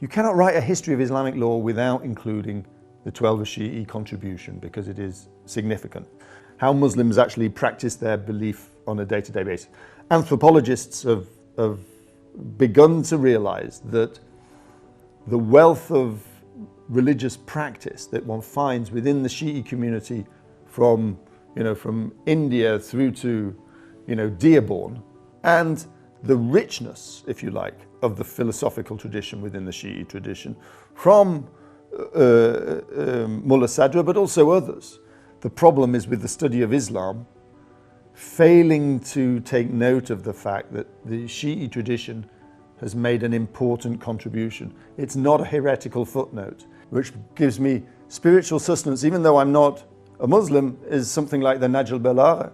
You cannot write a history of Islamic law without including the 12 Shi'i contribution, because it is significant. How Muslims actually practice their belief on a day-to-day basis. Anthropologists have begun to realize that the wealth of religious practice that one finds within the Shi'i community from India through to, Dearborn, and the richness, if you like, of the philosophical tradition within the Shi'i tradition from Mullah Sadra, but also others. The problem is with the study of Islam failing to take note of the fact that the Shi'i tradition has made an important contribution. It's not a heretical footnote, which gives me spiritual sustenance, even though I'm not a Muslim, is something like the Balagha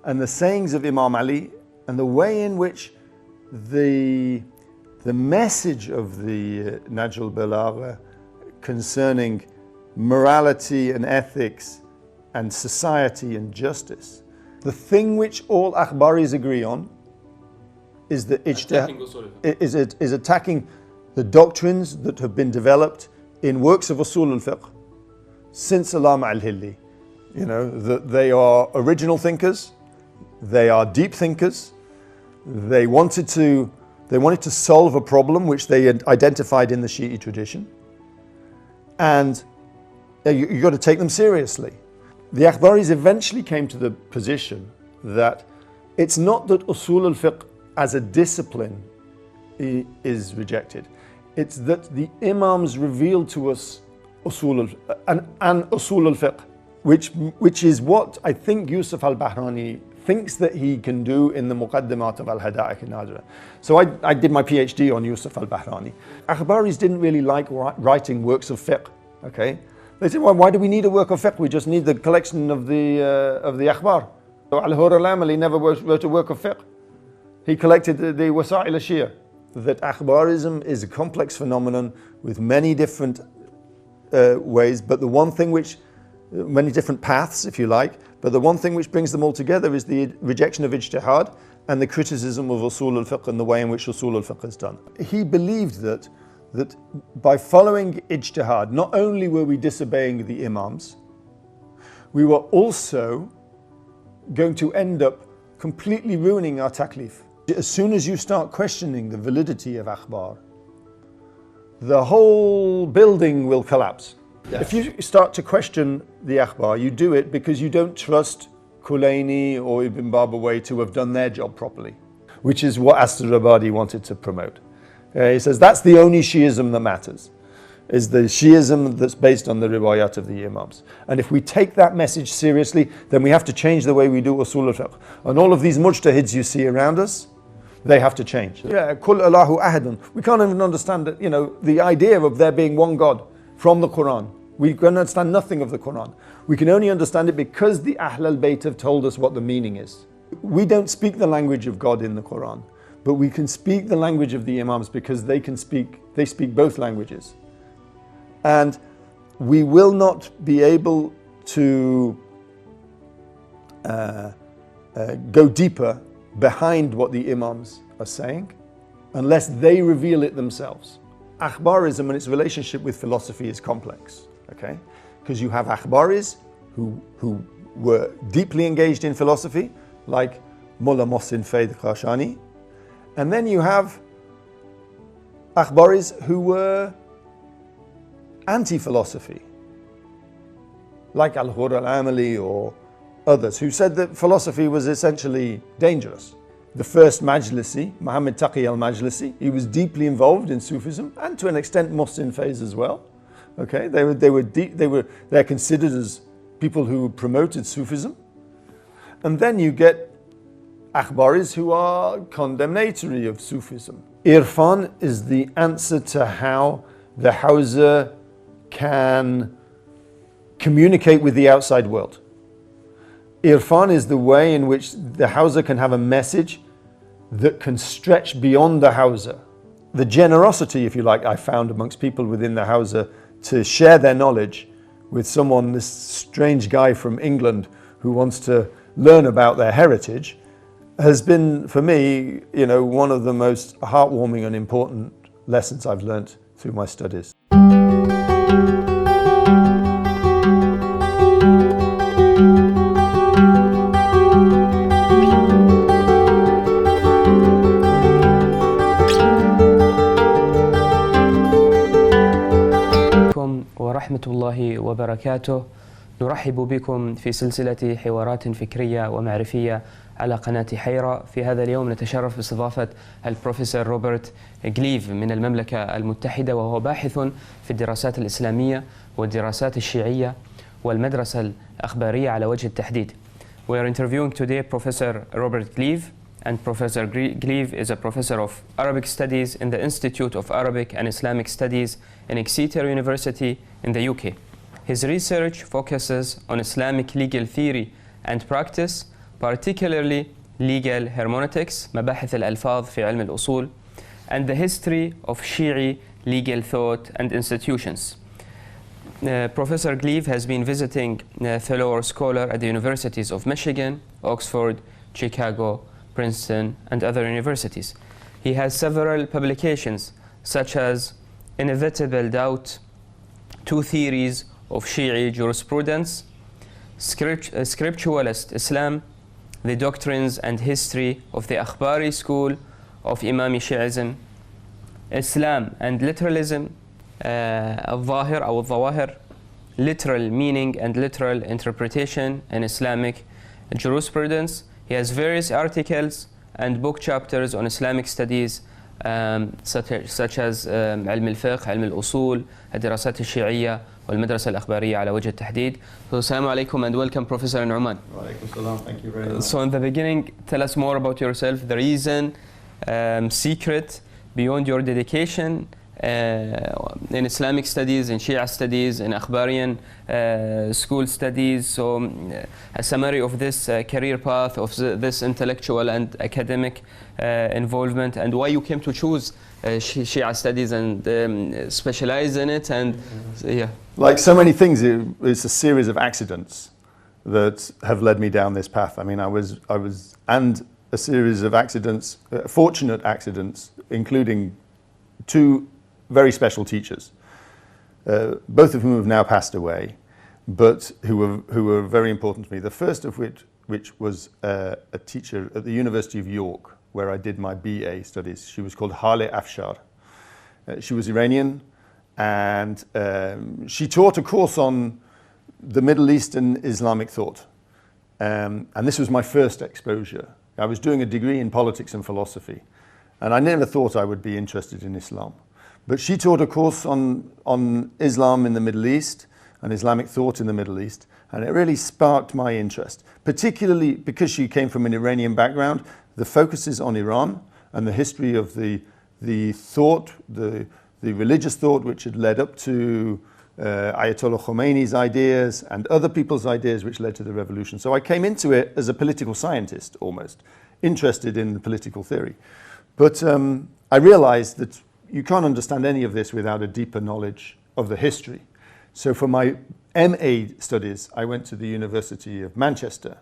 and the sayings of Imam Ali, and the way in which the message of the Balagha concerning morality and ethics and society and justice. The thing which all Akhbaris agree on is that is attacking the doctrines that have been developed in works of Usul al-Fiqh since Allama al-Hilli. That they are original thinkers, they are deep thinkers, they wanted to solve a problem which they had identified in the Shi'i tradition, and you've got to take them seriously. The Akhbaris eventually came to the position that it's not that Usul al-Fiqh as a discipline is rejected. It's that the Imams revealed to us Usul al-Fiqh, which is what I think Yusuf al-Bahrani thinks that he can do in the Muqaddimat of al-Hada'ik al-Nadra. So I did my PhD on Yusuf al-Bahrani. Akhbaris didn't really like writing works of fiqh, okay? They said, well, why do we need a work of fiqh? We just need the collection of the Akhbar. Al-Hur al-Amali never wrote a work of fiqh. He collected the Wasa'il al-Shia. That Akhbarism is a complex phenomenon with many different ways, but the one thing many different paths, if you like, but the one thing which brings them all together is the rejection of ijtihad and the criticism of Usul al-Fiqh and the way in which Usul al-Fiqh is done. He believed that by following ijtihad, not only were we disobeying the Imams, we were also going to end up completely ruining our taklif. As soon as you start questioning the validity of akhbar, the whole building will collapse. Yes. If you start to question the akhbar, you do it because you don't trust Kulaini or Ibn Babawayh to have done their job properly, which is what Al-Istirābādi wanted to promote. He says that's the only Shi'ism that matters, is the Shi'ism that's based on the riwayat of the Imams. And if we take that message seriously, then we have to change the way we do Usul al-Fiqh. And all of these mujtahids you see around us, they have to change. Yeah, Kul Allahu Ahadun. We can't even understand the idea of there being one God from the Quran. We can understand nothing of the Quran. We can only understand it because the Ahl al-Bayt have told us what the meaning is. We don't speak the language of God in the Quran, but we can speak the language of the Imams because they speak both languages. And we will not be able to go deeper behind what the Imams are saying unless they reveal it themselves. Akhbarism and its relationship with philosophy is complex, okay? Because you have Akhbaris who were deeply engaged in philosophy, like Mullah Mohsin Faid Khashani, and then you have Akhbaris who were anti-philosophy, like Al-Hur al-Amali or others, who said that philosophy was essentially dangerous. The first Majlisi, Muhammad Taqi al-Majlisi, he was deeply involved in Sufism and to an extent Mohsin Faiz as well. Okay, they're considered as people who promoted Sufism. And then you get Akhbaris who are condemnatory of Sufism. Irfan is the answer to how the Hausa can communicate with the outside world. Irfan is the way in which the Hausa can have a message that can stretch beyond the Hausa. The generosity, if you like, I found amongst people within the Hausa to share their knowledge with someone, this strange guy from England who wants to learn about their heritage, has been, for me, one of the most heartwarming and important lessons I've learnt through my studies. ورحمة الله وبركاته. نرحب بكم في سلسلة حوارات فكرية ومعرفية على قناة حيرة. في هذا اليوم نتشرف باستضافة البروفيسور روبرت غليف من المملكة المتحدة، وهو باحث في الدراسات الإسلامية والدراسات الشيعية والمدرسة الأخبارية على وجه التحديد. We are interviewing today Professor Robert Gleve, and Professor Gleve is a professor of Arabic Studies in the Institute of Arabic and Islamic Studies in Exeter University in the UK. His research focuses on Islamic legal theory and practice, particularly legal hermeneutics, مباحث الألفاظ في علم الأصول, and the history of Shi'i legal thought and institutions. Professor Gleve has been visiting fellow or scholar at the universities of Michigan, Oxford, Chicago, Princeton, and other universities. He has several publications, such as Inevitable Doubt, Two Theories of Shi'i Jurisprudence, Scripturalist Islam, The Doctrines and History of the Akhbari School of Imami Shi'ism, Islam and Literalism, الظاهر أو الظواهر, Literal Meaning and Literal Interpretation in Islamic Jurisprudence. He has various articles and book chapters on Islamic studies, such as علم الفقه, علم الأصول, الدراسات الشيعية والمدرسة الأخبارية على وجه التحديد. So, Assalamu alaikum and welcome, Professor Nu'man. Wa alaikum salam. Thank you very much. So in the beginning, tell us more about yourself, the reason, secret beyond your dedication in Islamic studies, in Shia studies, in Akhbarian school studies. So a summary of this career path, of this intellectual and academic involvement, and why you came to choose Shia studies and specialize in it. And yeah, like so many things, it's a series of accidents that have led me down this path. I mean, I was and a series of accidents, fortunate accidents, including two very special teachers, both of whom have now passed away, but who were very important to me. The first of which was a teacher at the University of York, where I did my BA studies. She was called Hale Afshar. She was Iranian, and she taught a course on the Middle Eastern Islamic thought. And this was my first exposure. I was doing a degree in politics and philosophy, and I never thought I would be interested in Islam. But she taught a course on Islam in the Middle East and Islamic thought in the Middle East, and it really sparked my interest, particularly because she came from an Iranian background. The focus is on Iran and the history of the thought, the religious thought which had led up to Ayatollah Khomeini's ideas and other people's ideas which led to the revolution. So I came into it as a political scientist, almost, interested in political theory. But I realized that you can't understand any of this without a deeper knowledge of the history. So for my MA studies, I went to the University of Manchester,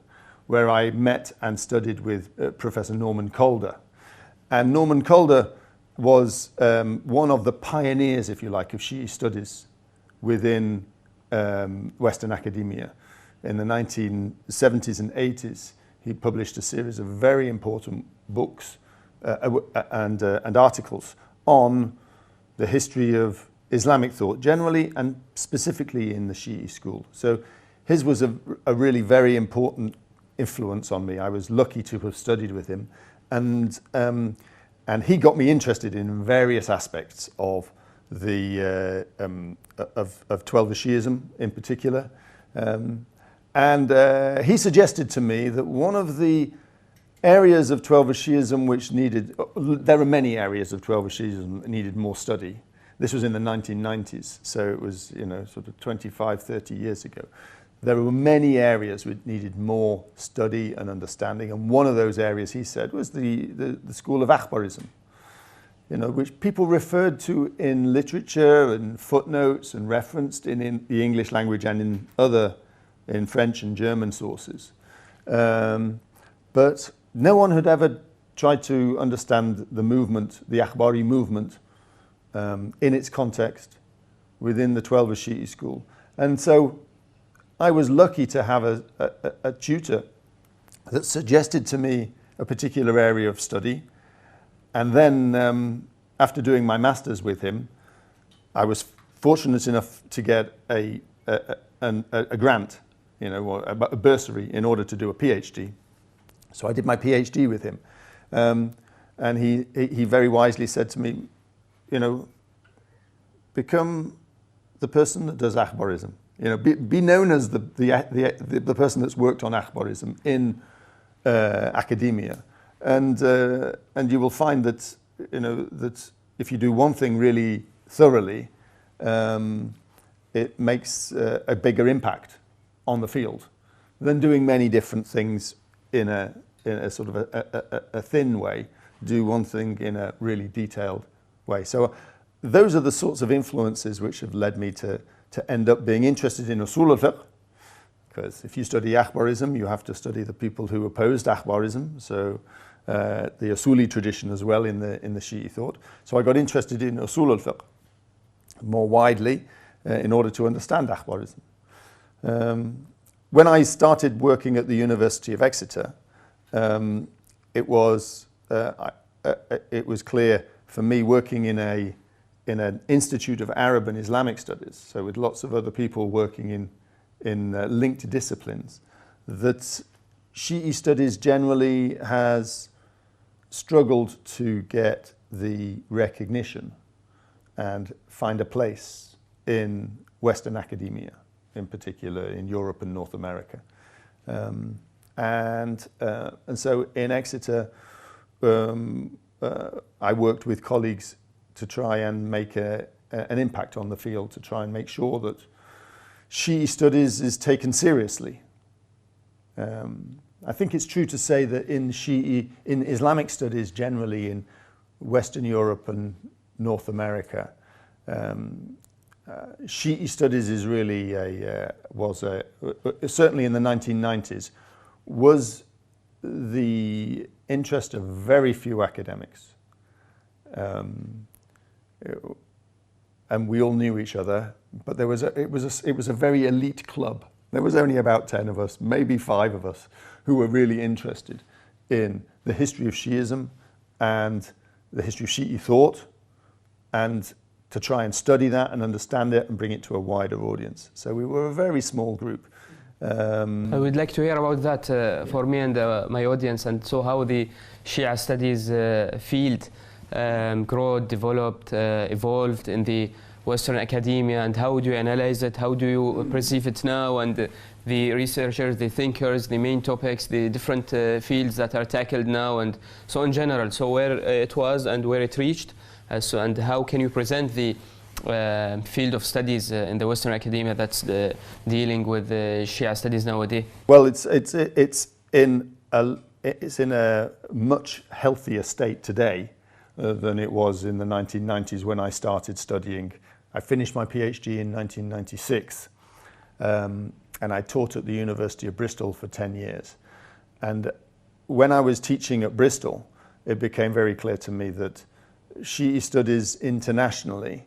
where I met and studied with Professor Norman Calder. And Norman Calder was one of the pioneers, if you like, of Shi'i studies within Western academia. In the 1970s and 80s, he published a series of very important books and articles on the history of Islamic thought generally and specifically in the Shi'i school. So his was a really very important influence on me. I was lucky to have studied with him, and he got me interested in various aspects of the of Twelver Shi'ism in particular, and he suggested to me that one of the areas of Twelver Shi'ism which needed, there are many areas of Twelver Shi'ism that needed more study. This was in the 1990s, so it was, sort of 25, 30 years ago. There were many areas which needed more study and understanding, and one of those areas, he said, was the school of Akhbarism, which people referred to in literature and footnotes and referenced in the English language and in French and German sources. But no one had ever tried to understand the movement, the Akhbari movement, in its context within the 12 Shi'i school. And so I was lucky to have a tutor that suggested to me a particular area of study. And then after doing my master's with him, I was fortunate enough to get a grant, you know, or a bursary in order to do a PhD. So I did my PhD with him. And he very wisely said to me, you know, become the person that does akhbarism. You know, be known as the person that's worked on akhbarism in academia, and you will find that, you know, that if you do one thing really thoroughly, it makes a bigger impact on the field than doing many different things in a sort of a thin way. Do one thing in a really detailed way. So those are the sorts of influences which have led me to end up being interested in usul al-fiqh, because if you study akhbarism, you have to study the people who opposed akhbarism, so the usuli tradition as well in the Shi'i thought. So I got interested in usul al-fiqh more widely in order to understand akhbarism. When I started working at the University of Exeter, it was clear for me, working in an Institute of Arab and Islamic Studies, so with lots of other people working in linked disciplines, that Shi'i studies generally has struggled to get the recognition and find a place in Western academia, in particular in Europe and North America. And so in Exeter, I worked with colleagues to try and make an impact on the field, to try and make sure that Shi'i studies is taken seriously. I think it's true to say that in Islamic studies generally in Western Europe and North America, Shi'i studies is really certainly in the 1990s, was the interest of very few academics. And we all knew each other, but it was a very elite club. There was only about 10 of us, maybe 5 of us, who were really interested in the history of Shi'ism and the history of Shi'i thought, and to try and study that and understand it and bring it to a wider audience. So we were a very small group. I would like to hear about that for me and my audience, and so how the Shia studies field grew, developed, evolved in the Western academia, and how do you analyze it, how do you perceive it now, and the researchers, the thinkers, the main topics, the different fields that are tackled now, and so in general, so where it was and where it reached, and how can you present the field of studies in the Western academia that's dealing with Shia studies nowadays? Well, it's in a much healthier state today than it was in the 1990s when I started studying. I finished my PhD in 1996, and I taught at the University of Bristol for 10 years. And when I was teaching at Bristol, it became very clear to me that Shi'i studies internationally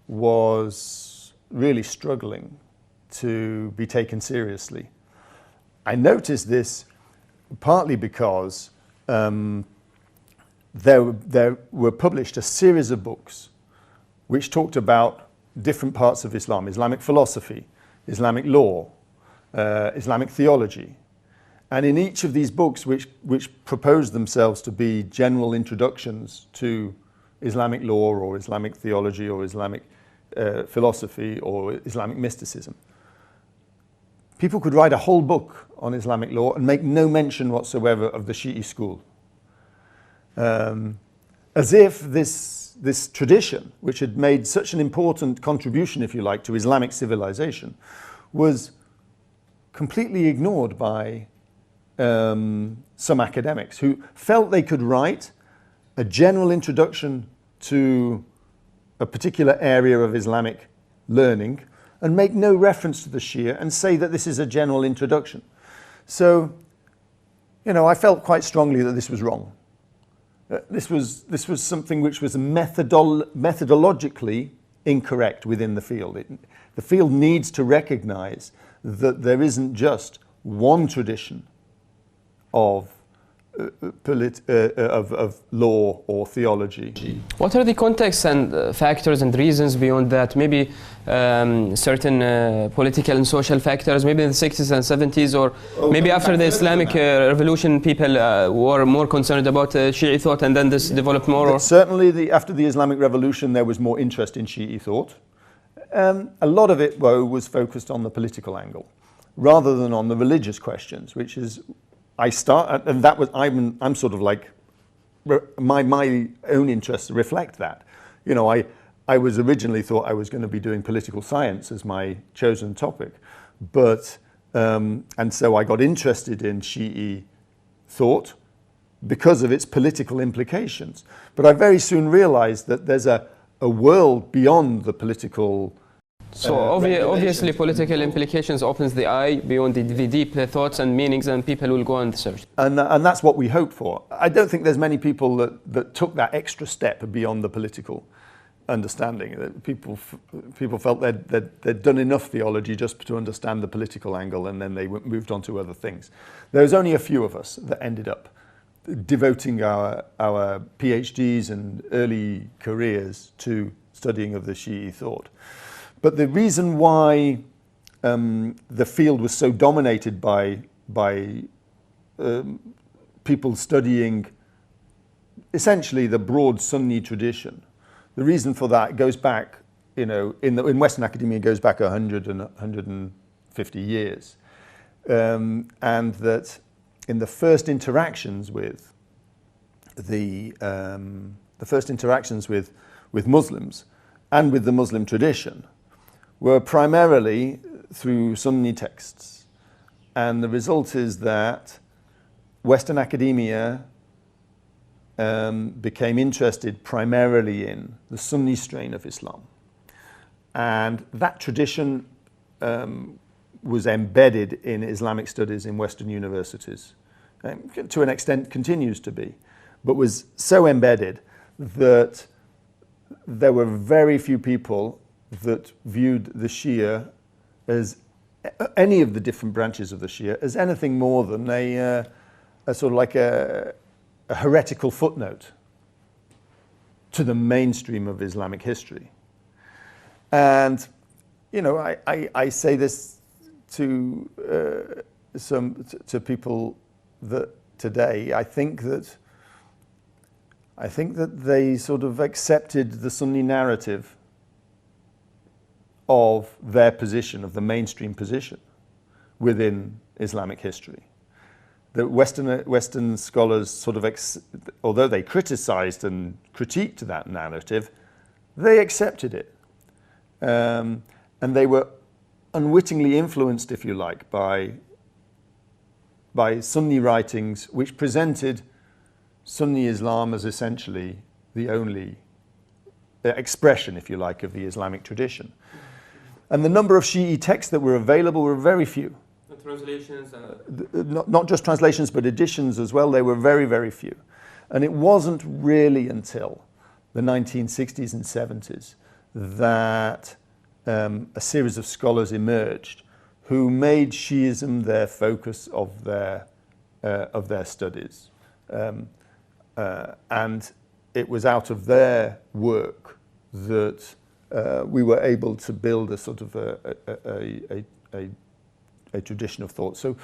was really struggling to be taken seriously. I noticed this partly because there were published a series of books which talked about different parts of Islam, Islamic philosophy, Islamic law, Islamic theology. And in each of these books, which proposed themselves to be general introductions to Islamic law or Islamic theology or Islamic philosophy or Islamic mysticism, people could write a whole book on Islamic law and make no mention whatsoever of the Shi'i school. As if this tradition, which had made such an important contribution, if you like, to Islamic civilization, was completely ignored by some academics who felt they could write a general introduction to a particular area of Islamic learning and make no reference to the Shia and say that this is a general introduction. So, you know, I felt quite strongly that this was wrong. This was something which was methodologically incorrect within the field. The field needs to recognize that there isn't just one tradition of law or theology. What are the contexts and factors and reasons beyond that? Maybe certain political and social factors, maybe in the 60s and 70s, or maybe after the Islamic revolution, people were more concerned about Shi'i thought, and then this developed more? Or? Certainly, after the Islamic revolution, there was more interest in Shi'i thought. A lot of it, though, was focused on the political angle, rather than on the religious questions, which is I'm sort of like, my own interests reflect that. You know, I was originally thought I was going to be doing political science as my chosen topic, but, and so I got interested in Shi'i thought because of its political implications. But I very soon realized that there's a world beyond the political. So obviously political implications opens the eye beyond the deep thoughts and meanings, and people will go and search. And that's what we hope for. I don't think there's many people that took that extra step beyond the political understanding. People felt they'd done enough theology just to understand the political angle, and then they moved on to other things. There was only a few of us that ended up devoting our PhDs and early careers to studying of the Shi'i thought. But the reason why the field was so dominated by people studying essentially the broad Sunni tradition, the reason for that goes back, you know, in Western academia, it goes back 100 and 150 years, and that in the first interactions with with Muslims and with the Muslim tradition were primarily through Sunni texts. And the result is that Western academia became interested primarily in the Sunni strain of Islam. And that tradition was embedded in Islamic studies in Western universities, and to an extent continues to be, but was so embedded that there were very few people that viewed the Shia as any of the different branches of the Shia as anything more than a sort of like a heretical footnote to the mainstream of Islamic history. And, you know, I say this to people that today, I think that they sort of accepted the Sunni narrative of their position, of the mainstream position within Islamic history. The Western scholars sort of, although they criticized and critiqued that narrative, they accepted it. And they were unwittingly influenced, if you like, by Sunni writings which presented Sunni Islam as essentially the only expression, if you like, of the Islamic tradition. And the number of Shi'i texts that were available were very few. The translations? Not just translations, but editions as well. They were very, very few. And it wasn't really until the 1960s and 70s that a series of scholars emerged who made Shi'ism their focus of their studies. And it was out of their work that we were able to build a sort of a tradition of thought. So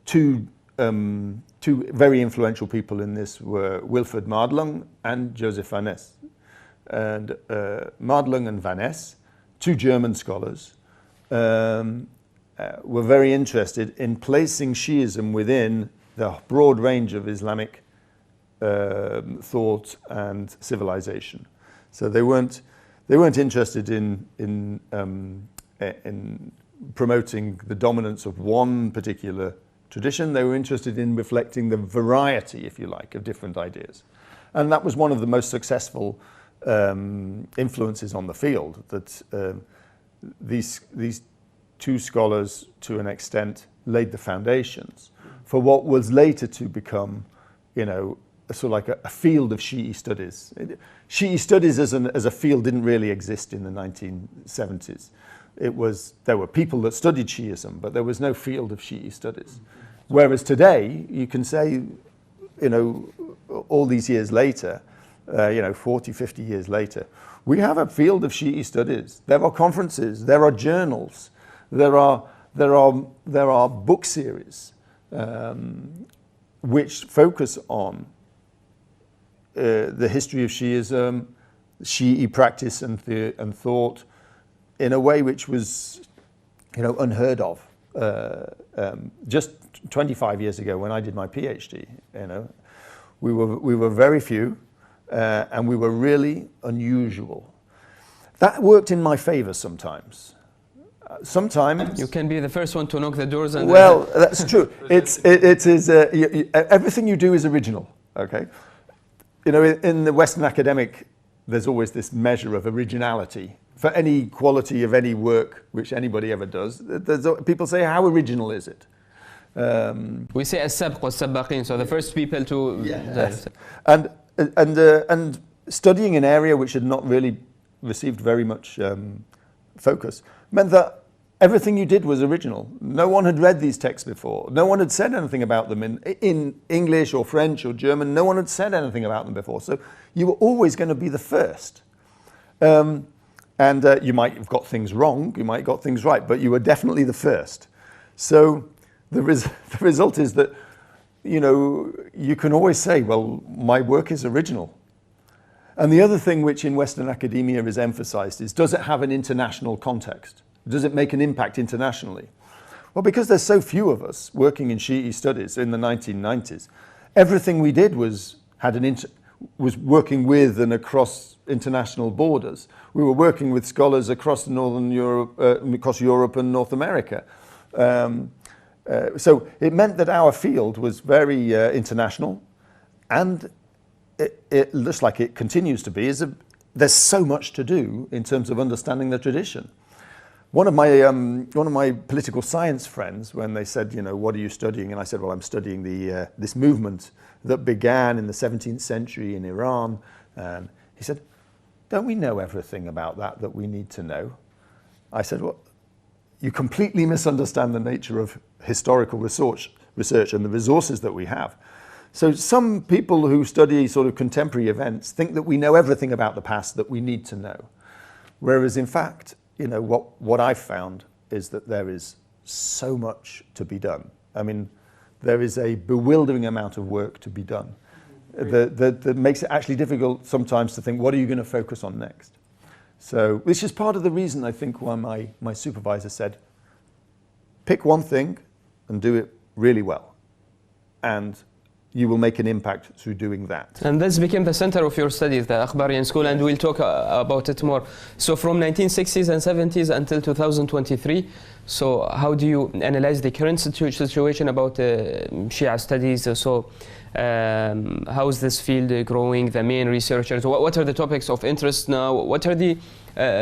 two very influential people in this were Wilfred Madelung and Joseph Van Ness. And Madelung and Van Ness, two German scholars, were very interested in placing Shi'ism within the broad range of Islamic thought and civilization. So they weren't interested in promoting the dominance of one particular tradition. They were interested in reflecting the variety, if you like, of different ideas. And that was one of the most successful influences on the field, that these two scholars, to an extent, laid the foundations for what was later to become, you know, sort of like a field of Shi'i studies. Shi'i studies as a field didn't really exist in the 1970s. There were people that studied Shi'ism, but there was no field of Shi'i studies. Whereas today, you can say, you know, all these years later, 40, 50 years later, we have a field of Shi'i studies. There are conferences, there are journals, there are book series which focus on the history of Shi'ism, Shi'i practice and thought in a way which was, unheard of. Just 25 years ago, when I did my PhD, we were very few, and we were really unusual. That worked in my favor sometimes. Sometimes you can be the first one to knock the doors. And well, that's true. It is everything you do is original. Okay, in the Western academic, there's always this measure of originality for any quality of any work which anybody ever does. People say, how original is it? We say السبق والسباقين, so the first people to. Yes. And studying an area which had not really received very much focus meant that everything you did was original. No one had read these texts before. No one had said anything about them in English or French or German. No one had said anything about them before. So you were always going to be the first. And you might have got things wrong, you might have got things right, but you were definitely the first. So the result is that, you can always say, well, my work is original. And the other thing which in Western academia is emphasized is, does it have an international context? Does it make an impact internationally? Well, because there's so few of us working in Shi'i studies in the 1990s, everything we did was working with and across international borders. We were working with scholars across Northern Europe, across Europe and North America. So it meant that our field was very international, and it looks like it continues to be. There's so much to do in terms of understanding the tradition. One of my political science friends, when they said, what are you studying? And I said, well, I'm studying this movement that began in the 17th century in Iran. He said, don't we know everything about that we need to know? I said, well, you completely misunderstand the nature of historical research and the resources that we have. So some people who study sort of contemporary events think that we know everything about the past that we need to know. Whereas in fact, what I've found is that there is so much to be done. I mean, there is a bewildering amount of work to be done that makes it actually difficult sometimes to think, what are you going to focus on next? So which is part of the reason, I think, why my supervisor said, pick one thing and do it really well. And you will make an impact through doing that. And this became the center of your studies, the Akhbariyan school, and we'll talk about it more. So from 1960s and 70s until 2023, so how do you analyze the current situation about Shia studies? So how is this field growing, the main researchers? What are the topics of interest now? What are the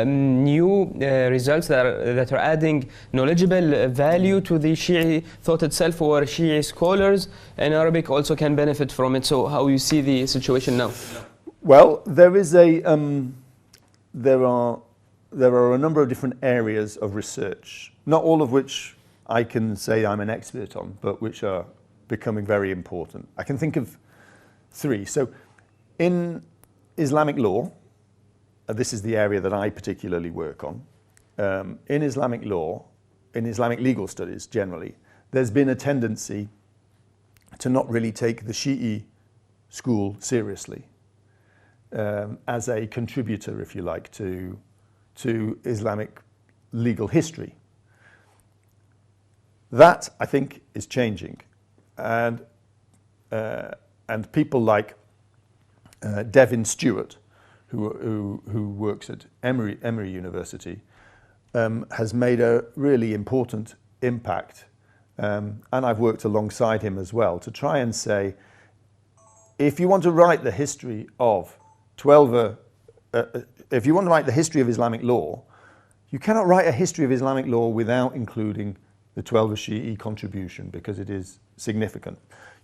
new results that are adding knowledgeable value to the Shi'i thought itself, or Shi'i scholars in Arabic also can benefit from it? So how you see the situation now? Well, there are a number of different areas of research, not all of which I can say I'm an expert on, but which are becoming very important. I can think of three. So in Islamic law, this is the area that I particularly work on. In Islamic law, in Islamic legal studies generally, there's been a tendency to not really take the Shi'i school seriously as a contributor, if you like, to Islamic legal history. That, I think, is changing. And people like Devin Stewart, who works at Emory University, has made a really important impact. And I've worked alongside him as well to try and say, if you want to write the history of if you want to write the history of Islamic law, you cannot write a history of Islamic law without including the 12 Shi'i contribution, because it is significant.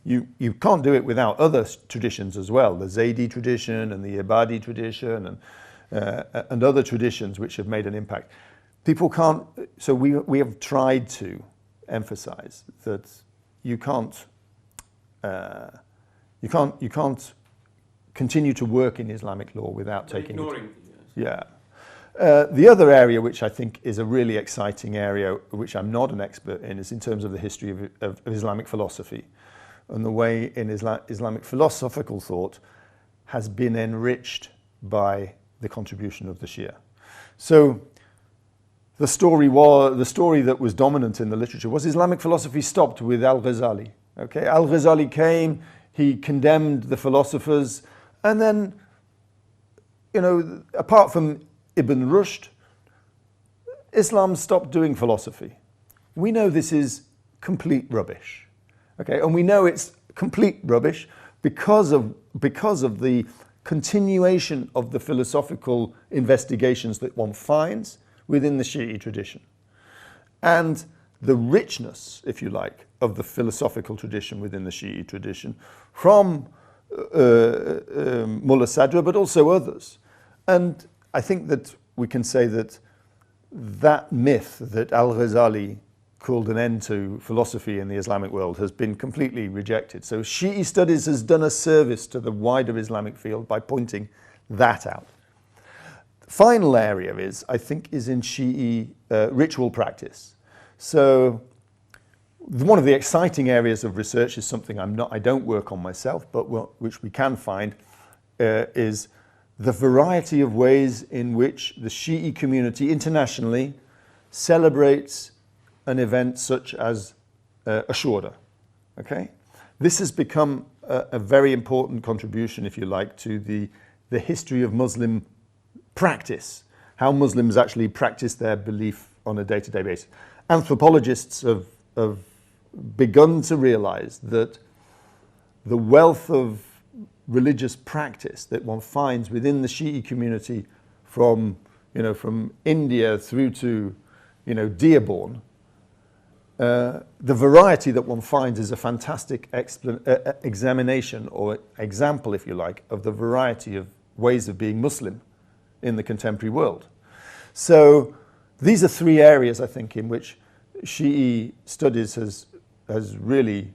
you can't do it without other traditions as well, the Zaydi tradition and the Ibadi tradition and other traditions which have made an impact. People can't, so we have tried to emphasize that you can't continue to work in Islamic law without taking ignoring. Yeah. The other area which I think is a really exciting area, which I'm not an expert in, is in terms of the history of Islamic philosophy and the way in Islamic philosophical thought has been enriched by the contribution of the Shia. So the story that was dominant in the literature was Islamic philosophy stopped with Al-Ghazali. Okay, Al-Ghazali came, he condemned the philosophers, and then, you know, apart from Ibn Rushd, Islam stopped doing philosophy. We know this is complete rubbish. Okay, and we know it's complete rubbish because of the continuation of the philosophical investigations that one finds within the Shi'i tradition. And the richness, if you like, of the philosophical tradition within the Shi'i tradition from Mullah Sadra, but also others. And I think that we can say that that myth that Al-Ghazali called an end to philosophy in the Islamic world has been completely rejected. So Shi'i studies has done a service to the wider Islamic field by pointing that out. The final area I think, is in Shi'i ritual practice. So one of the exciting areas of research is something I don't work on myself, but which we can find is the variety of ways in which the Shi'i community internationally celebrates an event such as Ashura. Okay? This has become a very important contribution, if you like, to the history of Muslim practice, how Muslims actually practice their belief on a day-to-day basis. Anthropologists have begun to realize that the wealth of religious practice that one finds within the Shi'i community from India through to, Dearborn, the variety that one finds is a fantastic examination or example, if you like, of the variety of ways of being Muslim in the contemporary world. So these are three areas, I think, in which Shi'i studies has really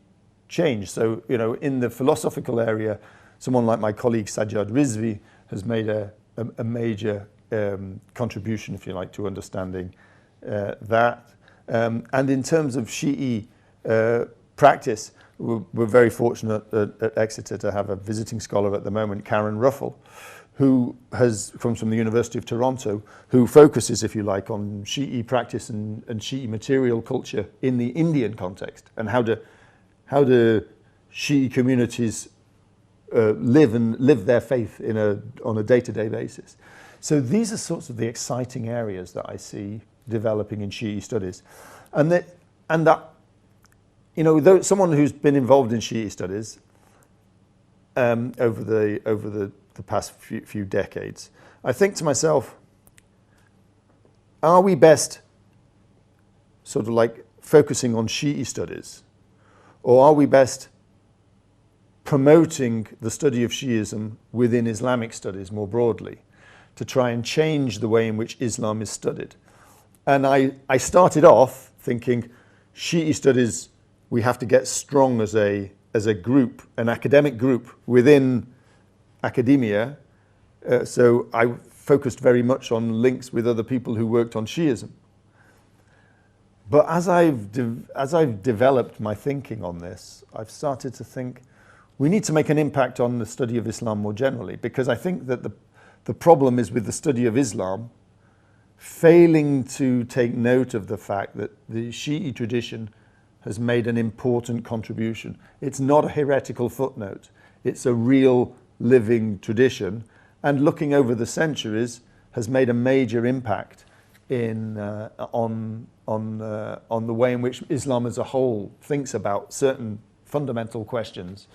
changed. So, in the philosophical area, someone like my colleague Sajjad Rizvi has made a major contribution, if you like, to understanding that. And in terms of Shi'i practice, we're very fortunate at Exeter to have a visiting scholar at the moment, Karen Ruffle, who comes from the University of Toronto, who focuses, if you like, on Shi'i practice and Shi'i material culture in the Indian context, and how do Shi'i communities live their faith on a day-to-day basis. So these are sorts of the exciting areas that I see developing in Shi'i studies, and that though someone who's been involved in Shi'i studies over the past few decades, I think to myself, are we best sort of like focusing on Shi'i studies, or are we best promoting the study of Shi'ism within Islamic studies more broadly to try and change the way in which Islam is studied? And I started off thinking Shi'i studies, we have to get strong as a group, an academic group within academia. So I focused very much on links with other people who worked on Shi'ism. But as I've developed my thinking on this, I've started to think we need to make an impact on the study of Islam more generally, because I think that the problem is with the study of Islam failing to take note of the fact that the Shi'i tradition has made an important contribution. It's not a heretical footnote. It's a real living tradition, and looking over the centuries has made a major impact on the way in which Islam as a whole thinks about certain fundamental questions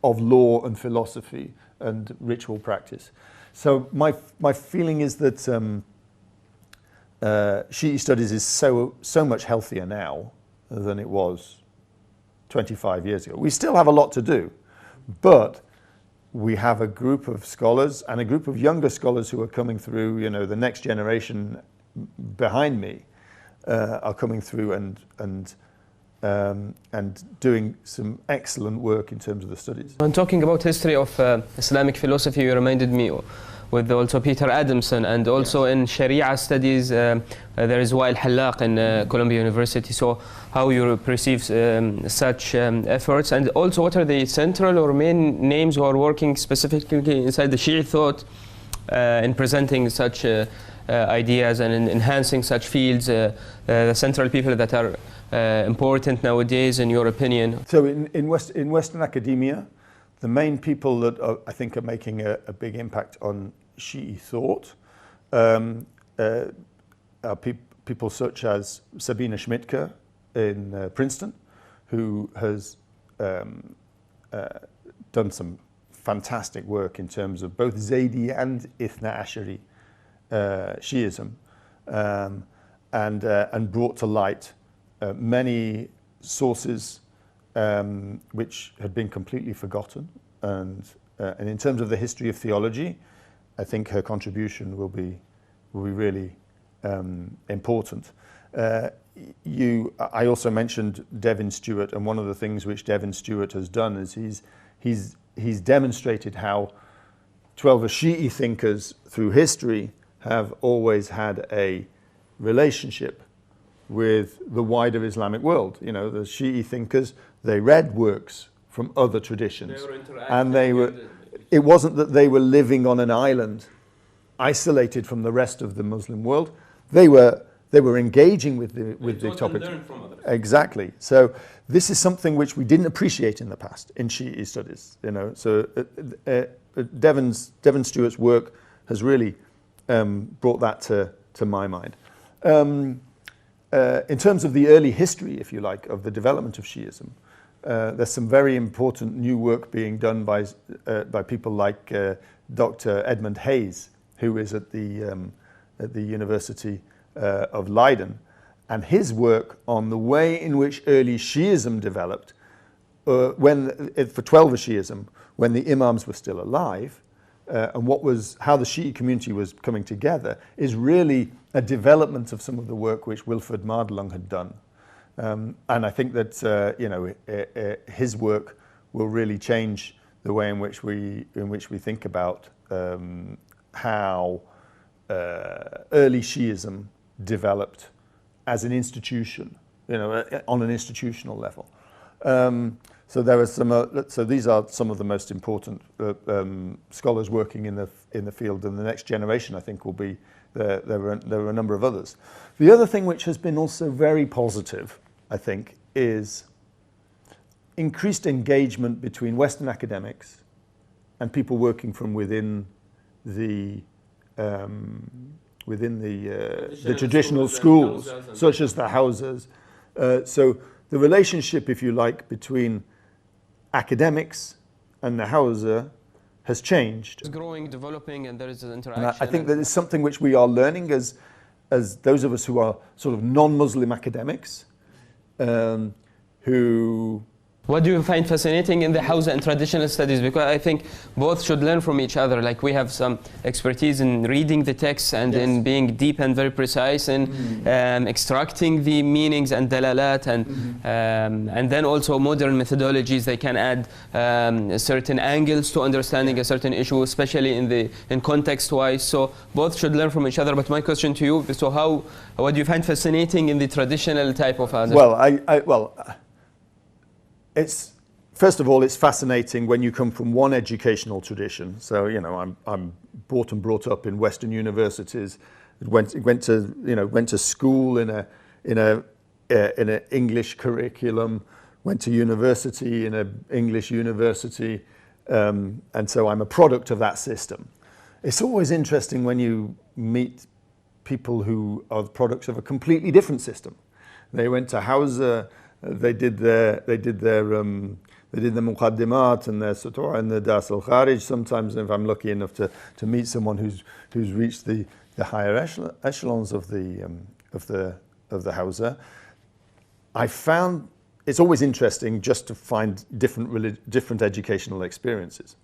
of law and philosophy and ritual practice. So my feeling is that Shi'i studies is so much healthier now than it was 25 years ago. We still have a lot to do, but we have a group of scholars and a group of younger scholars who are coming through, you know, the next generation behind me are coming through and doing some excellent work in terms of the studies. When talking about history of Islamic philosophy, you reminded me with also Peter Adamson, and also in Sharia studies there is Wael Hallaq in Columbia University. So how you perceive such efforts, and also what are the central or main names who are working specifically inside the Shi'i thought in presenting such ideas and in enhancing such fields, the central people that are important nowadays in your opinion? So in Western academia, the main people that I think are making a big impact on Shi'i thought are people such as Sabine Schmidtke in Princeton, who has done some fantastic work in terms of both Zaydi and Ithna Ashari Shi'ism, and brought to light many sources which had been completely forgotten, and in terms of the history of theology, I think her contribution will be really important. I also mentioned Devin Stewart, and one of the things which Devin Stewart has done is he's demonstrated how 12 Shi'i thinkers through history have always had a relationship with the wider Islamic world. You know, the Shi'i thinkers, they read works from other traditions, and it wasn't that they were living on an island isolated from the rest of the Muslim world. They were engaging with the topic. Exactly. So this is something which we didn't appreciate in the past in Shi'i studies. You know, so Devin Stewart's work has really brought that to my mind. In terms of the early history, if you like, of the development of Shi'ism, there's some very important new work being done by people like Dr. Edmund Hayes, who is at the University of Leiden, and his work on the way in which early Shi'ism developed, for 12 Shi'ism, when the Imams were still alive, and how the Shi'i community was coming together, is really a development of some of the work which Wilfred Madelung had done. And I think that you know, his work will really change the way in which we think about how early Shi'ism developed as an institution, you know, on an institutional level. So there are some. So these are some of the most important scholars working in the field, and the next generation, I think, will be. There are a number of others. The other thing which has been also very positive, I think, is increased engagement between Western academics and people working from within the traditional schools, such as the houses. So the relationship, if you like, between academics and the houser has changed. It's growing, developing, and there is an interaction. And I think that is something which we are learning as those of us who are sort of non-Muslim academics, who... What do you find fascinating in the Hausa and traditional studies? Because I think both should learn from each other. Like, we have some expertise in reading the text and in being deep and very precise in extracting the meanings and dalalat, and then also modern methodologies. They can add certain angles to understanding a certain issue, especially in context-wise. So both should learn from each other. But my question to you: so what do you find fascinating in the traditional type of Hausa? Well, it's, first of all, it's fascinating when you come from one educational tradition. So, you know, I'm brought up in Western universities. Went to school in an English curriculum. Went to university in an English university, and so I'm a product of that system. It's always interesting when you meet people who are products of a completely different system. They went to Hausa. They did the muqaddimat and their sutur and the das al-kharij. Sometimes, if I'm lucky enough to meet someone who's reached the higher echelons of the Hausa, I found it's always interesting just to find different educational experiences.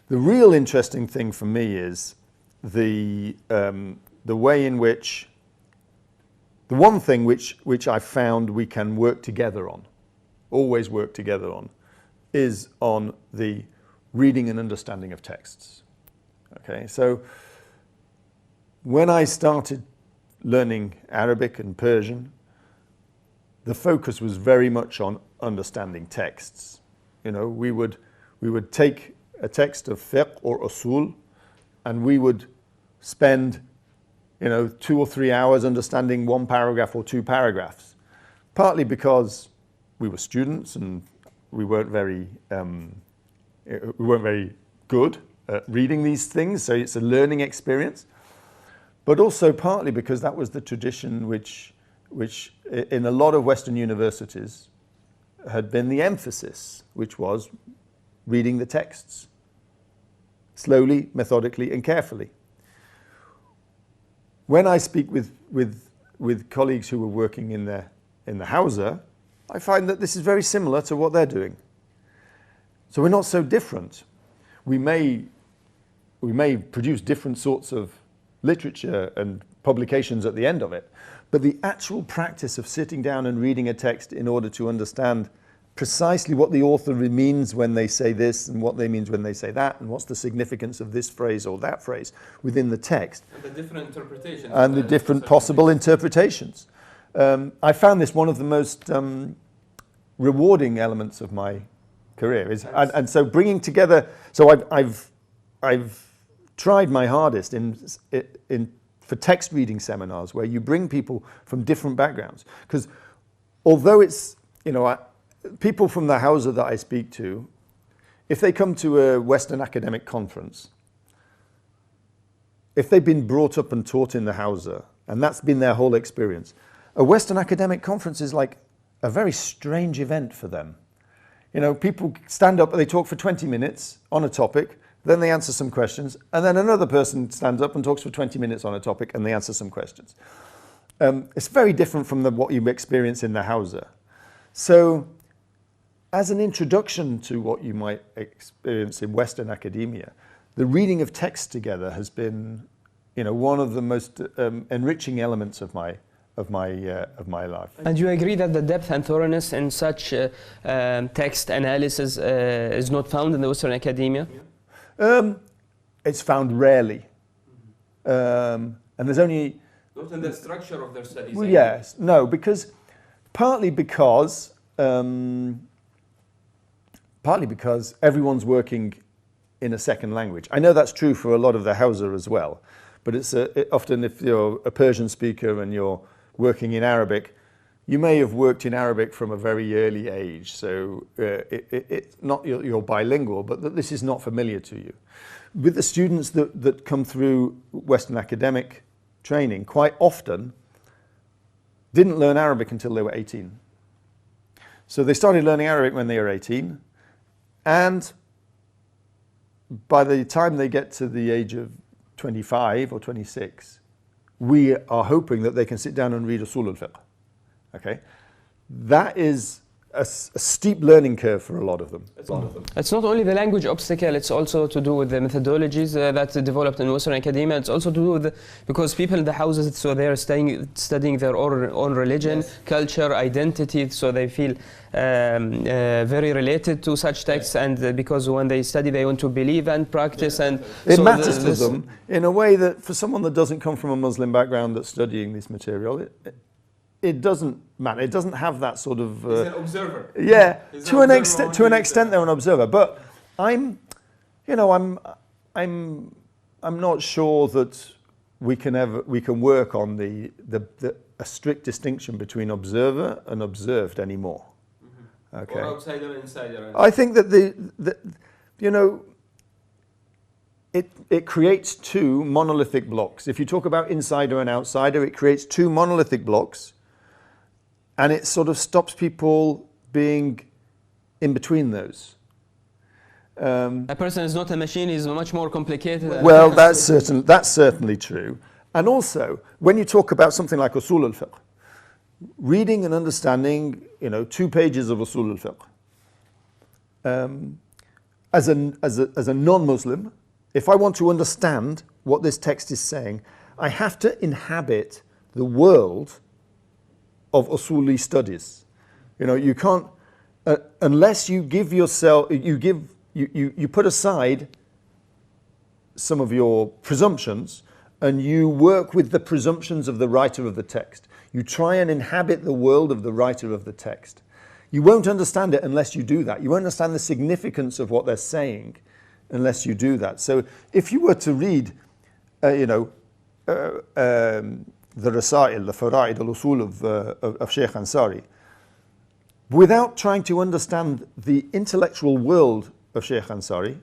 The real interesting thing for me is the way in which, the one thing which I found we can work together on, always work together on, is on the reading and understanding of texts. Okay, so when I started learning Arabic and Persian, the focus was very much on understanding texts. You know, we would take a text of fiqh or usul, and we would spend, you know, 2 or 3 hours understanding one paragraph or 2 paragraphs, partly because we were students and we weren't very good at reading these things, so it's a learning experience, but also partly because that was the tradition which in a lot of Western universities had been the emphasis, which was reading the texts slowly, methodically, and carefully. When I speak with colleagues who were working in the Hausa, I find that this is very similar to what they're doing. So we're not so different. We may produce different sorts of literature and publications at the end of it, but the actual practice of sitting down and reading a text in order to understand precisely what the author means when they say this and what they mean when they say that, and what's the significance of this phrase or that phrase within the text. And the different interpretations. And the different possible interpretations. I found this one of the most rewarding elements of my career. And so bringing together, so I've tried my hardest for text reading seminars where you bring people from different backgrounds. Because although it's, you know, people from the Hausa that I speak to, if they come to a Western academic conference, if they've been brought up and taught in the Hausa, and that's been their whole experience, a Western academic conference is like a very strange event for them. You know, people stand up and they talk for 20 minutes on a topic, then they answer some questions, and then another person stands up and talks for 20 minutes on a topic and they answer some questions. It's very different from what you experience in the Hausa. So, as an introduction to what you might experience in Western academia, the reading of texts together has been, you know, one of the most enriching elements of my life. And you agree that the depth and thoroughness in such text analysis is not found in the Western academia? It's found rarely, and there's only not in the structure of their studies. Well, yes, no, partly because everyone's working in a second language. I know that's true for a lot of the Hausa as well, but it's often if you're a Persian speaker and you're working in Arabic, you may have worked in Arabic from a very early age, so it's not you're bilingual, but this is not familiar to you. With the students that come through Western academic training, quite often didn't learn Arabic until they were 18. So they started learning Arabic when they were 18, and by the time they get to the age of 25 or 26, we are hoping that they can sit down and read Usul al-Fiqh. Okay, that is a steep learning curve for a lot of them. It's not only the language obstacle, it's also to do with the methodologies that developed in Western academia. It's also to do with because people in the houses, so they're studying their own religion, yes, culture, identity, so they feel very related to such texts, yes, and because when they study they want to believe and practice, yes, and it so matters to them in a way that for someone that doesn't come from a Muslim background that's studying this material, it doesn't matter. It doesn't have that sort of. He's an observer. Yeah, to an extent, they're an observer. But I'm not sure that we can work on a strict distinction between observer and observed anymore. Mm-hmm. Okay. Or outsider and insider. I think that it creates two monolithic blocks. If you talk about insider and outsider, it creates two monolithic blocks. And it sort of stops people being in between those. A person is not a machine, he's much more complicated. Well, that's certainly true. And also, when you talk about something like Usul al-Fiqh, reading and understanding, 2 pages of Usul al-Fiqh. As a non-Muslim, if I want to understand what this text is saying, I have to inhabit the world of Usuli studies. You can't, unless you give yourself, you put aside some of your presumptions and you work with the presumptions of the writer of the text. You try and inhabit the world of the writer of the text. You won't understand it unless you do that. You won't understand the significance of what they're saying unless you do that. So if you were to read, the Rasail, the Fara'id al-Usul of Sheikh Ansari, without trying to understand the intellectual world of Sheikh Ansari,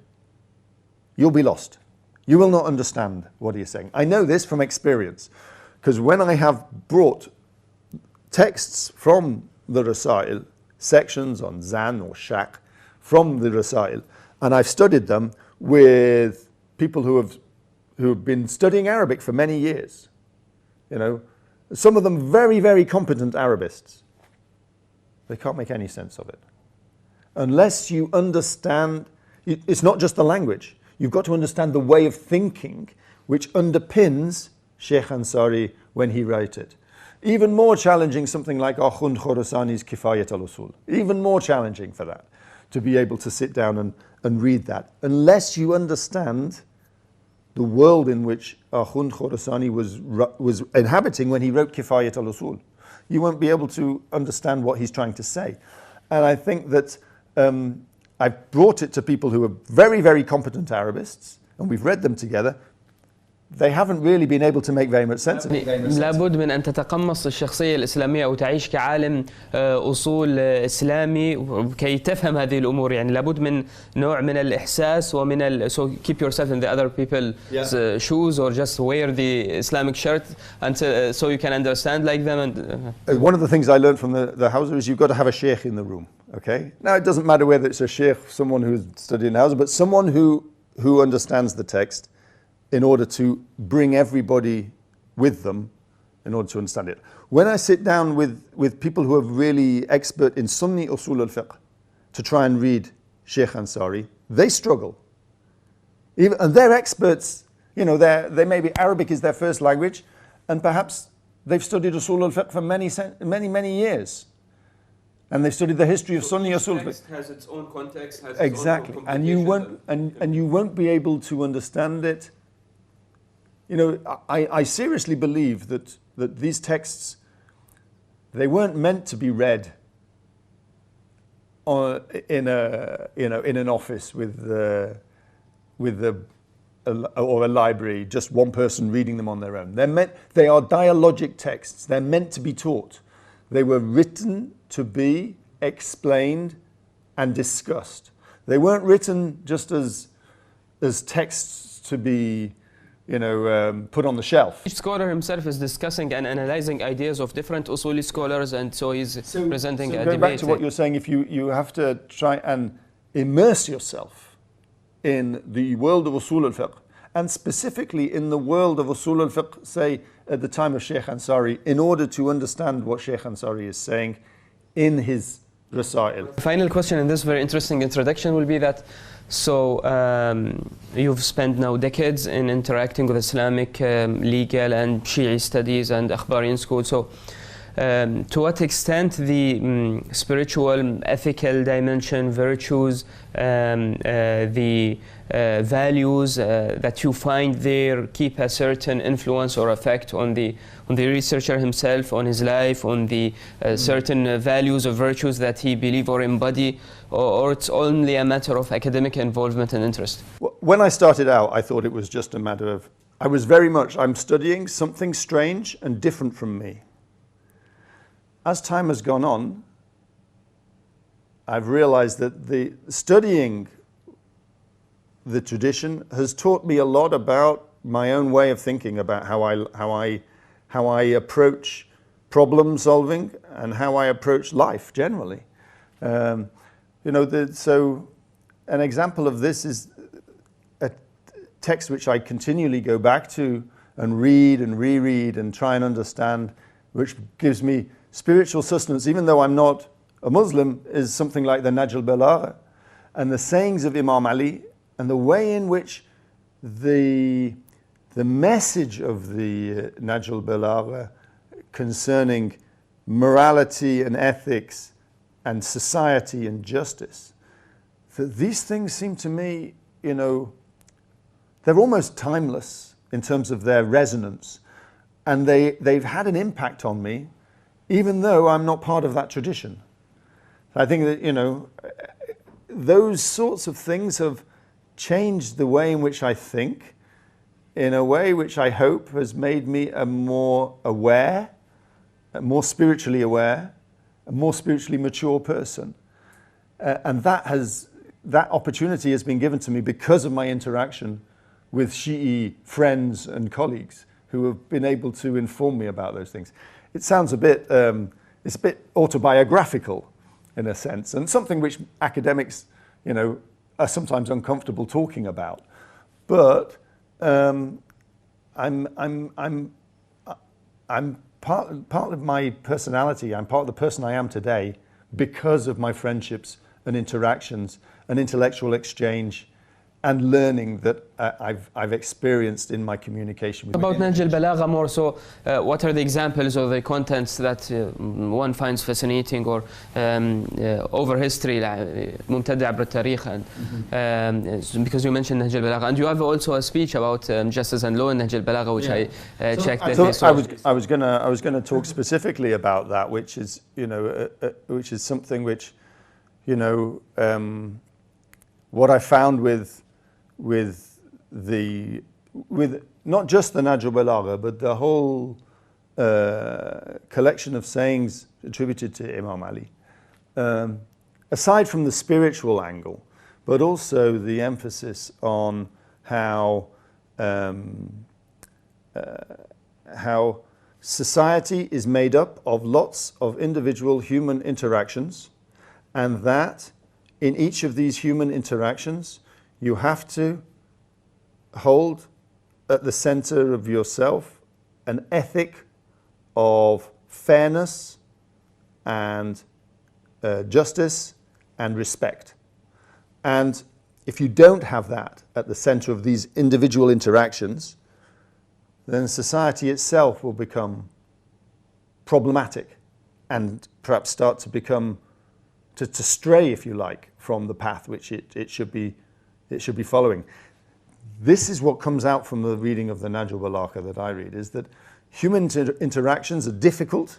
you'll be lost. You will not understand what he is saying. I know this from experience, because when I have brought texts from the Rasail, sections on Zan or Shaq from the Rasail, and I've studied them with people who have been studying Arabic for many years, some of them very, very competent Arabists, they can't make any sense of it. Unless you understand, it's not just the language. You've got to understand the way of thinking which underpins Sheikh Ansari when he wrote it. Even more challenging, something like Akhund Khorasani's Kifayat al-Usul. Even more challenging for that, to be able to sit down and read that. Unless you understand the world in which Akhund Khorasani was inhabiting when he wrote Kifayat al-Usul, you won't be able to understand what he's trying to say. And I think that I've brought it to people who are very, very competent Arabists, and we've read them together. They haven't really been able to make very much sense of it. لابد من أن تتقمص الشخصية الإسلامية أو تعيش كعالم أصول إسلامي كي تفهم هذه الأمور. يعني لابد من نوع من الإحساس ومن so keep yourself in the other people's shoes, or just wear the Islamic shirt until so you can understand like them. And one of the things I learned from the Hausa is you've got to have a sheikh in the room. Okay. Now it doesn't matter whether it's a sheikh, someone who's studying Hausa, but someone who understands the text, in order to bring everybody with them in order to understand it. When I sit down with people who are really expert in Sunni Usul al-Fiqh to try and read Sheikh Ansari, they struggle. And they're experts, they maybe Arabic is their first language, and perhaps they've studied Usul al-Fiqh for many years. And they've studied the history of Sunni Usul al-Fiqh. Text has its own context, has exactly. its own And you won't be able to understand it. I seriously believe that these texts, they weren't meant to be read in an office or a library, just one person reading them on their own. They are dialogic texts. They're meant to be taught. They were written to be explained and discussed. They weren't written just as texts to be put on the shelf. Each scholar himself is discussing and analyzing ideas of different Usuli scholars, and so he's presenting a debate. Going back to what you're saying, if you have to try and immerse yourself in the world of Usul al-Fiqh, and specifically in the world of Usul al-Fiqh, say at the time of Sheikh Ansari, in order to understand what Sheikh Ansari is saying in his Rasail. The final question in this very interesting introduction will be that, so you've spent now decades in interacting with Islamic legal and Shi'i studies and Akhbarian school. So to what extent the spiritual, ethical dimension, virtues, the values that you find there keep a certain influence or effect on the researcher himself, on his life, on the certain values or virtues that he believe or embody, or it's only a matter of academic involvement and interest? When I started out, I thought it was just a matter of, I'm studying something strange and different from me. As time has gone on, I've realized that the studying the tradition has taught me a lot about my own way of thinking, about how I approach problem solving and how I approach life generally. So an example of this is a text which I continually go back to and read and reread and try and understand, which gives me spiritual sustenance, even though I'm not a Muslim, is something like the Balagha and the sayings of Imam Ali, and the way in which the message of the Balagha concerning morality and ethics and society and justice, that these things seem to me, you know, they're almost timeless in terms of their resonance, and they've had an impact on me, even though I'm not part of that tradition. I think that, you know, those sorts of things have changed the way in which I think, in a way which I hope has made me a more aware, a more spiritually aware, a more spiritually mature person. And that opportunity has been given to me because of my interaction with Shi'i friends and colleagues who have been able to inform me about those things. It sounds a bit, it's a bit autobiographical in a sense, and something which academics, you know, are sometimes uncomfortable talking about. But I'm part of my personality. I'm part of the person I am today because of my friendships and interactions and intellectual exchange and learning that I've experienced in my communication with about Nahj al-Balagha more so, what are the examples or the contents that one finds fascinating or over history ممتدة عبر التاريخ, and because you mentioned Nahj al-Balagha, and you have also a speech about justice and law in Nahj al-Balagha, which I checked. I was gonna talk specifically about that, which is, you know, which is something which, you know, what I found with not just the Nahj al-Balagha, but the whole collection of sayings attributed to Imam Ali, aside from the spiritual angle, but also the emphasis on how society is made up of lots of individual human interactions, and that in each of these human interactions you have to hold at the center of yourself an ethic of fairness and justice and respect. And if you don't have that at the center of these individual interactions, then society itself will become problematic and perhaps start to become, to stray, if you like, from the path which it should be following. This is what comes out from the reading of the Nahj al-Balagha that I read, is that human interactions are difficult,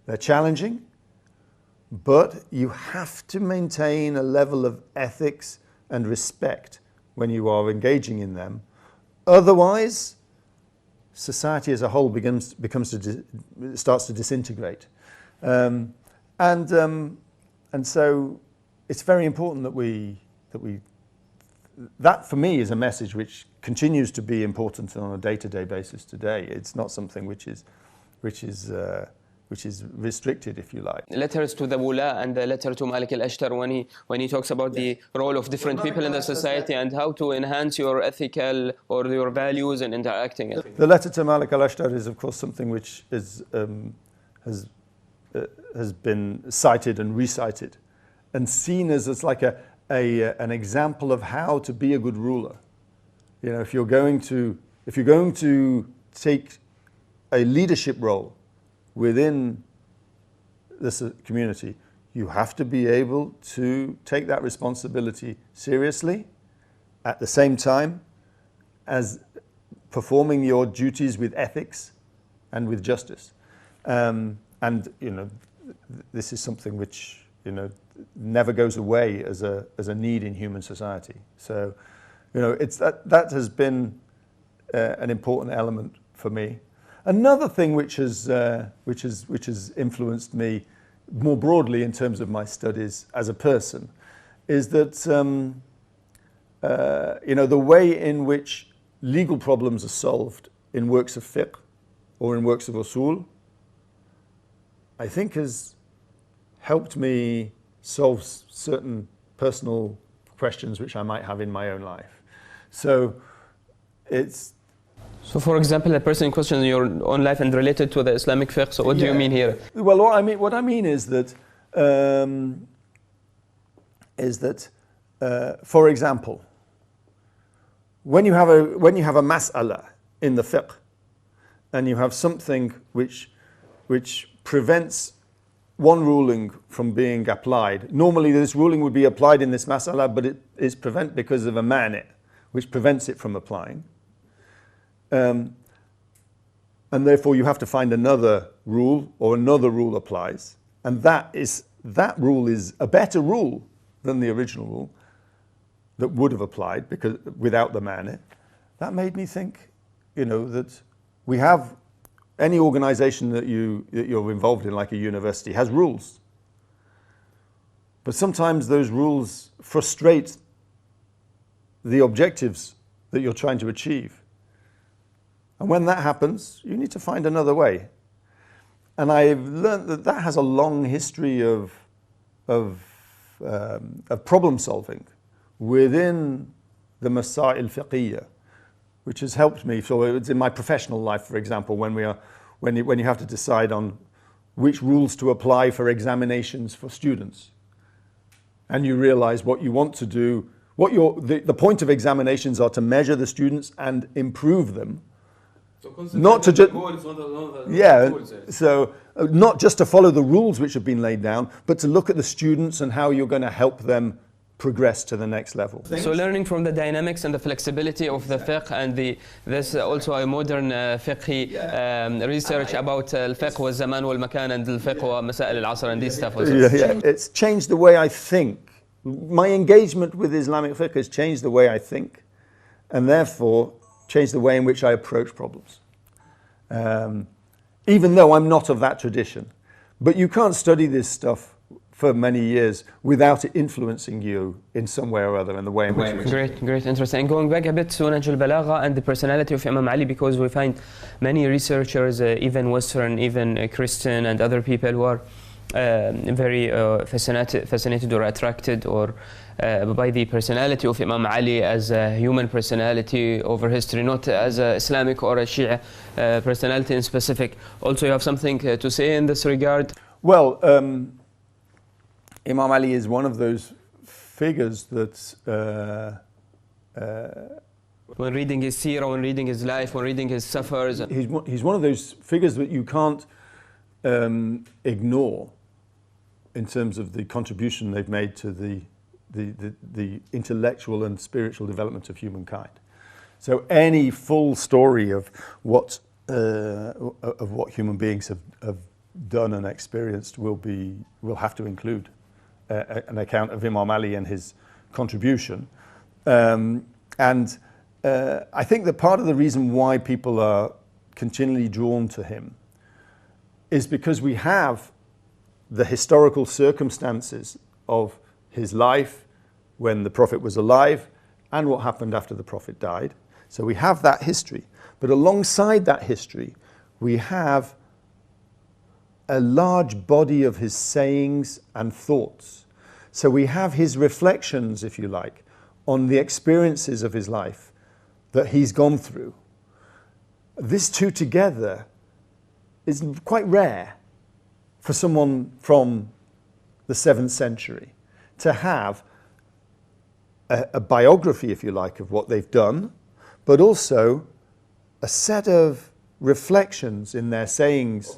they're challenging, but you have to maintain a level of ethics and respect when you are engaging in them. Otherwise, society as a whole starts to disintegrate. And so it's very important that for me is a message which continues to be important on a day-to-day basis today. It's not something which is restricted, if you like. Letters to the Wula and the letter to Malik al-Ashtar, when he talks about the role of different people in the society and how to enhance your ethical or your values in interacting. The letter to Malik al-Ashtar is, of course, something which has been cited and recited and seen as like an example of how to be a good ruler. You know, if you're going to take a leadership role within this community, you have to be able to take that responsibility seriously, at the same time as performing your duties with ethics and with justice. And you know, this is something which, you know, never goes away as a need in human society. So, you know, it's that has been an important element for me. Another thing which has influenced me more broadly in terms of my studies as a person is that you know, the way in which legal problems are solved in works of fiqh or in works of usul, I think has helped me solve certain personal questions which I might have in my own life. So So, for example, a person questions your own life and related to the Islamic fiqh. So, what do you mean here? Well, what I mean is that, for example, when you have a mas'ala in the fiqh, and you have something which prevents one ruling from being applied. Normally, this ruling would be applied in this mas'ala, but it is prevent because of a mani', which prevents it from applying. And therefore you have to find another rule, or another rule applies, and that rule is a better rule than the original rule that would have applied because without the mani'. That made me think, that we have any organization that you're involved in, like a university, has rules, but sometimes those rules frustrate the objectives that you're trying to achieve. And when that happens, you need to find another way. And I've learned that has a long history of problem solving within the Masail Fiqhiyya, which has helped me. So it's in my professional life, for example, when you have to decide on which rules to apply for examinations for students, and you realize what you want to do. The point of examinations are to measure the students and improve them. Not to just not just to follow the rules which have been laid down, but to look at the students and how you're going to help them progress to the next level. So learning from the dynamics and the flexibility of the fiqh, and there's also a modern fiqhi research about al-fiqh wa zaman wal makan and al-fiqh wa masail al-asr and this stuff. It's changed the way I think. My engagement with Islamic fiqh has changed the way I think, and therefore changed the way in which I approach problems. Even though I'm not of that tradition. But you can't study this stuff for many years without it influencing you in some way or other in the way in which Great, interesting. And going back a bit to Nahj al-Balagha and the personality of Imam Ali, because we find many researchers, even Western, even Christian and other people who are very fascinated or attracted or by the personality of Imam Ali as a human personality over history, not as a Islamic or a Shia personality in specific. Also, you have something to say in this regard? Well, Imam Ali is one of those figures that when reading his seerah, when reading his life, when reading his suffers. He's one of those figures that you can't ignore in terms of the contribution they've made to the intellectual and spiritual development of humankind. So any full story of what human beings have done and experienced will have to include an account of Imam Ali and his contribution. I think that part of the reason why people are continually drawn to him is because we have the historical circumstances of his life when the Prophet was alive and what happened after the Prophet died. So we have that history. But alongside that history, we have a large body of his sayings and thoughts. So we have his reflections, if you like, on the experiences of his life that he's gone through. These two together is quite rare for someone from the 7th century to have a biography, if you like, of what they've done, but also a set of reflections in their sayings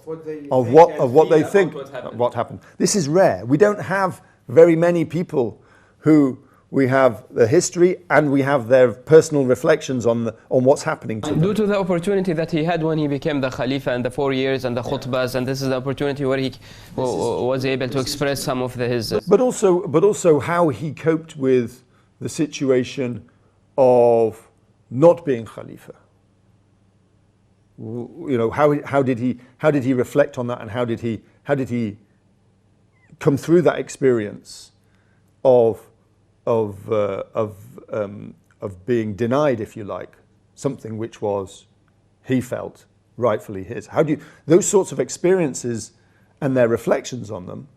of what they think what happened. This is rare. We don't have very many people who we have the history and we have their personal reflections on what's happening to them. Due to the opportunity that he had when he became the Khalifa and the 4 years and the khutbahs, and this is the opportunity where he was able to express some of his... But also how he coped with the situation of not being Khalifa. You know, how did he reflect on that, and how did he come through that experience of being denied, if you like, something which was, he felt, rightfully his. Those sorts of experiences and their reflections on them,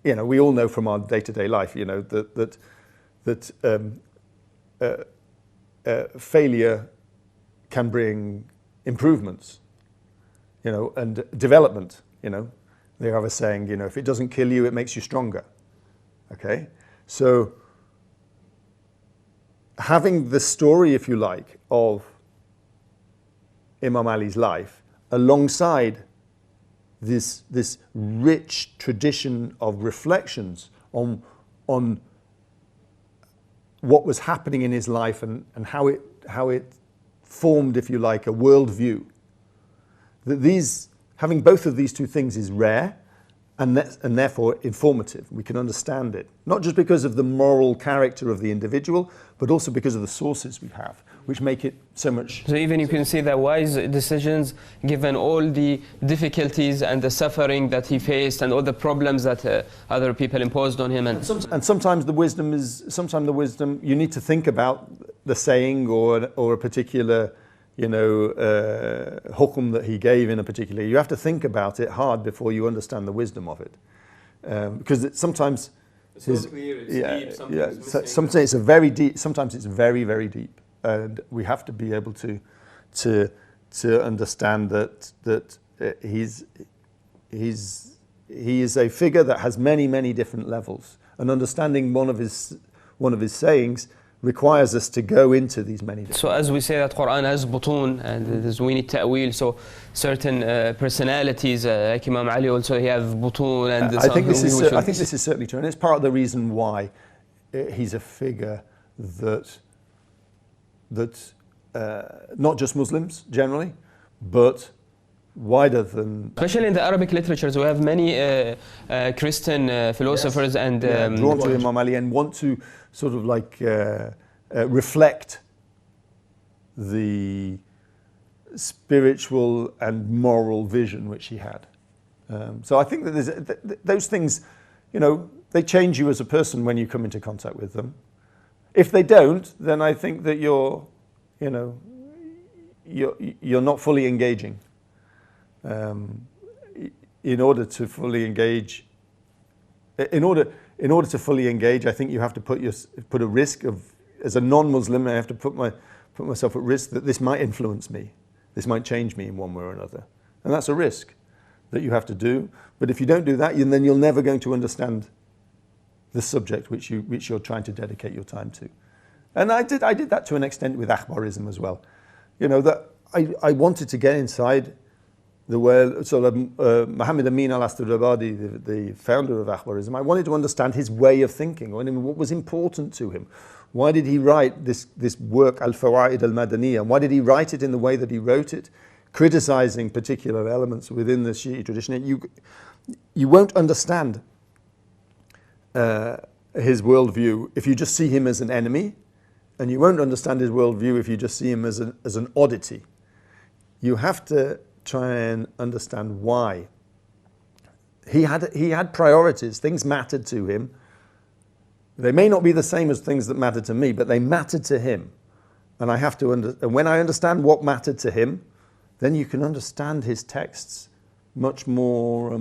you know, we all know from our day-to-day life, you know, that failure can bring improvements, you know, and development, you know. They have a saying, you know, if it doesn't kill you, it makes you stronger. Okay? So having the story, if you like, of Imam Ali's life alongside this rich tradition of reflections on what was happening in his life and how it formed, if you like, a worldview. That having both of these two things is rare and therefore informative. We can understand it, not just because of the moral character of the individual, but also because of the sources we have, which make it so much... So even you can see that wise decisions, given all the difficulties and the suffering that he faced and all the problems that other people imposed on him. And sometimes the wisdom, you need to think about the saying or a particular, you know, hukum that he gave in a particular... You have to think about it hard before you understand the wisdom of it. Because sometimes... It's not clear, it's deep, sometimes it's very deep, sometimes it's very, very deep. And we have to be able to understand that he is a figure that has many, many different levels. And understanding one of his sayings requires us to go into these many different... So as we say that Quran has butun and we need ta'wil, so certain personalities like Imam Ali also he have butun and... I think this is certainly true, and it's part of the reason why he's a figure that not just Muslims generally, but wider than... Especially in the Arabic literatures, we have many Christian philosophers and... drawn to Imam Ali and want to sort of like reflect the spiritual and moral vision which he had. So I think that those things, you know, they change you as a person when you come into contact with them. If they don't, then I think that you're not fully engaging. In order to fully engage, I think you have to put a risk of, as a non-Muslim, I have to put myself at risk that this might influence me, this might change me in one way or another, and that's a risk that you have to do. But if you don't do that, then you're never going to understand the subject which you're trying to dedicate your time to. And I did that to an extent with Akhbarism as well. You know, that I wanted to get inside the world. So Muhammad Amin al-Astarabadi, the founder of Akhbarism, I wanted to understand his way of thinking, what was important to him. Why did he write this work, Al-Fawaid al-Madaniya? Why did he write it in the way that he wrote it, criticizing particular elements within the Shi'i tradition? You won't understand his worldview if you just see him as an enemy, and you won't understand his worldview if you just see him as an oddity. You have to try and understand why. He had priorities, things mattered to him. They may not be the same as things that mattered to me, but they mattered to him. And I have to and when I understand what mattered to him, then you can understand his texts much more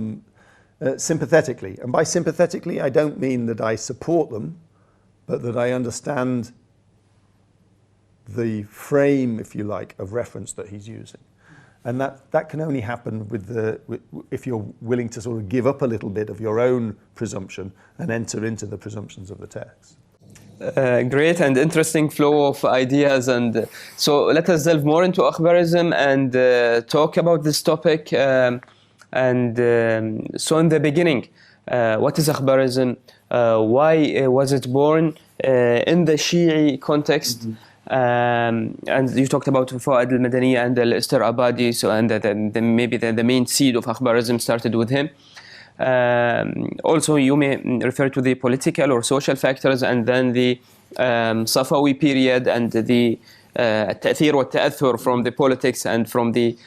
sympathetically. And by sympathetically, I don't mean that I support them, but that I understand the frame, if you like, of reference that he's using. And that can only happen if you're willing to sort of give up a little bit of your own presumption and enter into the presumptions of the text. Great and interesting flow of ideas. And so let us delve more into Akhbarism and talk about this topic. So in the beginning, what is Akhbarism? Why was it born in the Shi'i context? Mm-hmm. And you talked about الفوائد المدنية and الأخبارية, so and maybe the main seed of Akhbarism started with him. Also, you may refer to the political or social factors, and then the Safawi period and the التأثير والتأثر from the politics and from the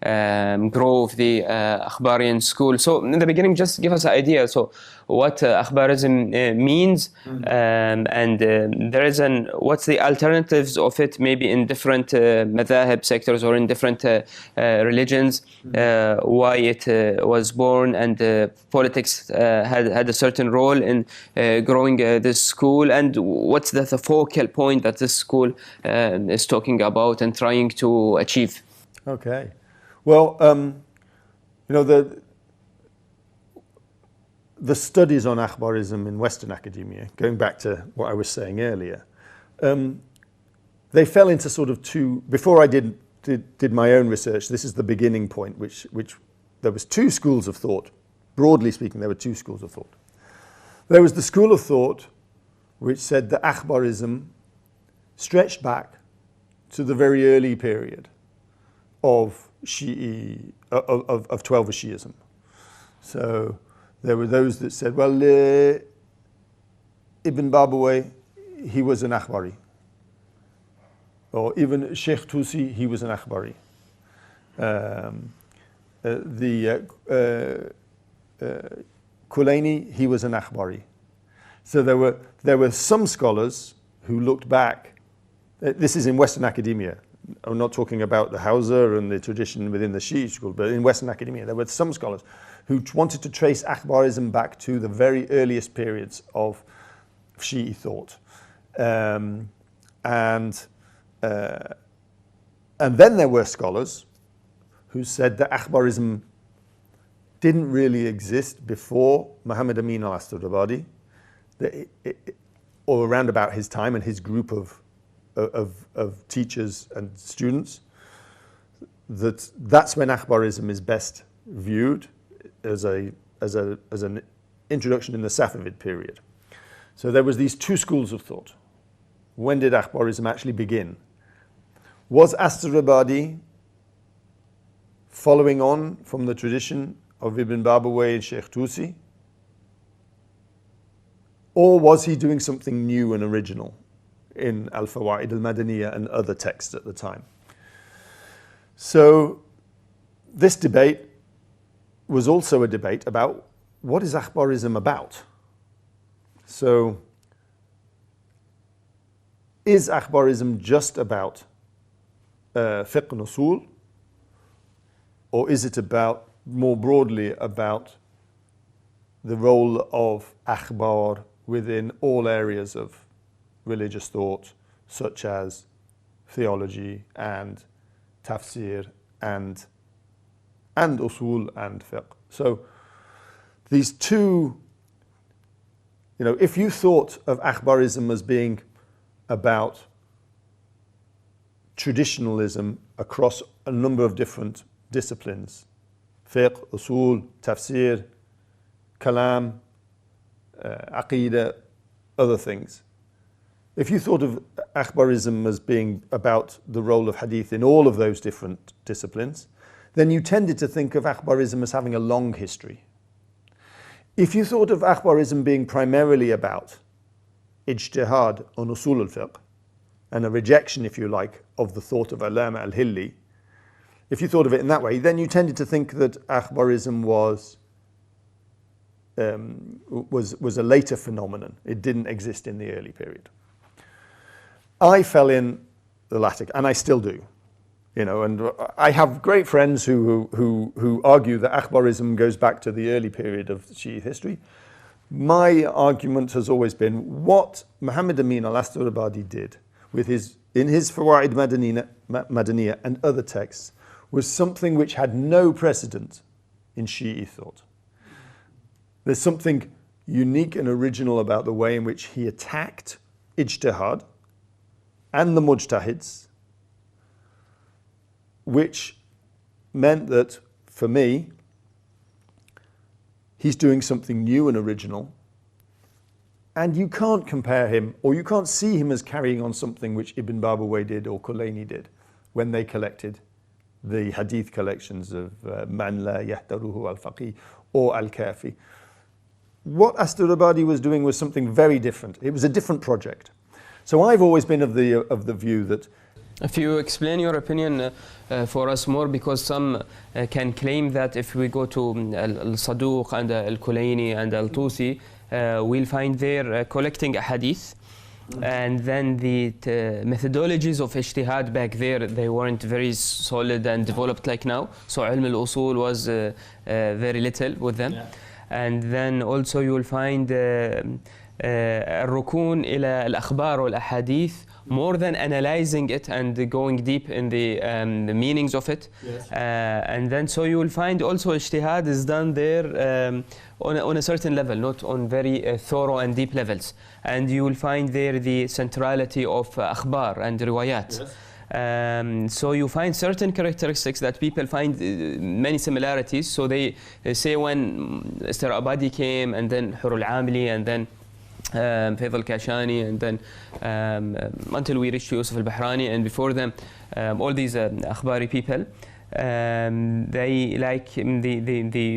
grow the Akhbarian school. So in the beginning, just give us an idea. So what Akhbarism means, and there is what's the alternatives of it, maybe in different madhahib sectors or in different religions, why it was born, and politics had a certain role in growing this school, and what's the focal point that this school is talking about and trying to achieve. Okay. Well, you know, the studies on Akhbarism in Western academia, going back to what I was saying earlier, they fell into sort of two. Before I did my own research, this is the beginning point, which there was two schools of thought. Broadly speaking, there were two schools of thought. There was the school of thought which said that Akhbarism stretched back to the very early period of of Twelver Shi'ism. So there were those that said, well, Ibn Babawayh, he was an Akhbari. Or even Sheikh Tusi, he was an Akhbari. Kulaini, he was an Akhbari. So there were some scholars who looked back. This is in Western academia. I'm not talking about the Hausa and the tradition within the Shi'i school, but in Western academia, there were some scholars who wanted to trace Akhbarism back to the very earliest periods of Shi'i thought. And then there were scholars who said that Akhbarism didn't really exist before Muhammad Amin al-Astarabadi, or around about his time and his group of teachers and students. That's when Akhbarism is best viewed as an introduction in the Safavid period. So there was these two schools of thought. When did Akhbarism actually begin? Was Astarabadi following on from the tradition of Ibn Babawayh and Sheikh Tusi? Or was he doing something new and original in Al-Fawaid, al-Madniyya and other texts at the time? So this debate was also a debate about what is Akhbarism about? So is Akhbarism just about fiqh and usul, or is it about, more broadly, about the role of akhbar within all areas of religious thought, such as theology and tafsir and usul and fiqh? So these two, you know, if you thought of Akhbarism as being about traditionalism across a number of different disciplines, fiqh, usul, tafsir, kalam, aqidah, other things. If you thought of Akhbarism as being about the role of hadith in all of those different disciplines, then you tended to think of Akhbarism as having a long history. If you thought of Akhbarism being primarily about ijtihad on usul al-fiqh, and a rejection, if you like, of the thought of Allama al-Hilli, if you thought of it in that way, then you tended to think that Akhbarism was a later phenomenon. It didn't exist in the early period. I fell in the latter, and I still do. You know, and I have great friends who argue that Akhbarism goes back to the early period of Shi'i history. My argument has always been what Muhammad Amin al-Astarabadi did in his Fawaid Madniyya and other texts was something which had no precedent in Shi'i thought. There's something unique and original about the way in which he attacked ijtihad and the mujtahids, which meant that, for me, he's doing something new and original, and you can't compare him, or you can't see him as carrying on something which Ibn Babawayh did or Kulaini did when they collected the hadith collections of Man La Yahtaruhu al-Faqih or al-Kafi. What Astarabadi was doing was something very different. It was a different project. So I've always been of the view that If you explain your opinion for us more, because some can claim that if we go to al-Saduq and al-Kulayni and al-Tusi, we'll find there collecting ahadith. And then the methodologies of ijtihad back there, they weren't very solid and developed like now. So ilm al-usul was very little with them. Yeah. And then also you will find الركون إلى الأخبار والأحاديث, more than analyzing it and going deep in the meanings of it. Yes. And then so you will find also ijtihad is done there on a certain level, not on very thorough and deep levels. And you will find there the centrality of akhbar and riwayat. Yes. So you find certain characteristics that people find many similarities. So they say when الأسترآبادي came, and then حر العاملي, and then فيض الكاشاني, and then until we reached Yusuf al-Bahraini, and before them all these akhbari people, they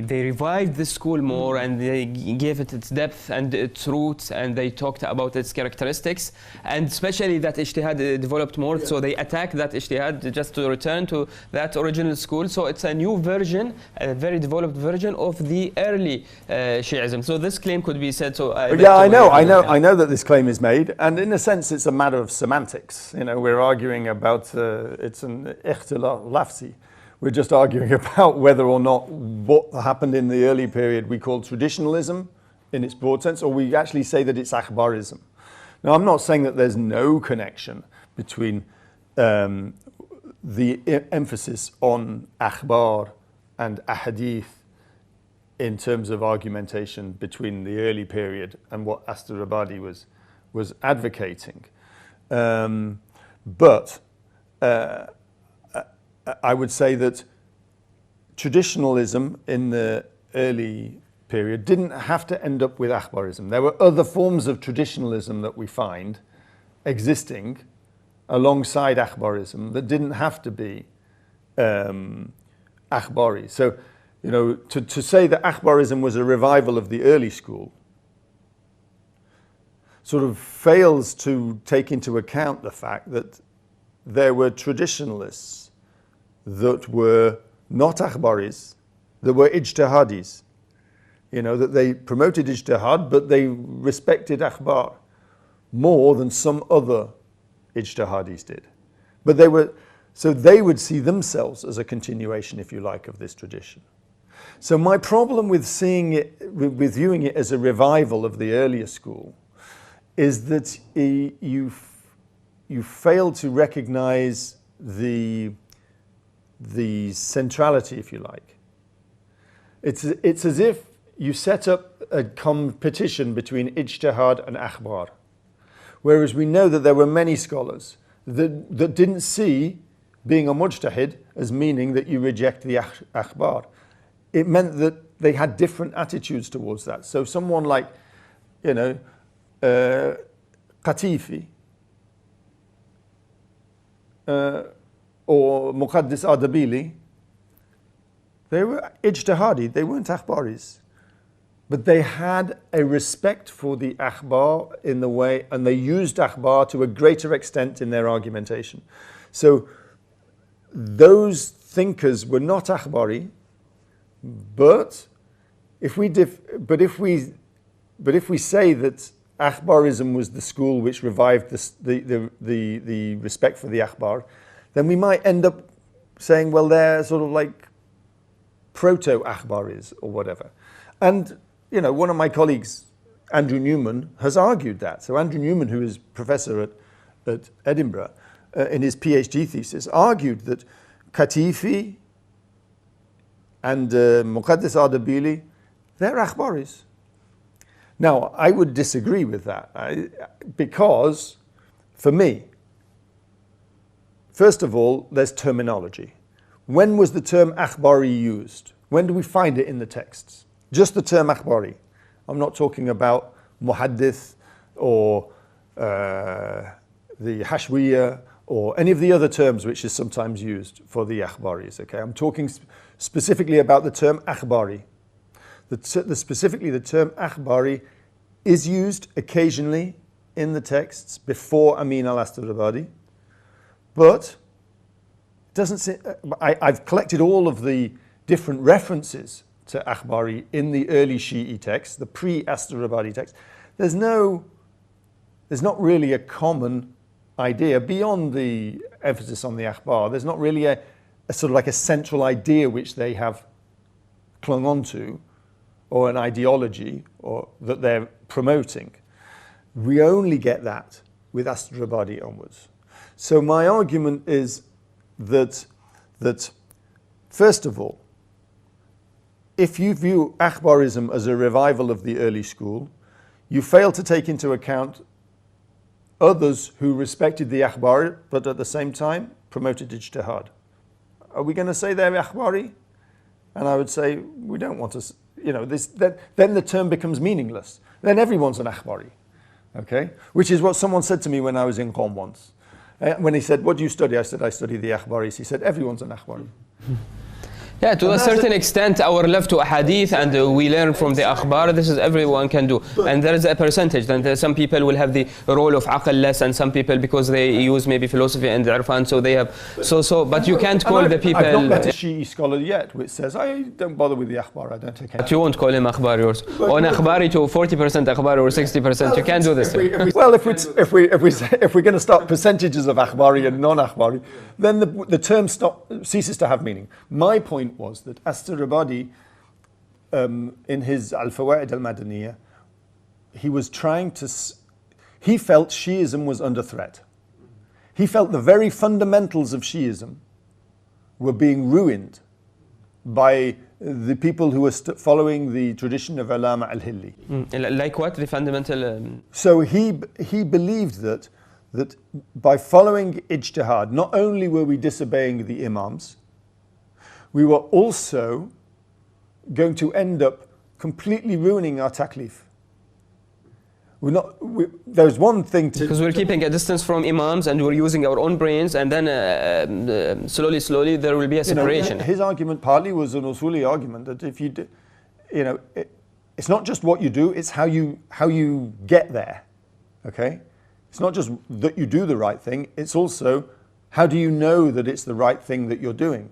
revived the school more, and they gave it its depth and its roots, and they talked about its characteristics, and especially that ijtihad developed more. Yeah. So they attacked that ijtihad just to return to that original school. So it's a new version, a very developed version of the early Shi'ism. So this claim could be said. So yeah, I know that this claim is made, and in a sense it's a matter of semantics. You know, we're arguing about it's an ikhtilaf lafzi. We're just arguing about whether or not what happened in the early period we call traditionalism in its broad sense, or we actually say that it's akhbarism. Now, I'm not saying that there's no connection between the emphasis on akhbar and ahadith in terms of argumentation between the early period and what Astarabadi was advocating. But I would say that traditionalism in the early period didn't have to end up with akhbarism. There were other forms of traditionalism that we find existing alongside akhbarism that didn't have to be akhbari. So, you know, to say that akhbarism was a revival of the early school sort of fails to take into account the fact that there were traditionalists that were not akhbaris, that were ijtihadis. You know, that they promoted ijtihad, but they respected akhbar more than some other ijtihadis did. But they would see themselves as a continuation, if you like, of this tradition. So my problem with seeing it, with viewing it as a revival of the earlier school, is that you fail to recognize the centrality, if you like. It's as if you set up a competition between ijtihad and akhbar, whereas we know that there were many scholars that didn't see being a mujtahid as meaning that you reject the akhbar. It meant that they had different attitudes towards that. So someone like, you know, Qatifi, or Muqaddis Ardabili, they were ijtihadi, they weren't akhbaris. But they had a respect for the akhbar in the way, and they used akhbar to a greater extent in their argumentation. So those thinkers were not akhbari, but if we say that akhbarism was the school which revived the respect for the akhbar, then we might end up saying, well, they're sort of like proto-akhbaris or whatever. And, you know, one of my colleagues, Andrew Newman, has argued that. So Andrew Newman, who is professor at Edinburgh, in his PhD thesis, argued that Qatifi and Muqaddis Ardabili, they're akhbaris. Now, I would disagree with that, because, for me, first of all, there's terminology. When was the term akhbari used? When do we find it in the texts? Just the term akhbari. I'm not talking about muhaddith or the hashwiya or any of the other terms which is sometimes used for the akhbaris. Okay, I'm talking specifically about the term akhbari. Specifically, the term akhbari is used occasionally in the texts before Amin al-Astarabadi, But doesn't say, I've collected all of the different references to Akhbari in the early Shi'i texts, the pre-Astrabadi text. There's not really a common idea beyond the emphasis on the Akhbar. There's not really a sort of like a central idea which they have clung on to, or an ideology or that they're promoting. We only get that with Astrabadi onwards. So my argument is that first of all, if you view Akhbarism as a revival of the early school, you fail to take into account others who respected the Akhbar but at the same time promoted ijtihad. Are we going to say they're Akhbari? And I would say we don't want to, then the term becomes meaningless. Then everyone's an Akhbari, okay? Which is what someone said to me when I was in Qom once. When he said, what do you study? I said, I study the Akhbaris. He said, everyone's an Akhbari. Yeah, to a certain extent, our love to ahadith and we learn from the akhbar, this is everyone can do. And there is a percentage, and some people will have the role of aql less, and some people because they use maybe philosophy and arfan, so they have, but you can't call the people... I've not met a Shi'i scholar yet which says, I don't bother with the akhbar, I don't take care. But you won't call him akhbari or on akhbari to 40% akhbari or 60%, you can't do this. Well, if we're going to start percentages of akhbari and non-akhbari, then the term ceases to have meaning. My point was that Astarabadi, in his الفوائد المدنية, he was trying to, he felt Shi'ism was under threat. He felt the very fundamentals of Shi'ism were being ruined by the people who were following the tradition of Alama al-Hilli. Like what? The fundamental... So he believed that by following ijtihad, not only were we disobeying the imams, we were also going to end up completely ruining our taklif. There's one thing to... Because we're keeping a distance from imams and we're using our own brains, and then slowly there will be a separation. His argument partly was an usuli argument that if you do, it's not just what you do, it's how you get there, okay? It's not just that you do the right thing, it's also how do you know that it's the right thing that you're doing.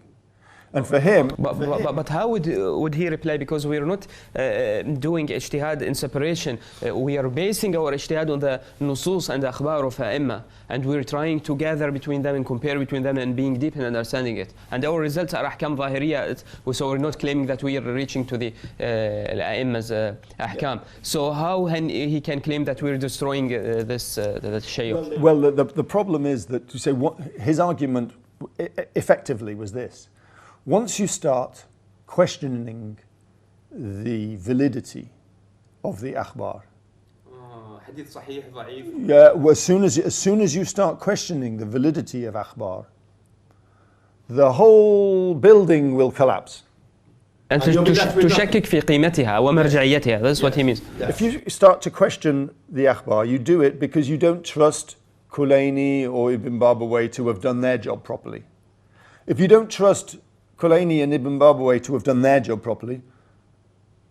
And for him... But how would he reply? Because we're not doing ijtihad in separation. We are basing our ijtihad on the nusus and the akhbar of a'imma. And we're trying to gather between them and compare between them and being deep in understanding it. And our results are ahkam zahiriya. So we're not claiming that we are reaching to the a'imma's ahkam. So how he can claim that we're destroying this shaykh? Well, the problem is that to say his argument effectively was this. Once you start questioning the validity of the akhbar, as soon as you start questioning the validity of akhbar, the whole building will collapse. And تشكك في قيمتها ومرجعيتها. That's what he means. If you start to question the akhbar, you do it because you don't trust Kulaini or Ibn Babawayh to have done their job properly. If you don't trust Kulaini and Ibn Babawayh to have done their job properly,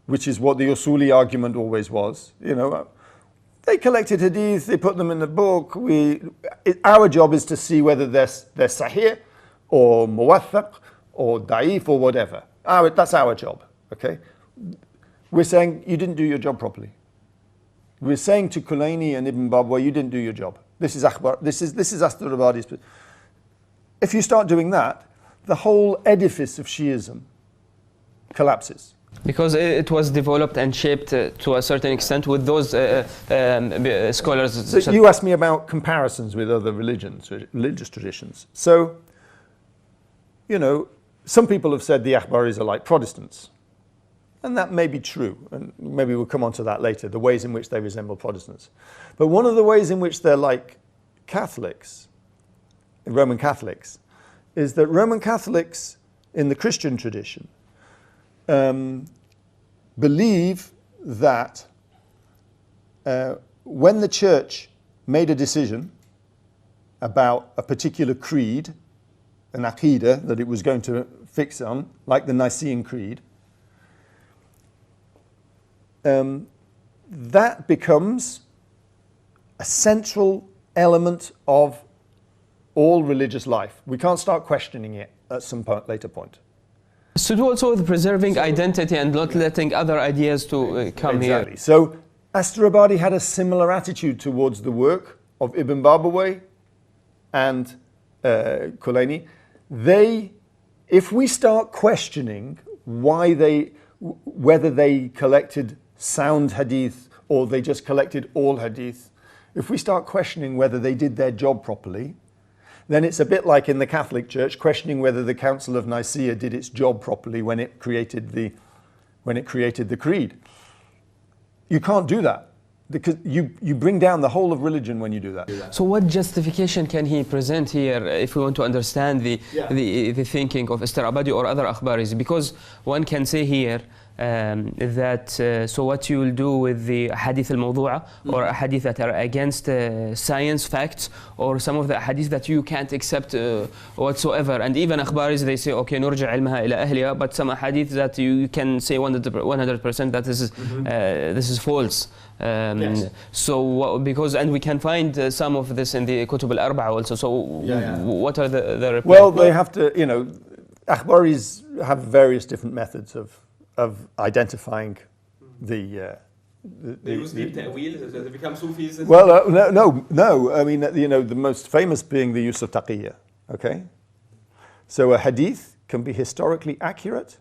which is what the usuli argument always was, they collected hadith, they put them in the book. Our job is to see whether they're sahih or muwathaq or da'if or whatever. That's our job, okay? We're saying you didn't do your job properly. We're saying to Kulaini and Ibn Babawayh, you didn't do your job. This is akhbar. This is Astarabadi's. If you start doing that, the whole edifice of Shi'ism collapses. Because it was developed and shaped to a certain extent with those scholars. So you asked me about comparisons with other religious traditions. So, some people have said the Akhbaris are like Protestants. And that may be true. And maybe we'll come on to that later, the ways in which they resemble Protestants. But one of the ways in which they're like Catholics, Roman Catholics, is that Roman Catholics in the Christian tradition believe that when the church made a decision about a particular creed, an aqidah that it was going to fix on, like the Nicene Creed, that becomes a central element of all religious life. We can't start questioning it at some later point. So do also with preserving identity and not letting other ideas to come Exactly. here. So Astarabadi had a similar attitude towards the work of Ibn Babawayh and Kulaini. If we start questioning whether they collected sound hadith or they just collected all hadith, if we start questioning whether they did their job properly, then it's a bit like in the Catholic Church questioning whether the Council of Nicaea did its job properly when it created the creed. You can't do that because you bring down the whole of religion when you do that. So what justification can he present here if we want to understand the thinking of Isterabadi or other Akhbaris? Because one can say here that so what you will do with the hadith al-mawdu'a or hadith that are against science facts, or some of the hadith that you can't accept whatsoever, and even Akhbaris, they say okay nurja ilmaha ila ahliha, but some hadith that you can say 100% that this is false. Yes. So because and we can find some of this in the Kutub al-Arba'a also. So what are the replies? Well, they have to, Akhbaris have various different methods of identifying the they use deep ta'wil, they become Sufis. Well, no. I mean, the most famous being the use of taqiyya. Okay, so a hadith can be historically accurate.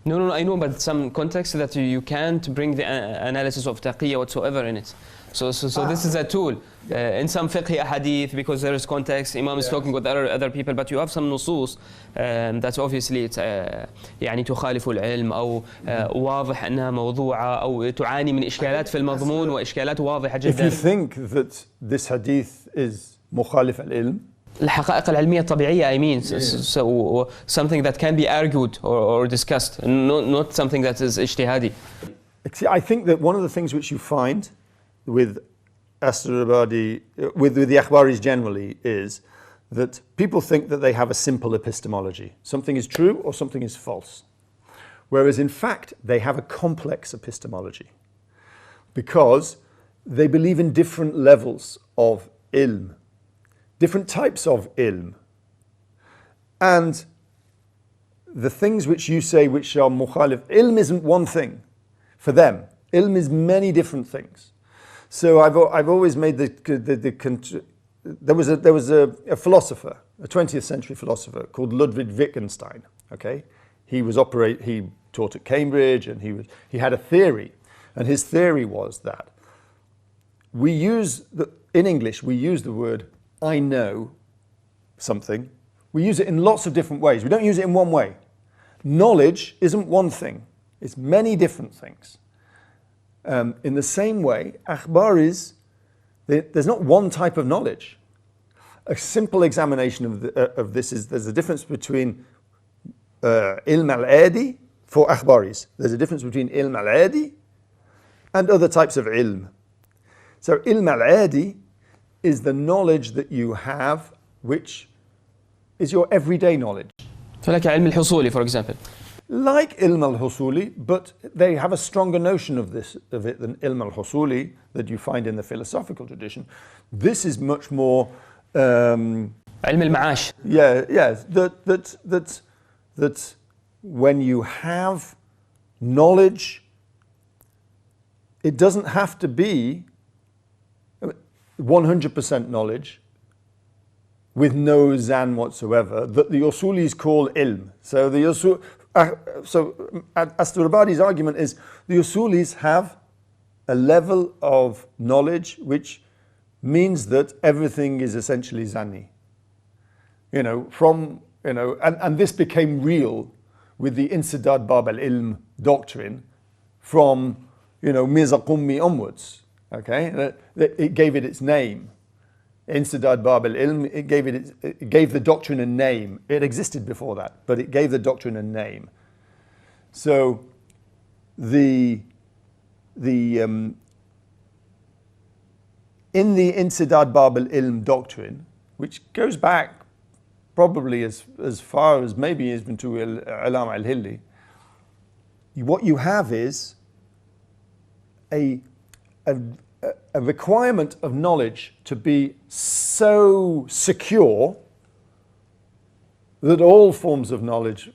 No, I know, but some context that you can't bring the analysis of taqiyya whatsoever in it. So this is a tool. In some fiqh hadith, because there is context, Imam is talking with other people, but you have some nusus that obviously يعني تخالف العلم أو واضح أنها موضوعة أو تعاني من إشكالات في المضمون وإشكالات واضحة جدا. If you think that this hadith is مخالف العلم, الحقائق العلمية الطبيعية, I mean, so something that can be argued or discussed, not something that is ijtihadi. See, I think that one of the things which you find with Astarabadi, with the Akhbaris generally, is that people think that they have a simple epistemology. Something is true or something is false. Whereas in fact, they have a complex epistemology because they believe in different levels of ilm, different types of ilm. And the things which you say which are mukhalif, ilm isn't one thing for them. Ilm is many different things. So I've always made there was a philosopher, a 20th century philosopher called Ludwig Wittgenstein. Okay, he taught at Cambridge, and he had a theory, and his theory was that in English we use the word I know something. We use it in lots of different ways. We don't use it in one way. Knowledge isn't one thing; it's many different things. In the same way, Akhbaris, there's not one type of knowledge. A simple examination of this is there's a difference between ilm al-adi for Akhbaris. There's a difference between ilm al-adi and other types of ilm. So ilm al-adi is the knowledge that you have, which is your everyday knowledge. So like علم الحصولي, for example. Like ilm al-husuli, but they have a stronger notion of it than ilm al-husuli that you find in the philosophical tradition. This is much more علم المعاش. That when you have knowledge, it doesn't have to be 100% knowledge with no zan whatsoever, that the usulis call ilm. So Astarabadi's argument is the usulis have a level of knowledge which means that everything is essentially zanni. And this became real with the Insidad Bab al-Ilm doctrine from, Mirza Qummi onwards. Okay, it gave it its name. Insidad Bab al-Ilm, it gave the doctrine a name. It existed before that, but it gave the doctrine a name. So in the Insidad Bab al-Ilm doctrine, which goes back probably as far as maybe even to Alam al-Hilli, what you have is a requirement of knowledge to be so secure that all forms of knowledge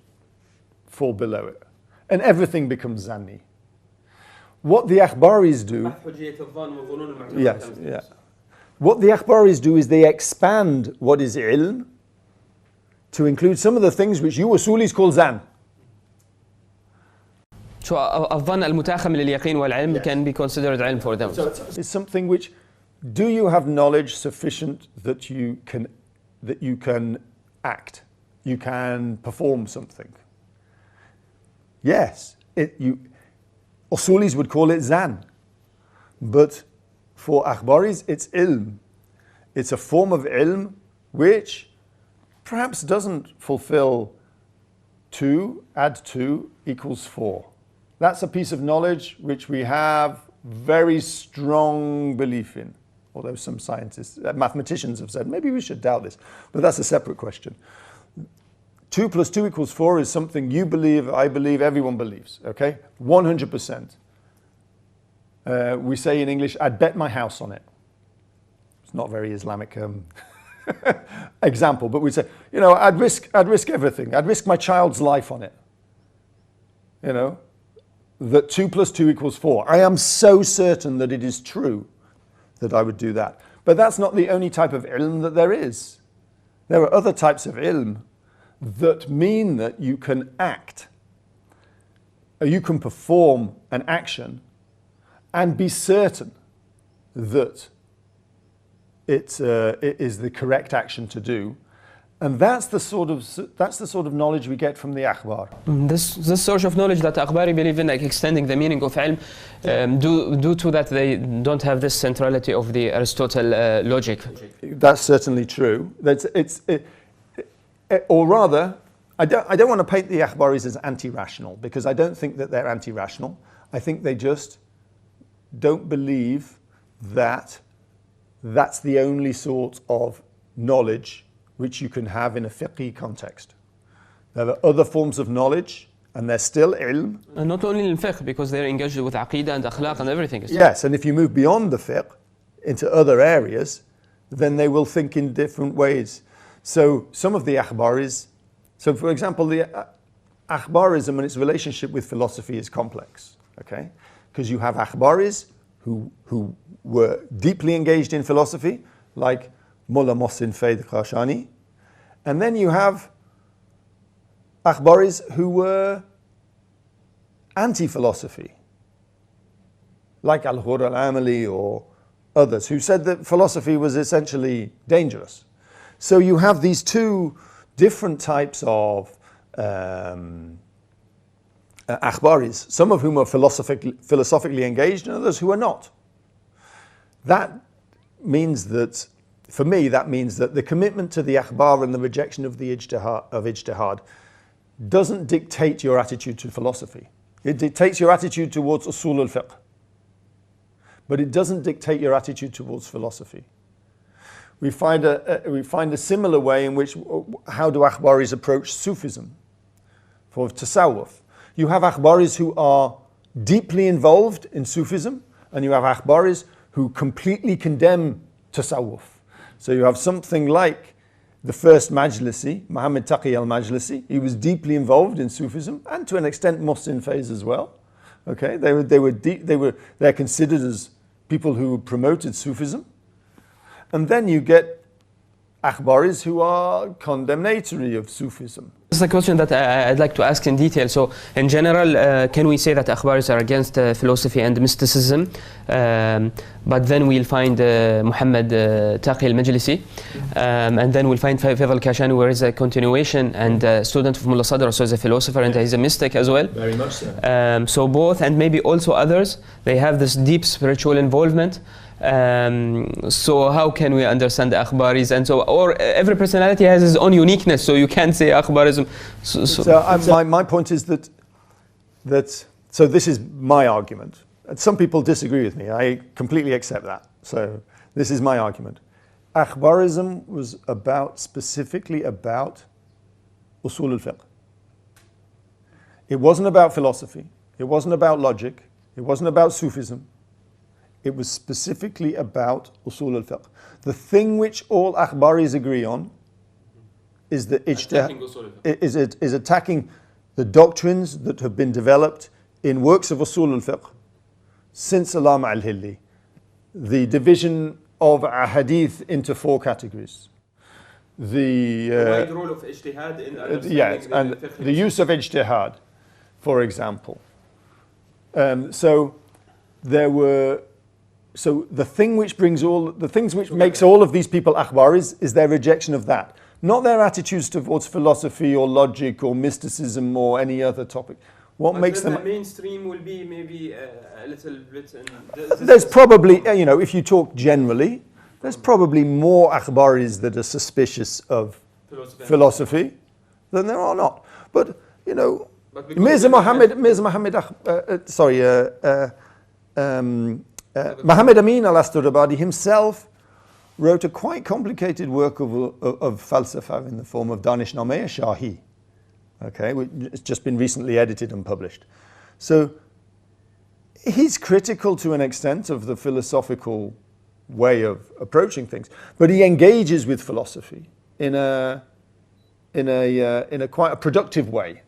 fall below it, and everything becomes zanni. What the Akhbaris do, yes, yeah. What the Akhbaris do is they expand what is ilm to include some of the things which you usulis call zan. So الظن المتاخم لليقين والعلم can be considered علم for them. So it's something which, do you have knowledge sufficient that you can act, you can perform something? Yes, usulis would call it zan, but for Akhbaris it's ilm. It's a form of ilm which perhaps doesn't fulfill 2 add 2 equals 4. That's a piece of knowledge which we have very strong belief in. Although some scientists, mathematicians have said, maybe we should doubt this, but that's a separate question. 2 plus 2 equals 4 is something you believe, I believe, everyone believes, okay? 100%. We say in English, I'd bet my house on it. It's not very Islamic example, but we say, you know, I'd risk everything. I'd risk my child's life on it. You know, that 2 plus 2 equals 4. I am so certain that it is true that I would do that. But that's not the only type of ilm that there is. There are other types of ilm that mean that you can act, or you can perform an action and be certain that it is the correct action to do. And that's the sort of knowledge we get from the Akhbar. This sort of knowledge that Akhbari believe in, like extending the meaning of ilm, due to that they don't have this centrality of the Aristotle logic. That's certainly true. Or rather, I don't want to paint the Akhbaris as anti-rational, because I don't think that they're anti-rational. I think they just don't believe that that's the only sort of knowledge which you can have in a fiqhi context. There are other forms of knowledge, and they're still ilm. And not only in fiqh, because they're engaged with aqidah and akhlaq and everything. Yes, and if you move beyond the fiqh into other areas, then they will think in different ways. So some of the Akhbaris, so for example, the Akhbarism and its relationship with philosophy is complex, okay? Because you have Akhbaris who were deeply engaged in philosophy, like Mullah Mohsin Faid Khashani, and then you have Akhbaris who were anti-philosophy, like Al-Ghur al-Amali or others, who said that philosophy was essentially dangerous. So you have these two different types of Akhbaris, some of whom are philosophically engaged and others who are not. That means that, for me, that means that the commitment to the Akhbar and the rejection of the ijtihad doesn't dictate your attitude to philosophy. It dictates your attitude towards usul al-fiqh. But it doesn't dictate your attitude towards philosophy. We find a similar way in which, how do Akhbaris approach Sufism? For tasawwuf. You have Akhbaris who are deeply involved in Sufism, and you have Akhbaris who completely condemn tasawwuf. So you have something like the first Majlisi, Muhammad Taqi al-Majlisi. He was deeply involved in Sufism, and to an extent Mohsin Faiz as well. Okay, they're considered as people who promoted Sufism. And then you get Akhbaris who are condemnatory of Sufism. This is a question that I'd like to ask in detail. So, in general, can we say that Akhbaris are against philosophy and mysticism? But then we'll find Muhammad Taqi al-Majlisi, and then we'll find Faid al-Kashani, where is a continuation and a student of Mullah Sadr, also is a philosopher, and he's a mystic as well. Very much so. So both, and maybe also others, they have this deep spiritual involvement. So how can we understand the Akhbaris? And so, or every personality has his own uniqueness, so you can't say Akhbarism. My point is that so this is my argument. And some people disagree with me. I completely accept that. So this is my argument. Akhbarism was specifically about usul al-fiqh. It wasn't about philosophy. It wasn't about logic. It wasn't about Sufism. It was specifically about usul al-fiqh. The thing which all Akhbaris agree on is that attacking usul al-fiqh. is attacking the doctrines that have been developed in works of usul al-fiqh since Allama al-Hilli. The division of a hadith into 4 categories. The wide role of ijtihad in understanding yes, and the use of ijtihad, for example. So the things which makes all of these people akhbaris is their rejection of that, not their attitudes towards philosophy or logic or mysticism or any other topic. What but makes them the mainstream will be maybe a little bit. There's probably, if you talk generally, there's probably more akhbaris that are suspicious of philosophy than there are not. But Mirza Muhammad Amin al-Asturabadi himself wrote a quite complicated work of falsafa in the form of Danishnameh Shahi, okay, which has just been recently edited and published. So he's critical to an extent of the philosophical way of approaching things, but he engages with philosophy in a quite a productive way,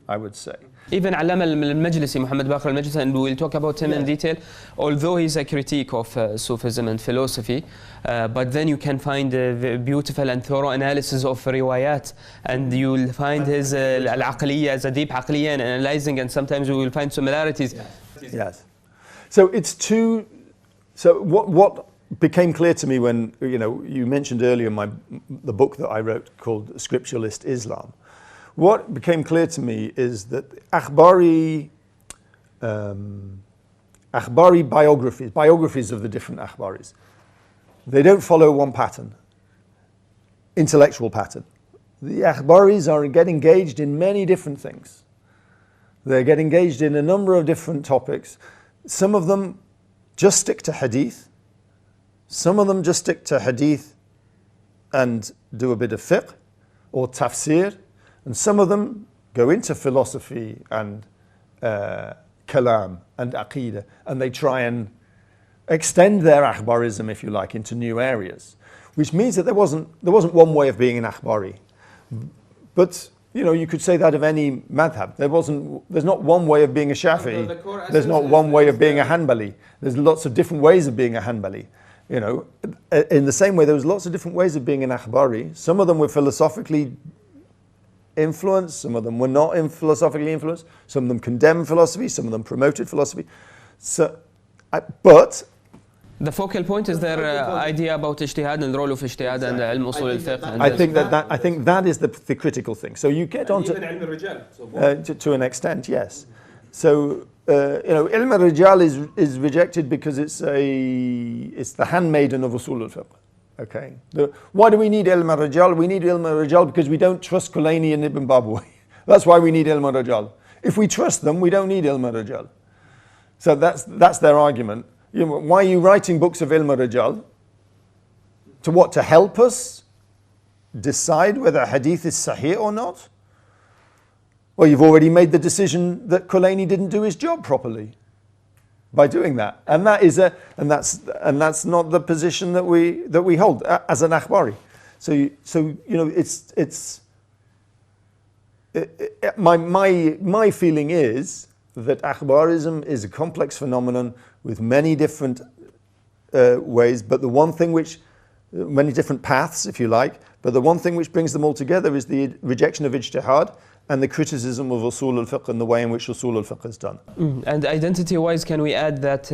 I would say. Even Allama al-Majlisi, Muhammad Baqir al-Majlisi, and we'll talk about him in detail, although he's a critique of Sufism and philosophy, but then you can find a beautiful and thorough analysis of riwayat, and you'll find his al-aqliyya as a deep aqliyya and analyzing, and sometimes we will find similarities. Yes. So what became clear to me when, you mentioned earlier the book that I wrote called Scripturalist Islam. What became clear to me is that akhbari biographies of the different akhbaris, they don't follow one pattern, intellectual pattern. The akhbaris get engaged in many different things. They get engaged in a number of different topics. Some of them just stick to hadith. Some of them just stick to hadith and do a bit of fiqh or tafsir. And some of them go into philosophy and kalam and aqeedah, and they try and extend their akhbarism, if you like, into new areas, which means that there wasn't one way of being an akhbari. But you could say that of any madhab. There's not one way of being a Shafi'i. There's not one way of being a Hanbali. There's lots of different ways of being a Hanbali. In the same way, there was lots of different ways of being an akhbari. Some of them were philosophically influenced, some of them were not philosophically influenced, some of them condemned philosophy, some of them promoted philosophy. But the focal point is their idea about ijtihad and the role of ijtihad and ilm usul al-fiqh. I think that is the critical thing. So you get on to ilm al-rijal. To an extent, yes. So ilm al-rijal is rejected because it's the handmaiden of usul al-fiqh. Okay. Why do we need ilm al-rijal? We need ilm al-rijal because we don't trust Kulaini and Ibn Babawayh. That's why we need ilm al-rijal. If we trust them, we don't need ilm al-rijal. So that's their argument. Why are you writing books of ilm al-rijal? To help us decide whether hadith is sahih or not? Well, you've already made the decision that Kulaini didn't do his job properly by doing that, and that's not the position that we hold as an akhbari. My feeling is that akhbarism is a complex phenomenon with many different ways, but many different paths, if you like. But the one thing which brings them all together is the rejection of ijtihad and the criticism of usul al-fiqh and the way in which usul al-fiqh is done. And identity-wise, can we add that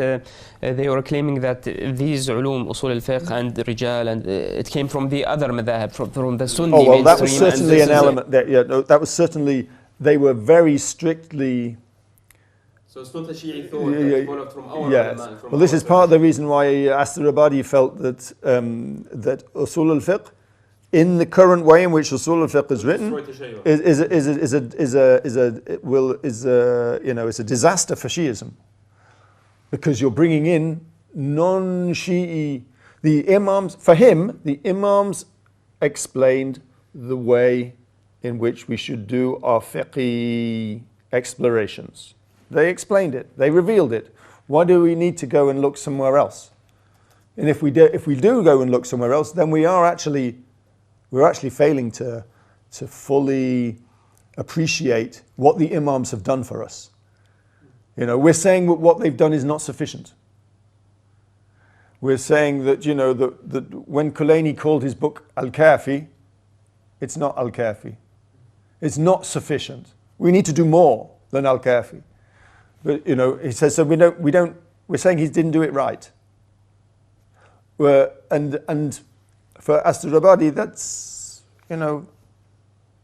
they were claiming that these ulum, usul al-fiqh and rijal, and it came from the other madhab, from the Sunni mainstream? Oh, well, that was certainly an element. That was certainly, they were very strictly... So it's not a Shi'i thought that followed from our yes. Well, this is part of the reason why Astarabadi felt that usul al-fiqh, in the current way in which usul al-fiqh is written, is a disaster for Shi'ism, because you're bringing in non-Shi'i. The imams, for him, the imams explained the way in which we should do our fiqh explorations. They explained it. They revealed it. Why do we need to go and look somewhere else? And if we do go and look somewhere else, then we're actually failing to to fully appreciate what the Imams have done for us. You know, we're saying that what they've done is not sufficient. We're saying that, you know, that when Kulaini called his book Al-Kafi, it's not Al-Kafi. It's not sufficient. We need to do more than Al-Kafi. But, you know, he says, so we're saying he didn't do it right. And for Astrabadi, that's, you know,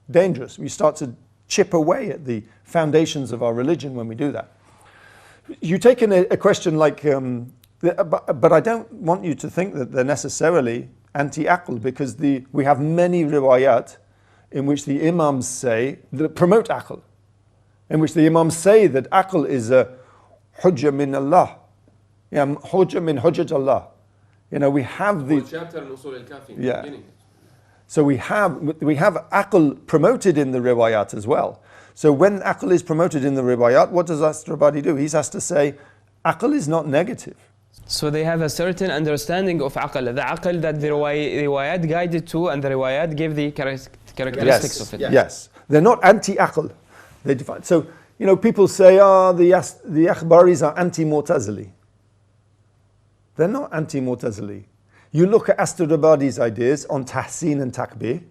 dangerous. We start to chip away at the foundations of our religion when we do that. You take in a question like, but I don't want you to think that they're necessarily anti-aql, because we have many riwayat in which the Imams say, that promote aql, in which the Imams say that aql is a hujjah min Allah, hujjah min hujjat Allah. You know, we have the chapter in Usul al-Kafi. Yeah. So we have aql promoted in the riwayat as well. So when aql is promoted in the riwayat, what does Astrabadi do? He has to say, aql is not negative. So they have a certain understanding of aql, the aql that the riwayat guided to, and the riwayat gave the characteristics of it. Yes, they're not anti-aql. They define. So, you know, people say, the Akhbaris are anti-Mu'tazili. They're not anti-Mu'tazili. You look at Astrabadi's ideas on tahsin and takbir.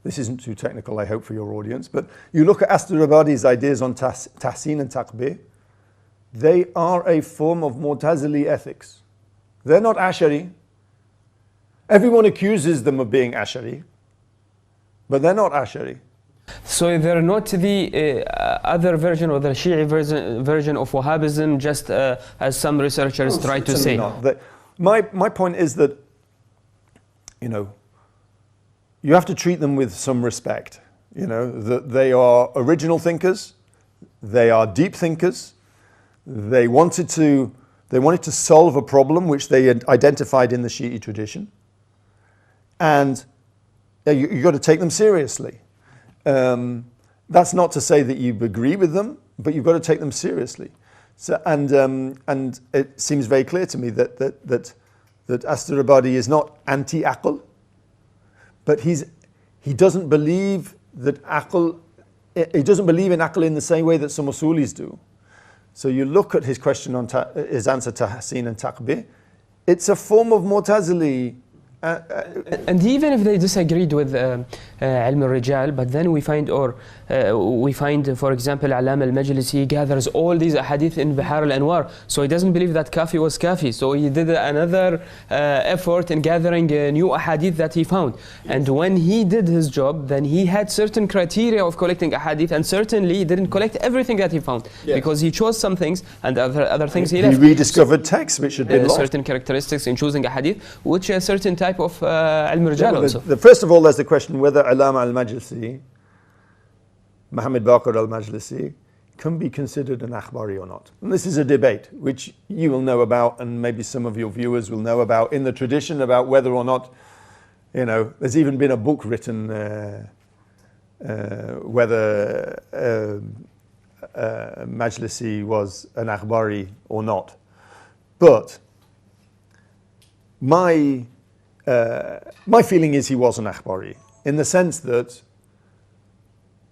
This isn't too technical, I hope, for your audience, but you look at Astrabadi's ideas on tahsin and takbir. They are a form of Mu'tazili ethics. They're not Ash'ari. Everyone accuses them of being Ash'ari, but they're not Ash'ari. So they're not the other version, or the Shi'i version of Wahhabism, just as some researchers try to say. Not. My point is that, you know, you have to treat them with some respect. You know, that they are original thinkers, they are deep thinkers. They wanted to solve a problem which they had identified in the Shi'i tradition, and you've got to take them seriously. That's not to say that you agree with them, but you've got to take them seriously. So, and it seems very clear to me that Astrabadi is not anti-aql, but he doesn't believe that aql. He doesn't believe in aql in the same way that some usulis do. So you look at his question on his answer to tahsin and takbir, it's a form of Mu'tazili. And even if they disagreed with Ilm al-Rijal, but then we find, for example, Alam al-Majlisi gathers all these ahadith in Bihar al-Anwar. So he doesn't believe that Kafi was Kafi. So he did another effort in gathering new ahadith that he found. And when he did his job, then he had certain criteria of collecting ahadith, and certainly he didn't collect everything that he found, because he chose some things and other things he left. He rediscovered texts which had been lost. Certain characteristics in choosing ahadith, which a certain type of Ilm al-Rijal also. First of all, there's the question whether Alam al-Majlisi, Muhammad Baqir al-Majlisi, can be considered an Akhbari or not. And this is a debate which you will know about, and maybe some of your viewers will know about, in the tradition, about whether or not, you know, there's even been a book written whether Majlisi was an Akhbari or not. But my feeling is he was an Akhbari, in the sense that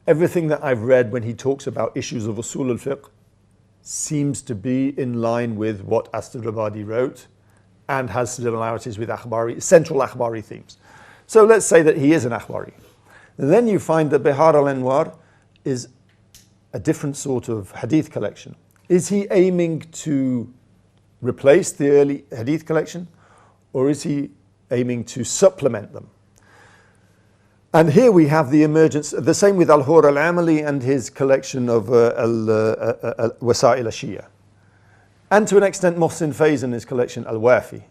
everything that I've read when he talks about issues of usul al-fiqh seems to be in line with what Astrabadi wrote, and has similarities with Akhbari, central Akhbari themes. So let's say that he is an Akhbari. And then you find that Bihar al-Anwar is a different sort of hadith collection. Is he aiming to replace the early hadith collection, or is he aiming to supplement them? And here we have the emergence, the same with Al-Hur al-Amali and his collection of Wasa'il al-Shia. And to an extent Muhsin Faiz and his collection Al-Wafi.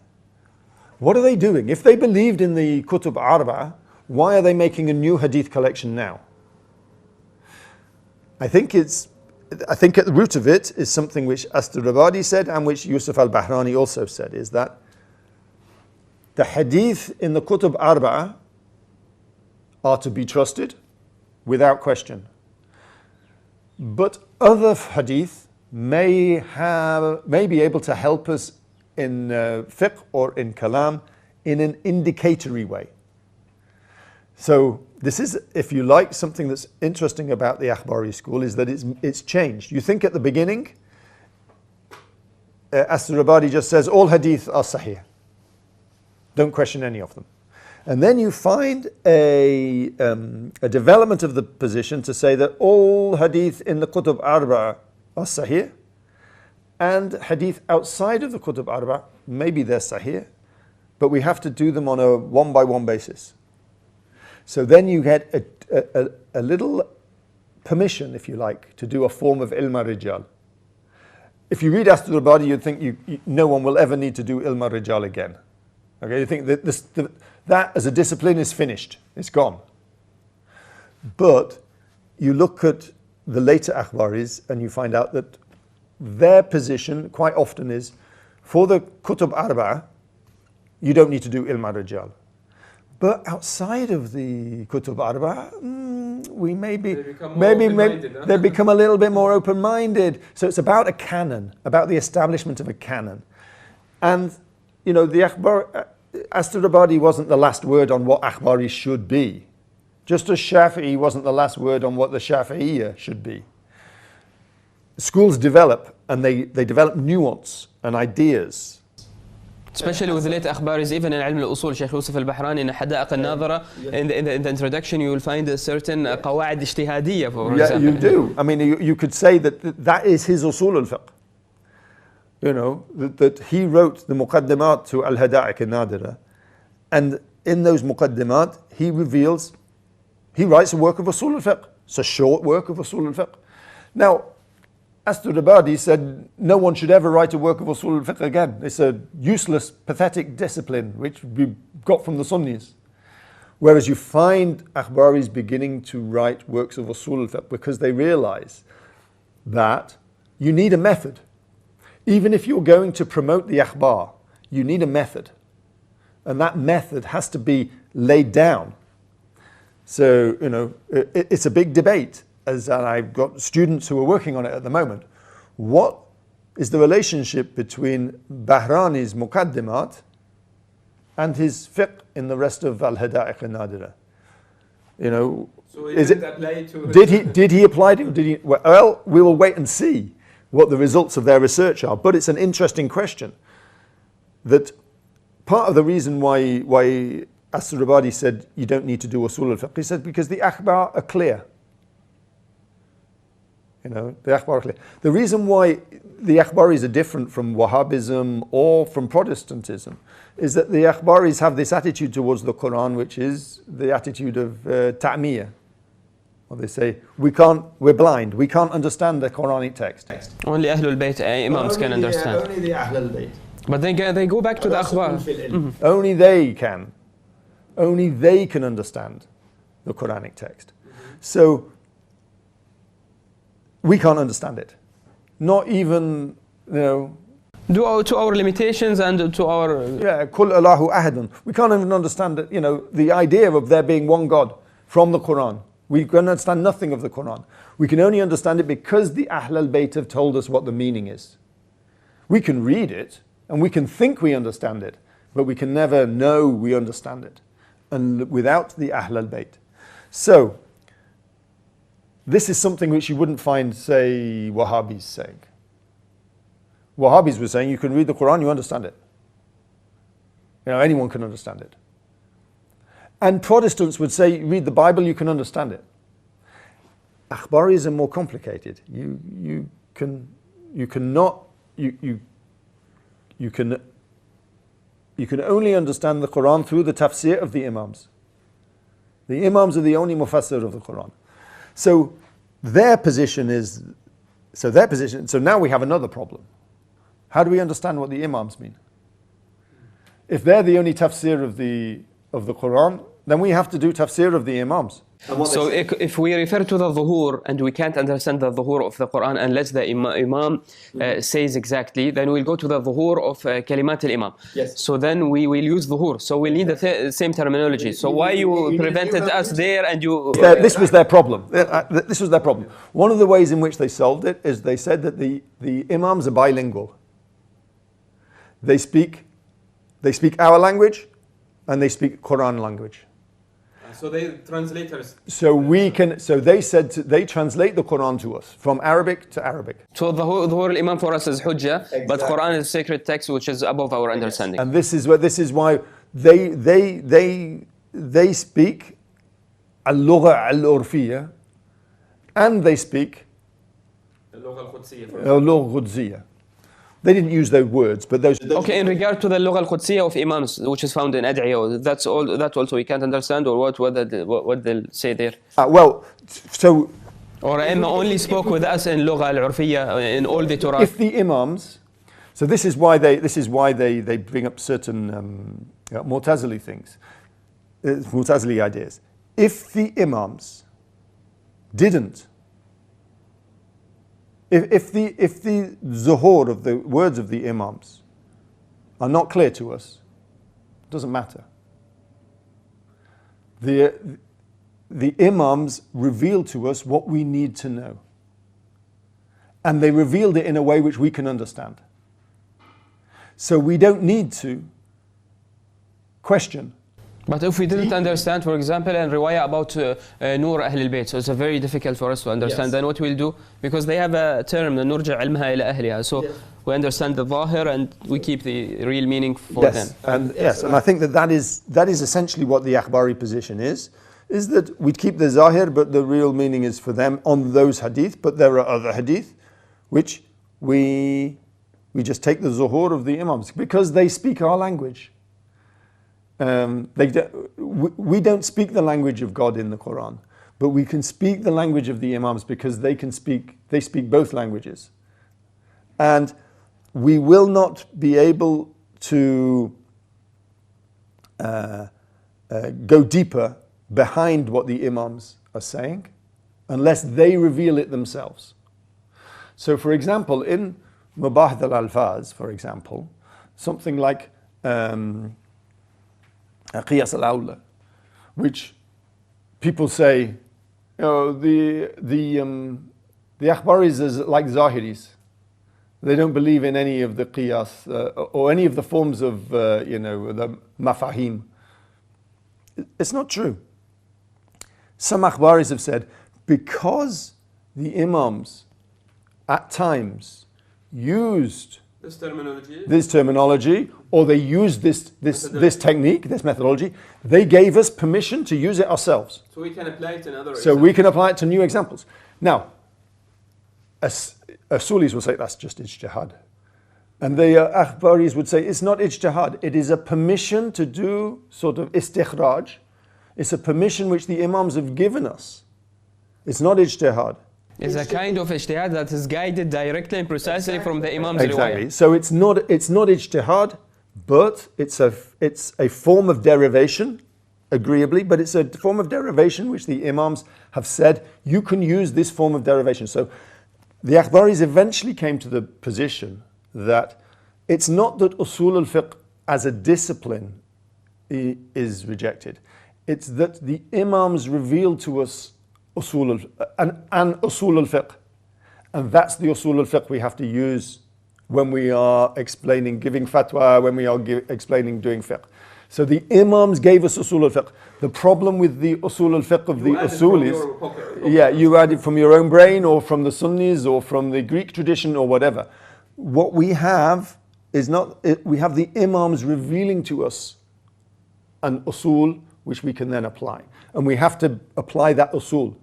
What are they doing? If they believed in the Kutub Arba'a, why are they making a new hadith collection now? I think at the root of it is something which Astrabadi said, and which Yusuf al-Bahrani also said, is that the hadith in the Kutub Arba'a are to be trusted without question. But other hadith may be able to help us in fiqh or in kalam in an indicatory way. So this is, if you like, something that's interesting about the Akhbari school is that it's changed. You think at the beginning, Al-Istirābādi just says all hadith are sahih. Don't question any of them. And then you find a development of the position to say that all hadith in the Kutub Arba'a are sahih, and hadith outside of the Kutub Arba'a, maybe they're sahih, but we have to do them on a one-by-one basis. So then you get a little permission, if you like, to do a form of ilm al-rijal. If you read Al-Istirābādi, you'd think no one will ever need to do ilm al-rijal again. Okay, you think that that as a discipline is finished, it's gone. But you look at the later Akhbaris and you find out that their position quite often is, for the Kutub Arba'a, you don't need to do ilm al-rijal. But outside of the Kutub Arba'a, we they become a little bit more open-minded. So it's about a canon, about the establishment of a canon. And, you know, the Al-Istirābādi wasn't the last word on what Akhbari should be. Just as Shafi'i wasn't the last word on what the Shafi'iyya should be. Schools develop, and they develop nuance and ideas. Especially with the late Akhbaris, even in علم الأصول, Sheikh Yusuf al-Bahraini in حدائق الناظرة, in the introduction you will find a certain قواعد اجتهادية, for example. Yeah, you do. I mean, you could say that is his usul al-fiqh. You know, that he wrote the muqaddimat to al-hada'ik al-nadira, and in those muqaddimat he writes a work of usul al-fiqh. It's a short work of usul al-fiqh. Now, Al-Istirābādi said no one should ever write a work of usul al-fiqh again. It's a useless, pathetic discipline which we got from the Sunnis. Whereas you find Akhbaris beginning to write works of usul al-fiqh because they realize that you need a method. Even if you're going to promote the akhbar, you need a method. And that method has to be laid down. So, you know, it's a big debate. And I've got students who are working on it at the moment. What is the relationship between Bahrani's muqaddimat and his fiqh in the rest of al-hadā'iq al-nadira? You know, so did he apply it? Well, we will wait and see what the results of their research are. But it's an interesting question. That part of the reason why Al-Istirābādi said you don't need to do usul al-fiqh, he said because the akhbar are clear. You know, the akhbar are clear. The reason why the akhbaris are different from Wahhabism or from Protestantism is that the akhbaris have this attitude towards the Quran, which is the attitude of ta'miyah. Or they say, we're blind, we can't understand the Quranic text. Only Ahlul Bayt Imams can understand. Only the Ahlul Bayt. But they go back to the Akhbar. Only they can. Only they can understand the Quranic text. So, we can't understand it. Not even, you know... To our limitations and to our... Yeah, Kul Allahu Ahadun. We can't even understand, you know, the idea of there being one God from the Quran. We can understand nothing of the Quran. We can only understand it because the Ahl al-Bayt have told us what the meaning is. We can read it, and we can think we understand it, but we can never know we understand it. And without the Ahl al-Bayt. So, this is something which you wouldn't find, say, Wahhabis saying. Wahhabis were saying, you can read the Quran, you understand it. You know, anyone can understand it. And Protestants would say, read the Bible, you can understand it. Akhbaris are more complicated. You can only understand the Quran through the tafsir of the Imams. The Imams are the only mufassir of the Quran. So their position is, so now we have another problem. How do we understand what the Imams mean? If they're the only tafsir of the Quran, then we have to do tafsir of the Imams. So if we refer to the dhuhur and we can't understand the dhuhur of the Quran unless the Imam says exactly, then we'll go to the dhuhur of kalimat al-Imam. Yes. So then we will use dhuhur. So we'll need the same terminology. So why you prevented us there and you... This was their problem. This was their problem. One of the ways in which they solved it is they said that the Imams are bilingual. They speak our language and they speak Quran language. So they translators. So they said they translate the Quran to us from Arabic to Arabic. So ظهور الإمام for us is hujjah, but Quran is sacred text which is above our understanding. And this is why they speak اللغة العرفية and they speak اللغة القدسية. اللغة القدسية. They didn't use those words, but those. Okay, in regard to the اللغة القدسية of imams, which is found in Ad'iyah, that's all. That also we can't understand, or what they'll say there. So. Or Imam only spoke with us in اللغة العرفية in all the Torah. If the imams, so this is why they bring up certain Mu'tazili things, Mu'tazili ideas. If the imams didn't. If the zuhur of the words of the imams are not clear to us, it doesn't matter. The imams reveal to us what we need to know. And they revealed it in a way which we can understand. So we don't need to question. But if we didn't understand, for example, and riwayah about Nur Ahl al-Bayt, so it's very difficult for us to understand. Then what we'll do, because they have a term, نرجع علمها إلى أهلها. So we understand the zahir and we keep the real meaning for them. And I think that is essentially what the Akhbari position is that we keep the zahir, but the real meaning is for them on those hadith. But there are other hadith which we just take the zuhur of the imams because they speak our language. We don't speak the language of God in the Quran, but we can speak the language of the imams because they speak both languages. And we will not be able to go deeper behind what the imams are saying unless they reveal it themselves. So for example, in Mubahth al-Alfaz, for example, something like Qiyas al-Awla, which people say, the Akhbaris is like Zahiris. They don't believe in any of the Qiyas or any of the forms of the Mafahim. It's not true. Some Akhbaris have said because the Imams at times used this terminology, or they used this technique, this methodology, they gave us permission to use it ourselves. So we can apply it in other examples. We can apply it to new examples. Now, Asulis will say that's just ijtihad. And the Akhbaris would say it's not ijtihad, it is a permission to do sort of istikhraj. It's a permission which the Imams have given us. It's not ijtihad. It's a kind of ijtihad that is guided directly and precisely from the Imam's Exactly. riwayah. So it's not ijtihad, but it's a form of derivation, agreeably, but it's a form of derivation which the Imams have said, you can use this form of derivation. So the Akhbaris eventually came to the position that it's not that usul al-fiqh as a discipline is rejected. It's that the Imams reveal to us usul al-fiqh. And that's the usul al-fiqh we have to use when we are explaining, giving fatwa, when we are explaining, doing fiqh. So the Imams gave us usul al-fiqh. The problem with the usul al-fiqh of the usulis, you add it from your own brain or from the Sunnis or from the Greek tradition or whatever. What we have is we have the Imams revealing to us an usul which we can then apply. And we have to apply that usul,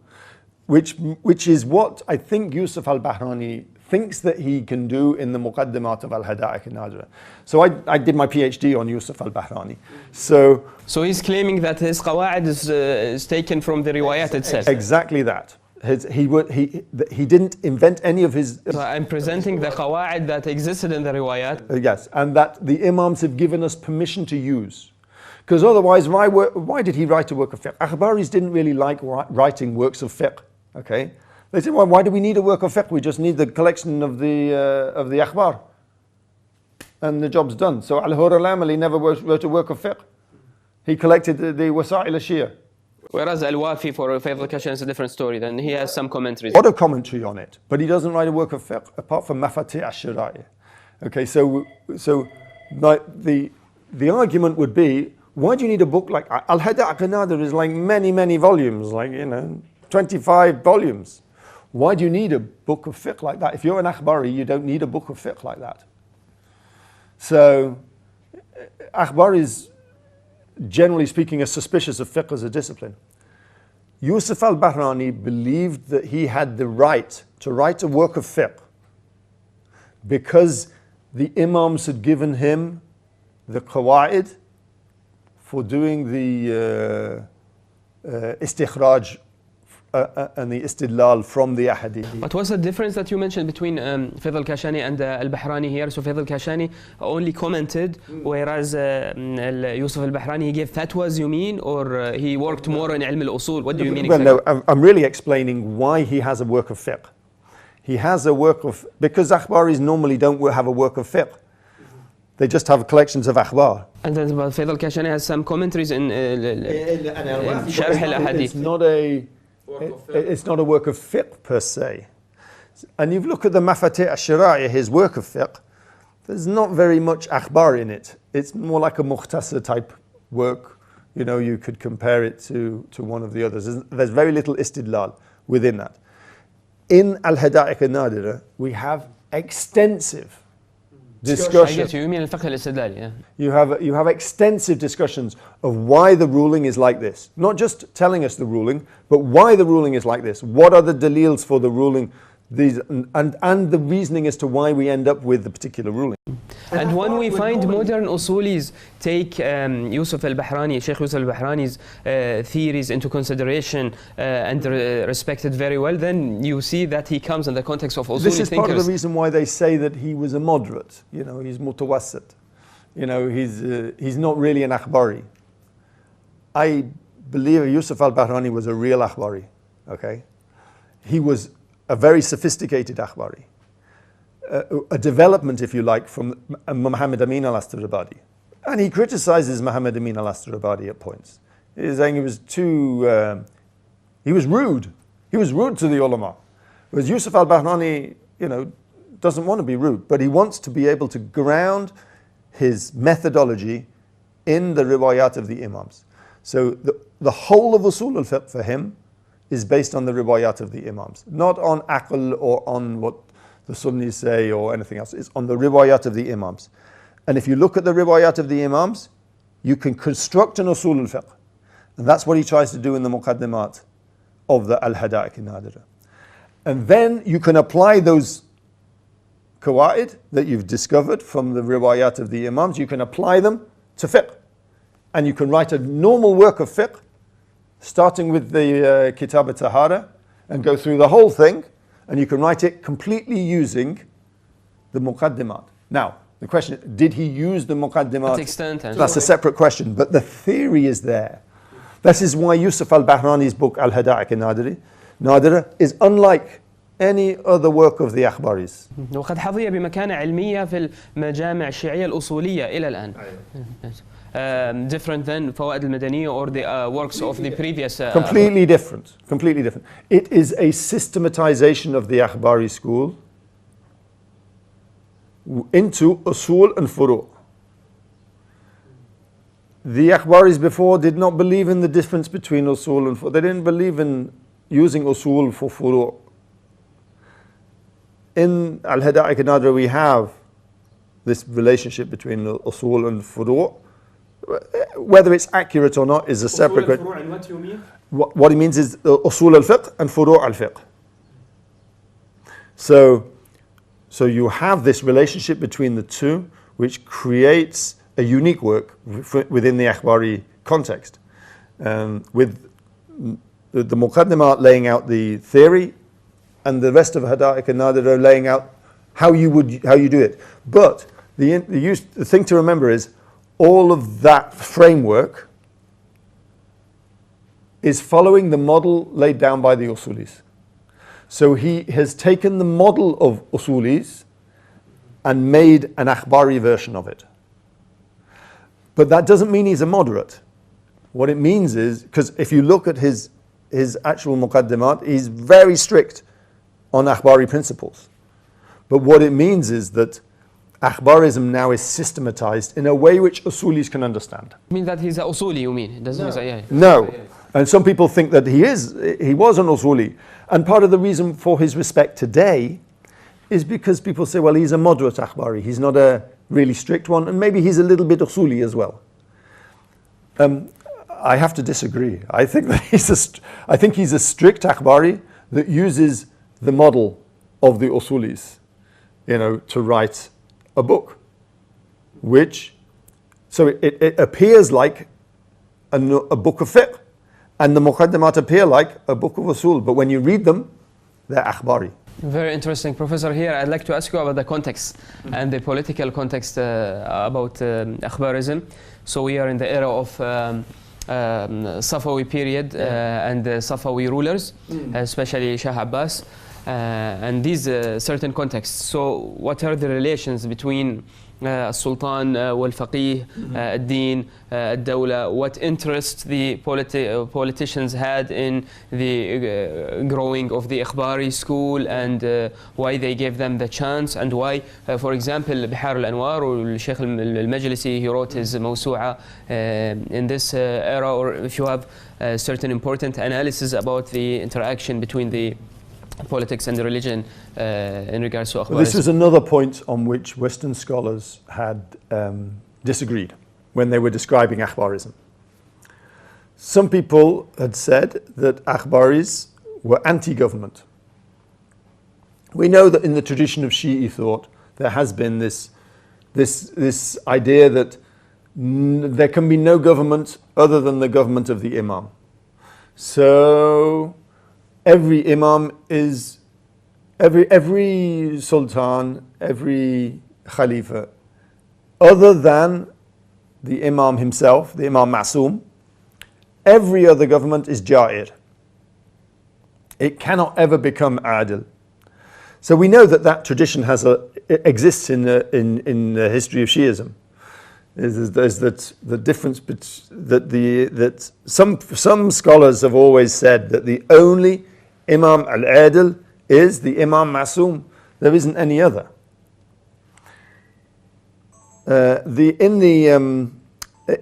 which is what I think Yusuf al-Bahrani thinks that he can do in the Muqaddimat of al-Hada'ik al-Nadra. So I did my PhD on Yusuf al-Bahrani. So he's claiming that his qawa'id is taken from the riwayat itself. Exactly that. He didn't invent any of his... So I'm presenting the qawa'id that existed in the riwayat. Yes, and that the Imams have given us permission to use. Because otherwise, why did he write a work of fiqh? Akhbaris didn't really like writing works of fiqh. Okay, they said, well, why do we need a work of fiqh? We just need the collection of the akhbar, and the job's done. So Al-Hur al-Amali never wrote a work of fiqh. He collected the Wasa'il al-Shia. Whereas Al-Wafi for Faith al-Kashan is a different story. Then he has some commentaries. What a commentary on it, but he doesn't write a work of fiqh apart from Mafati' al-Shira'i. Okay, so like the argument would be, why do you need a book like Al-Hadaq al-Nadira is like many volumes, like 25 volumes. Why do you need a book of fiqh like that? If you're an akhbari, you don't need a book of fiqh like that. So akhbaris, generally speaking, are suspicious of fiqh as a discipline. Yusuf al-Bahrani believed that he had the right to write a work of fiqh because the imams had given him the qawaid for doing the istikhraj and the istidlal from the ahadith. But what's the difference that you mentioned between Fidh al-Kashani and al-Bahrani here? So Fidh al-Kashani only commented, whereas Yusuf al-Bahrani, he gave fatwas, you mean? Or he worked more on ilm al-usul? What do you mean exactly? Well, no, I'm really explaining why he has a work of fiqh. He has a work of, because akhbaris normally don't have a work of fiqh. They just have collections of akhbar. And then Fidh al-Kashani has some commentaries in Sharh al-Ahadith. It's not a work of fiqh per se. And you look at the Mafatih al-Shara'i, his work of fiqh, there's not very much akhbar in it. It's more like a mukhtasar type work. You could compare it to one of the others. There's very little istidlal within that. In Al-Hadaq al-Nadira, we have extensive discussions. You have extensive discussions of why the ruling is like this. Not just telling us the ruling, but why the ruling is like this. What are the dalils for the ruling? And the reasoning as to why we end up with the particular ruling. And when we find modern usulis take Yusuf al-Bahrani, Sheikh Yusuf al-Bahrani's theories into consideration and respected very well, then you see that he comes in the context of usuli thinkers. This is part of the reason why they say that he was a moderate. He's mutawassit. He's not really an akhbari. I believe Yusuf al-Bahrani was a real akhbari. Okay, he was a very sophisticated akhbari, a development, if you like, from Muhammad Amin al-Astarabadi. And he criticizes Muhammad Amin al-Astarabadi at points. He's saying he was he was rude. He was rude to the ulama. Whereas Yusuf al-Bahrani, doesn't want to be rude, but he wants to be able to ground his methodology in the riwayat of the imams. So the whole of usul al-fiqh for him is based on the riwayat of the imams, not on aql or on what the Sunnis say or anything else. It's on the riwayat of the imams. And if you look at the riwayat of the imams, you can construct an usul al-fiqh. And that's what he tries to do in the muqaddimat of the Al-Hadaq al-Nadira. And then you can apply those qawaid that you've discovered from the riwayat of the imams, you can apply them to fiqh. And you can write a normal work of fiqh, starting with the Kitab al-Tahara, and go through the whole thing, and you can write it completely using the muqaddimat. Now, the question is, did he use the muqaddimat? That's a separate question, but the theory is there. This is why Yusuf al-Bahrani's book, Al-Hadaq al-Nadira, is unlike any other work of the akhbaris. وقد حظي بمكانة علمية في المجامع الشيعية الأصولية إلى الآن. Different than فوائد المدنية or the works of the previous. Completely different. It is a systematization of the akhbari school into usul and furu'. The akhbaris before did not believe in the difference between usul and furu'. They didn't believe in using usul for furu'. In Al-Hadaq al-Nadira we have this relationship between usul and furu'. Whether it's accurate or not is a separate question. What you mean? What it means is usul al-fiqh and furu' al-fiqh. So you have this relationship between the two, which creates a unique work within the akhbari context, with the muqaddimat laying out the theory, and the rest of Hadaq al-Nadira laying out how you do it. But the thing to remember is, all of that framework is following the model laid down by the usulis. So he has taken the model of usulis and made an akhbari version of it. But that doesn't mean he's a moderate. What it means is, because if you look at his actual muqaddimat, he's very strict on akhbari principles. But what it means is that Akhbarism now is systematized in a way which Usulis can understand. You mean that he's a Usuli, you mean? It doesn't say, yeah. No. And some people think that he was an Usuli. And part of the reason for his respect today is because people say, well, he's a moderate Akhbari. He's not a really strict one. And maybe he's a little bit Usuli as well. I have to disagree. I think that he's a strict Akhbari that uses the model of the Usulis, to write a book, so it appears like a book of fiqh, and the muqaddimat appear like a book of usul, but when you read them, they're akhbari. Very interesting, Professor. Here I'd like to ask you about the context and the political context about akhbarism. So we are in the era of Safawi period and Safawi rulers, especially Shah Abbas. And these certain contexts. So what are the relations between السلطان والفقيه, الدين, الدولة? What interest the politicians had in the growing of the Akhbari school, and why they gave them the chance, and why, for example, بحار الأنوار or الشيخ المجلسي, he wrote his موسوعة in this era, or if you have certain important analysis about the interaction between the politics and the religion in regards to Akhbarism. This was another point on which Western scholars had disagreed when they were describing Akhbarism. Some people had said that Akhbaris were anti-government. We know that in the tradition of Shi'i thought there has been this idea that there can be no government other than the government of the Imam. So every Imam is, every Sultan, every Khalifa, other than the Imam himself, the Imam Ma'soom, every other government is Ja'ir. It cannot ever become Adil. So we know that tradition exists in the history of Shi'ism. There's the difference that some scholars have always said that the only Imam al-Adil is the Imam Ma'soom. There isn't any other.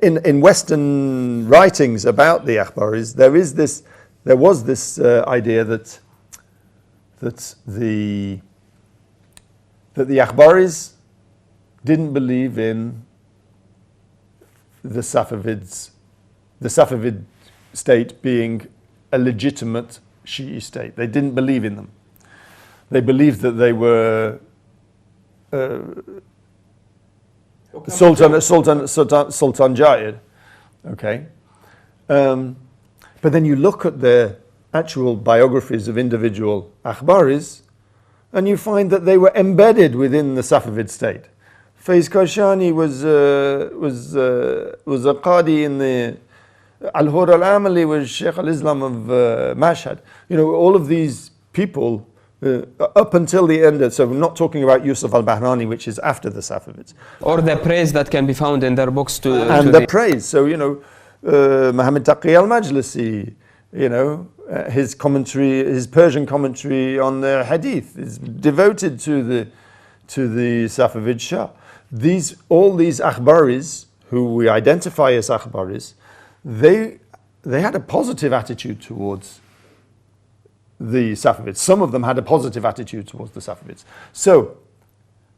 In Western writings about the Akhbaris, there was this idea that the Akhbaris didn't believe in the Safavid state being a legitimate Shi'i state. They didn't believe in them. They believed that they were Sultan Ja'ir. Okay. But then you look at the actual biographies of individual Akhbaris, and you find that they were embedded within the Safavid state. Faiz Kashani was a Qadi in the Al-Hur al-Amali, was Sheikh al-Islam of Mashhad. All of these people up until the end, so we're not talking about Yusuf al-Bahrani, which is after the Safavids. Or the praise that can be found in their books praise. So, Muhammad Taqi al-Majlisi, his commentary, his Persian commentary on the Hadith is devoted to the Safavid Shah. All these Akhbaris, who we identify as Akhbaris, they had a positive attitude towards the Safavids. Some of them had a positive attitude towards the Safavids. So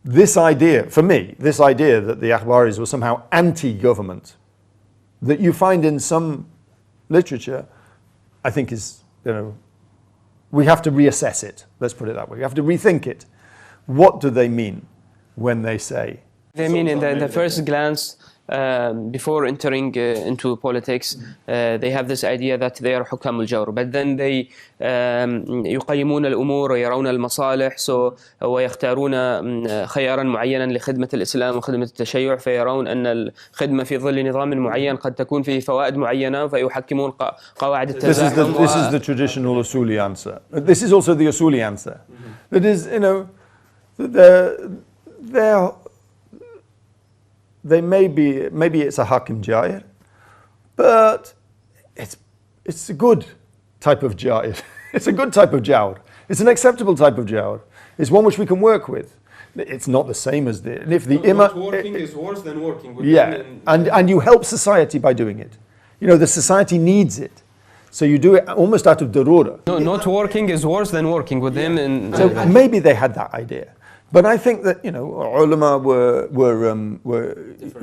this idea, for me, that the Akhbaris were somehow anti-government, that you find in some literature, I think is, we have to reassess it. Let's put it that way. We have to rethink it. What do they mean when they say? They mean in the first glance, before entering into politics, they have this idea that they are حكام الجور, but then they يقيمون الأمور ويرون المصالح, ويختارون خيارا معينا لخدمة الإسلام وخدمة التشيع, فيرون أن الخدمة في ظل نظام معين قد تكون فيه فوائد معينة, فيحكمون قواعد التزاحم. This is the traditional Usuli answer. This is also the Usuli answer. That is, they maybe it's a Hakim Ja'ir, but it's a good type of Ja'ir. It's a good type of Jawr. It's an acceptable type of Jawr. It's one which we can work with. It's not the same as the. And if the not working is worse than working with yeah, them and you help society by doing it. You know, the society needs it, so you do it almost out of darura. No, not working is worse than working with them. And So maybe they had that idea, but I think that, you know, ulama were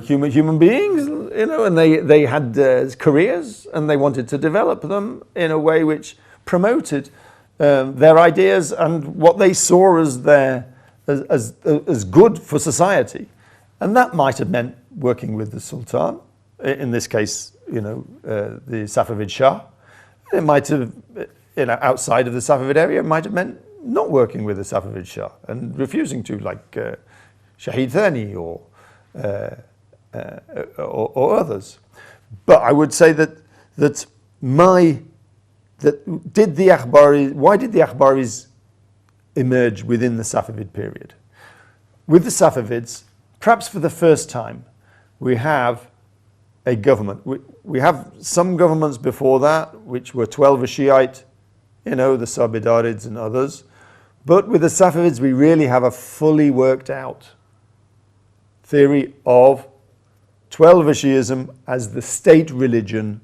human beings, you know, and they had careers and they wanted to develop them in a way which promoted their ideas and what they saw as as good for society, and that might have meant working with the Sultan. In this case, you know, the Safavid Shah. It might have, you know, outside of the Safavid area, it might have meant not working with the Safavid Shah and refusing to, like Shahid Thani or others. But I would say that why did the Akhbaris emerge within the Safavid period? With the Safavids, perhaps for the first time, we have a government. We have some governments before that, which were 12 Shiite, you know, the Sabidarids and others. But with the Safavids, we really have a fully worked out theory of 12 Shiism as the state religion,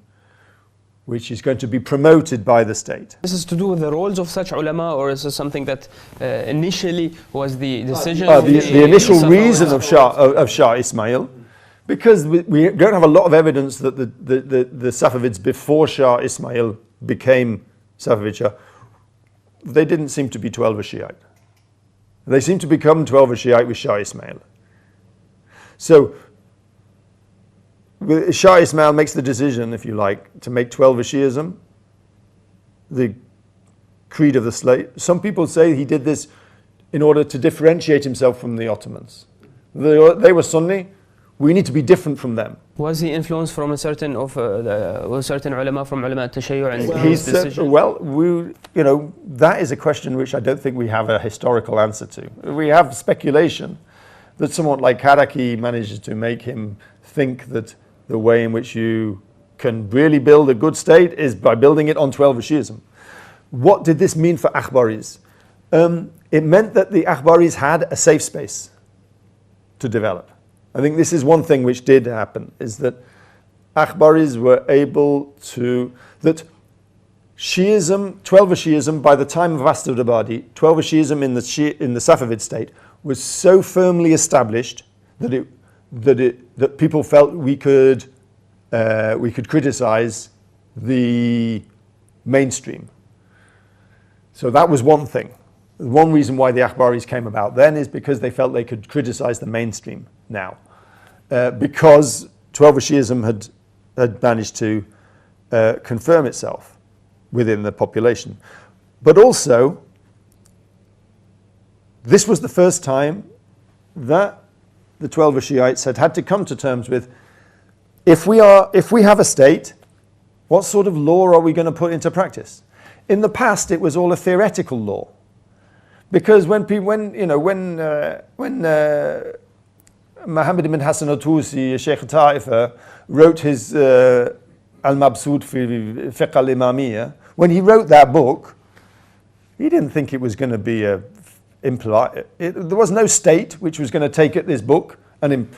which is going to be promoted by the state. This is to do with the roles of such ulama, or is this something that initially was the decision? The initial reason of Shah Ismail, because we don't have a lot of evidence that the Safavids before Shah Ismail became Safavid Shah, they didn't seem to be 12 Shiite. They seem to become 12 Shiite with Shah Ismail. So Shah Ismail makes the decision, if you like, to make 12 Shiism the creed of the slave. Some people say he did this in order to differentiate himself from the Ottomans. They were Sunni. We need to be different from them. Was he influenced from a certain ulama from ulama al-Tashayyu' and He his said, decision? well, you know, that is a question which I don't think we have a historical answer to. We have speculation that someone like Haraki manages to make him think that the way in which you can really build a good state is by building it on 12 Shiism. What did this mean for Akhbaris? It meant that the Akhbaris had a safe space to develop. I think this is one thing which did happen, is that Akhbaris were able to, that Shiism, 12 Shiism, by the time of Asturabadi, 12 Shiism in the Safavid state was so firmly established that people felt we could criticize the mainstream. So that was one thing. One reason why the Akhbaris came about then is because they felt they could criticize the mainstream now, because 12 Shiism had managed to confirm itself within the population. But also, this was the first time that the 12 Shiites had to come to terms with, if we have a state, what sort of law are we going to put into practice? In the past, it was all a theoretical law, because when Muhammad ibn Hassan al-Tusi, Sheikh Ta'ifa, wrote his Al-Mabsut fi Fiqh al-Imamiyya, when he wrote that book, he didn't think it was going to be there was no state which was going to take this book and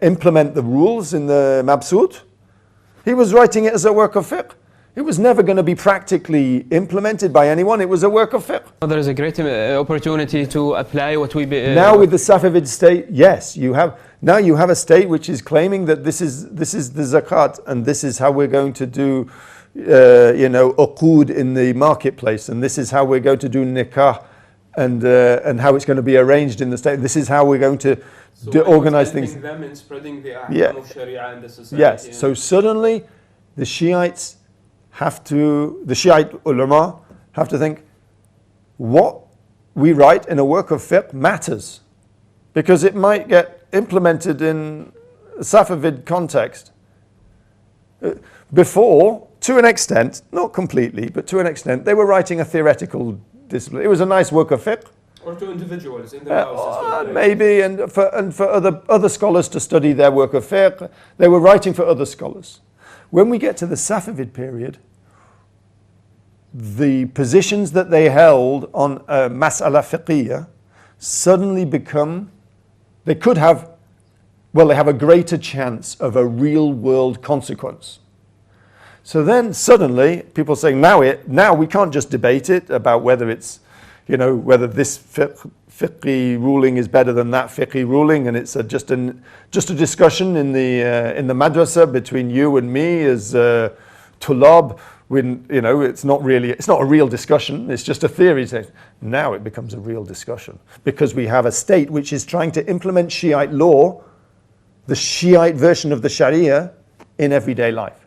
implement the rules in the Mabsut. He was writing it as a work of fiqh. It was never going to be practically implemented by anyone. It was a work of fiqh. There is a great opportunity to apply what we... Now with the Safavid state, yes, you have a state which is claiming that this is the zakat, and this is how we're going to do, uqud in the marketplace, and this is how we're going to do nikah, and how it's going to be arranged in the state. This is how we're going to organize things. Them and spreading the ahkam of Sharia in the society. Yes. So suddenly, the Shiite ulama have to think, what we write in a work of fiqh matters, because it might get implemented in a Safavid context. Before, to an extent, not completely, but to an extent, they were writing a theoretical discipline. It was a nice work of fiqh. Or to individuals in their houses. Maybe, and for other scholars to study their work of fiqh. They were writing for other scholars. When we get to the Safavid period, the positions that they held on mas'ala fiqhiyya, suddenly become, they could have, well, they have a greater chance of a real world consequence. So then suddenly people saying now we can't just debate it about whether it's, whether this fiqhi ruling is better than that fiqhi ruling, and it's just a discussion in the madrasa between you and me as tulab. When it's not a real discussion. It's just a theory. Now it becomes a real discussion because we have a state which is trying to implement Shiite law, the Shiite version of the Sharia, in everyday life.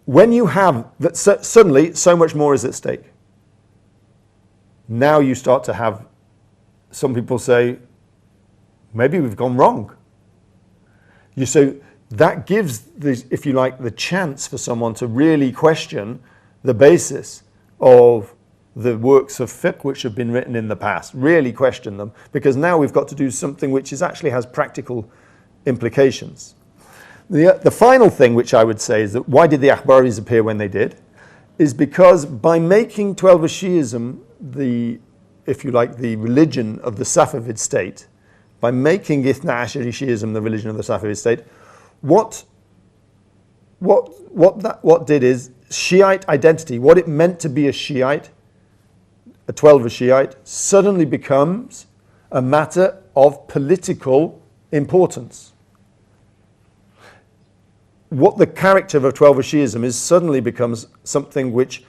When you have that, suddenly so much more is at stake. Now you start to have some people say, maybe we've gone wrong. So that gives, if you like, the chance for someone to really question the basis of the works of fiqh which have been written in the past. Really question them, because now we've got to do something which actually has practical implications. The final thing which I would say is that why did the Akhbaris appear when they did? Is because by making Twelver Shi'ism if you like, the religion of the Safavid state, by making Ithna Ashari Shi'ism the religion of the Safavid state, what did is Shiite identity, what it meant to be a Shiite, a Twelver Shiite, suddenly becomes a matter of political importance. What the character of Twelver Shi'ism is suddenly becomes something which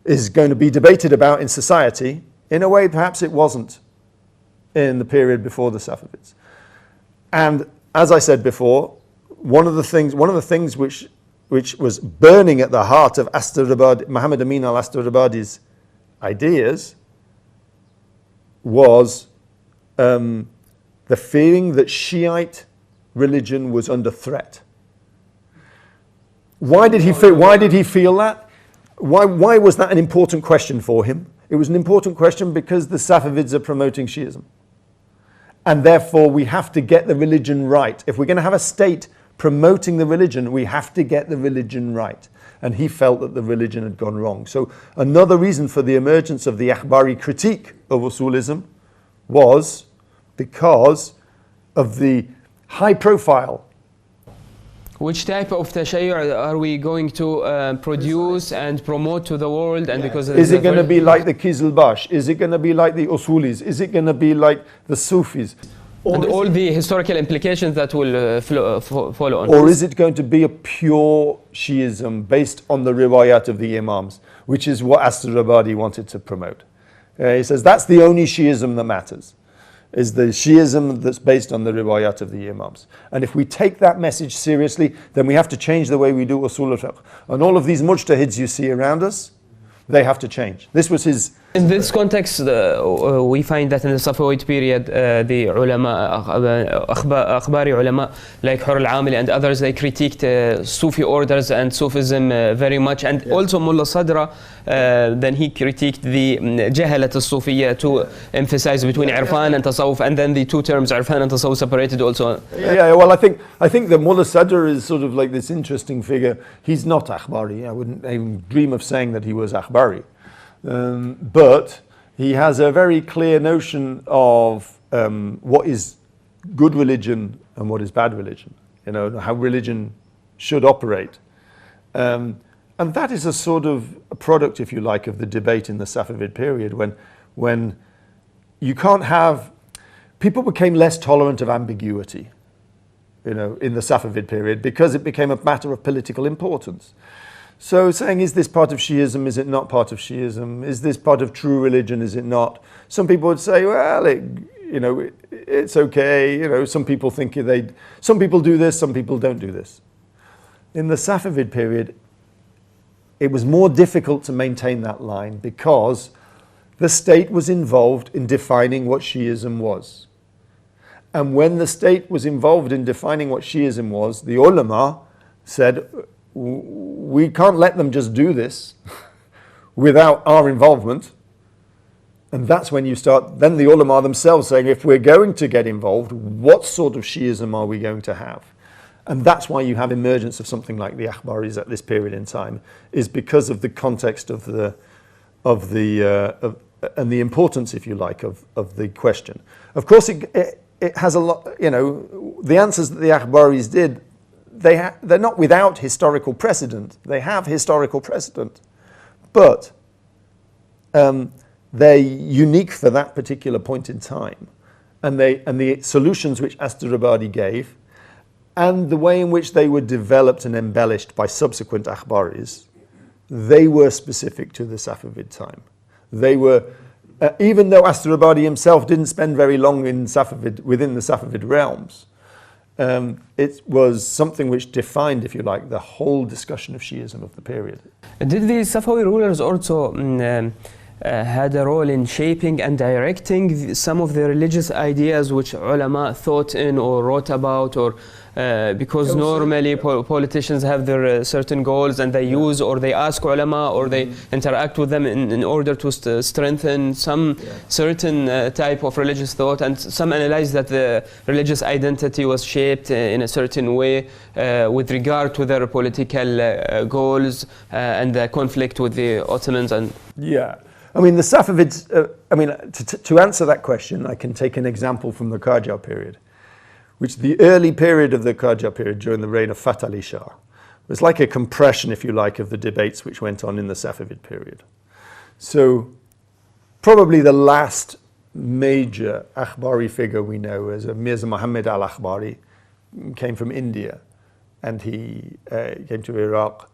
is going to be debated about in society in a way perhaps it wasn't in the period before the Safavids. And as I said before, one of the things which was burning at the heart of Muhammad Amin al-Astarabadi's ideas was the feeling that Shiite religion was under threat. Why did he feel that? Why was that an important question for him? It was an important question because the Safavids are promoting Shi'ism. And therefore we have to get the religion right. If we're going to have a state promoting the religion, we have to get the religion right. And he felt that the religion had gone wrong. So another reason for the emergence of the Akhbari critique of Usulism was because of the high profile. Which type of tashayyu' are we going to produce and promote to the world? And because is it going to be like the Kizilbash? Is it going to be like the Usulis? Is it going to be like the Sufis? And all the historical implications that will follow on. Or is it going to be a pure Shi'ism based on the riwayat of the Imams, which is what Astarabadi wanted to promote? He says that's the only Shi'ism that matters, is the Shi'ism that's based on the riwayat of the Imams. And if we take that message seriously, then we have to change the way we do usul al-fiqh. And all of these mujtahids you see around us, they have to change. This was his... In this context, we find that in the Safavid period, the ulama, Akhbari ulama, like Hur al-Amili and others, they critiqued Sufi orders and Sufism very much. And also Mullah Sadra, then he critiqued the Jahalat al-Sufiyya to emphasize between Irfan and Tasawwuf, and then the two terms, Irfan and Tasawwuf, separated also. Yeah, well, I think that Mullah Sadr is sort of like this interesting figure. He's not Akhbari. I wouldn't even dream of saying that he was Akhbari. But he has a very clear notion of what is good religion and what is bad religion, how religion should operate. And that is a sort of a product, if you like, of the debate in the Safavid period when you can't have, people became less tolerant of ambiguity, in the Safavid period because it became a matter of political importance. So saying, is this part of Shi'ism, is it not part of Shi'ism? Is this part of true religion, is it not? Some people would say, well, it's okay. Some people think some people do this, some people don't do this. In the Safavid period, it was more difficult to maintain that line because the state was involved in defining what Shi'ism was. And when the state was involved in defining what Shi'ism was, the ulama said, we can't let them just do this without our involvement. And that's when you start, then the ulama themselves saying, if we're going to get involved, what sort of Shi'ism are we going to have? And that's why you have emergence of something like the Akhbaris at this period in time, is because of the context of and the importance, if you like, of the question. Of course, it has a lot, the answers that the Akhbaris did, they're not without historical precedent. They have historical precedent, but they're unique for that particular point in time. And the solutions which Astarabadi gave, and the way in which they were developed and embellished by subsequent Akhbaris, they were specific to the Safavid time. They were, even though Astarabadi himself didn't spend very long within the Safavid realms, it was something which defined, if you like, the whole discussion of Shi'ism of the period. Did the Safavid rulers also had a role in shaping and directing some of the religious ideas which ulama thought in or wrote about, or because normally politicians have their certain goals and they use or they ask ulama or they interact with them in order to strengthen some certain type of religious thought, and some analyze that the religious identity was shaped in a certain way with regard to their political goals and the conflict with the Ottomans. And I mean, the Safavids, to answer that question, I can take an example from the Qajar period, which the early period of the Qajar period during the reign of Fath Ali Shah was like a compression, if you like, of the debates which went on in the Safavid period. So probably the last major Akhbari figure we know is Mirza Muhammad al-Akhbari, came from India, and he came to Iraq,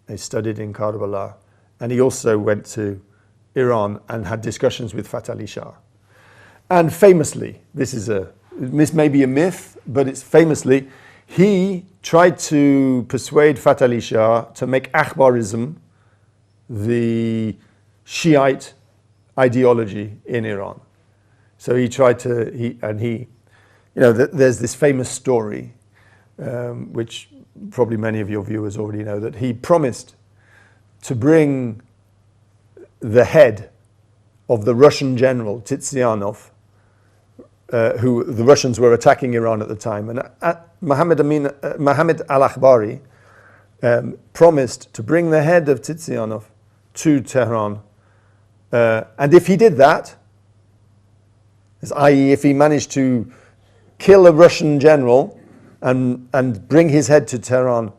he studied in Karbala, and he also went to Iran and had discussions with Fath Ali Shah. And famously, this may be a myth, but it's famously, he tried to persuade Fath Ali Shah to make Akhbarism the Shiite ideology in Iran. So he tried to, there's this famous story, which probably many of your viewers already know, that he promised to bring the head of the Russian general Tityanov, who the Russians were attacking Iran at the time, and Muhammad al-Akhbari promised to bring the head of Tityanov to Tehran, and if he did that, i.e. if he managed to kill a Russian general and bring his head to Tehran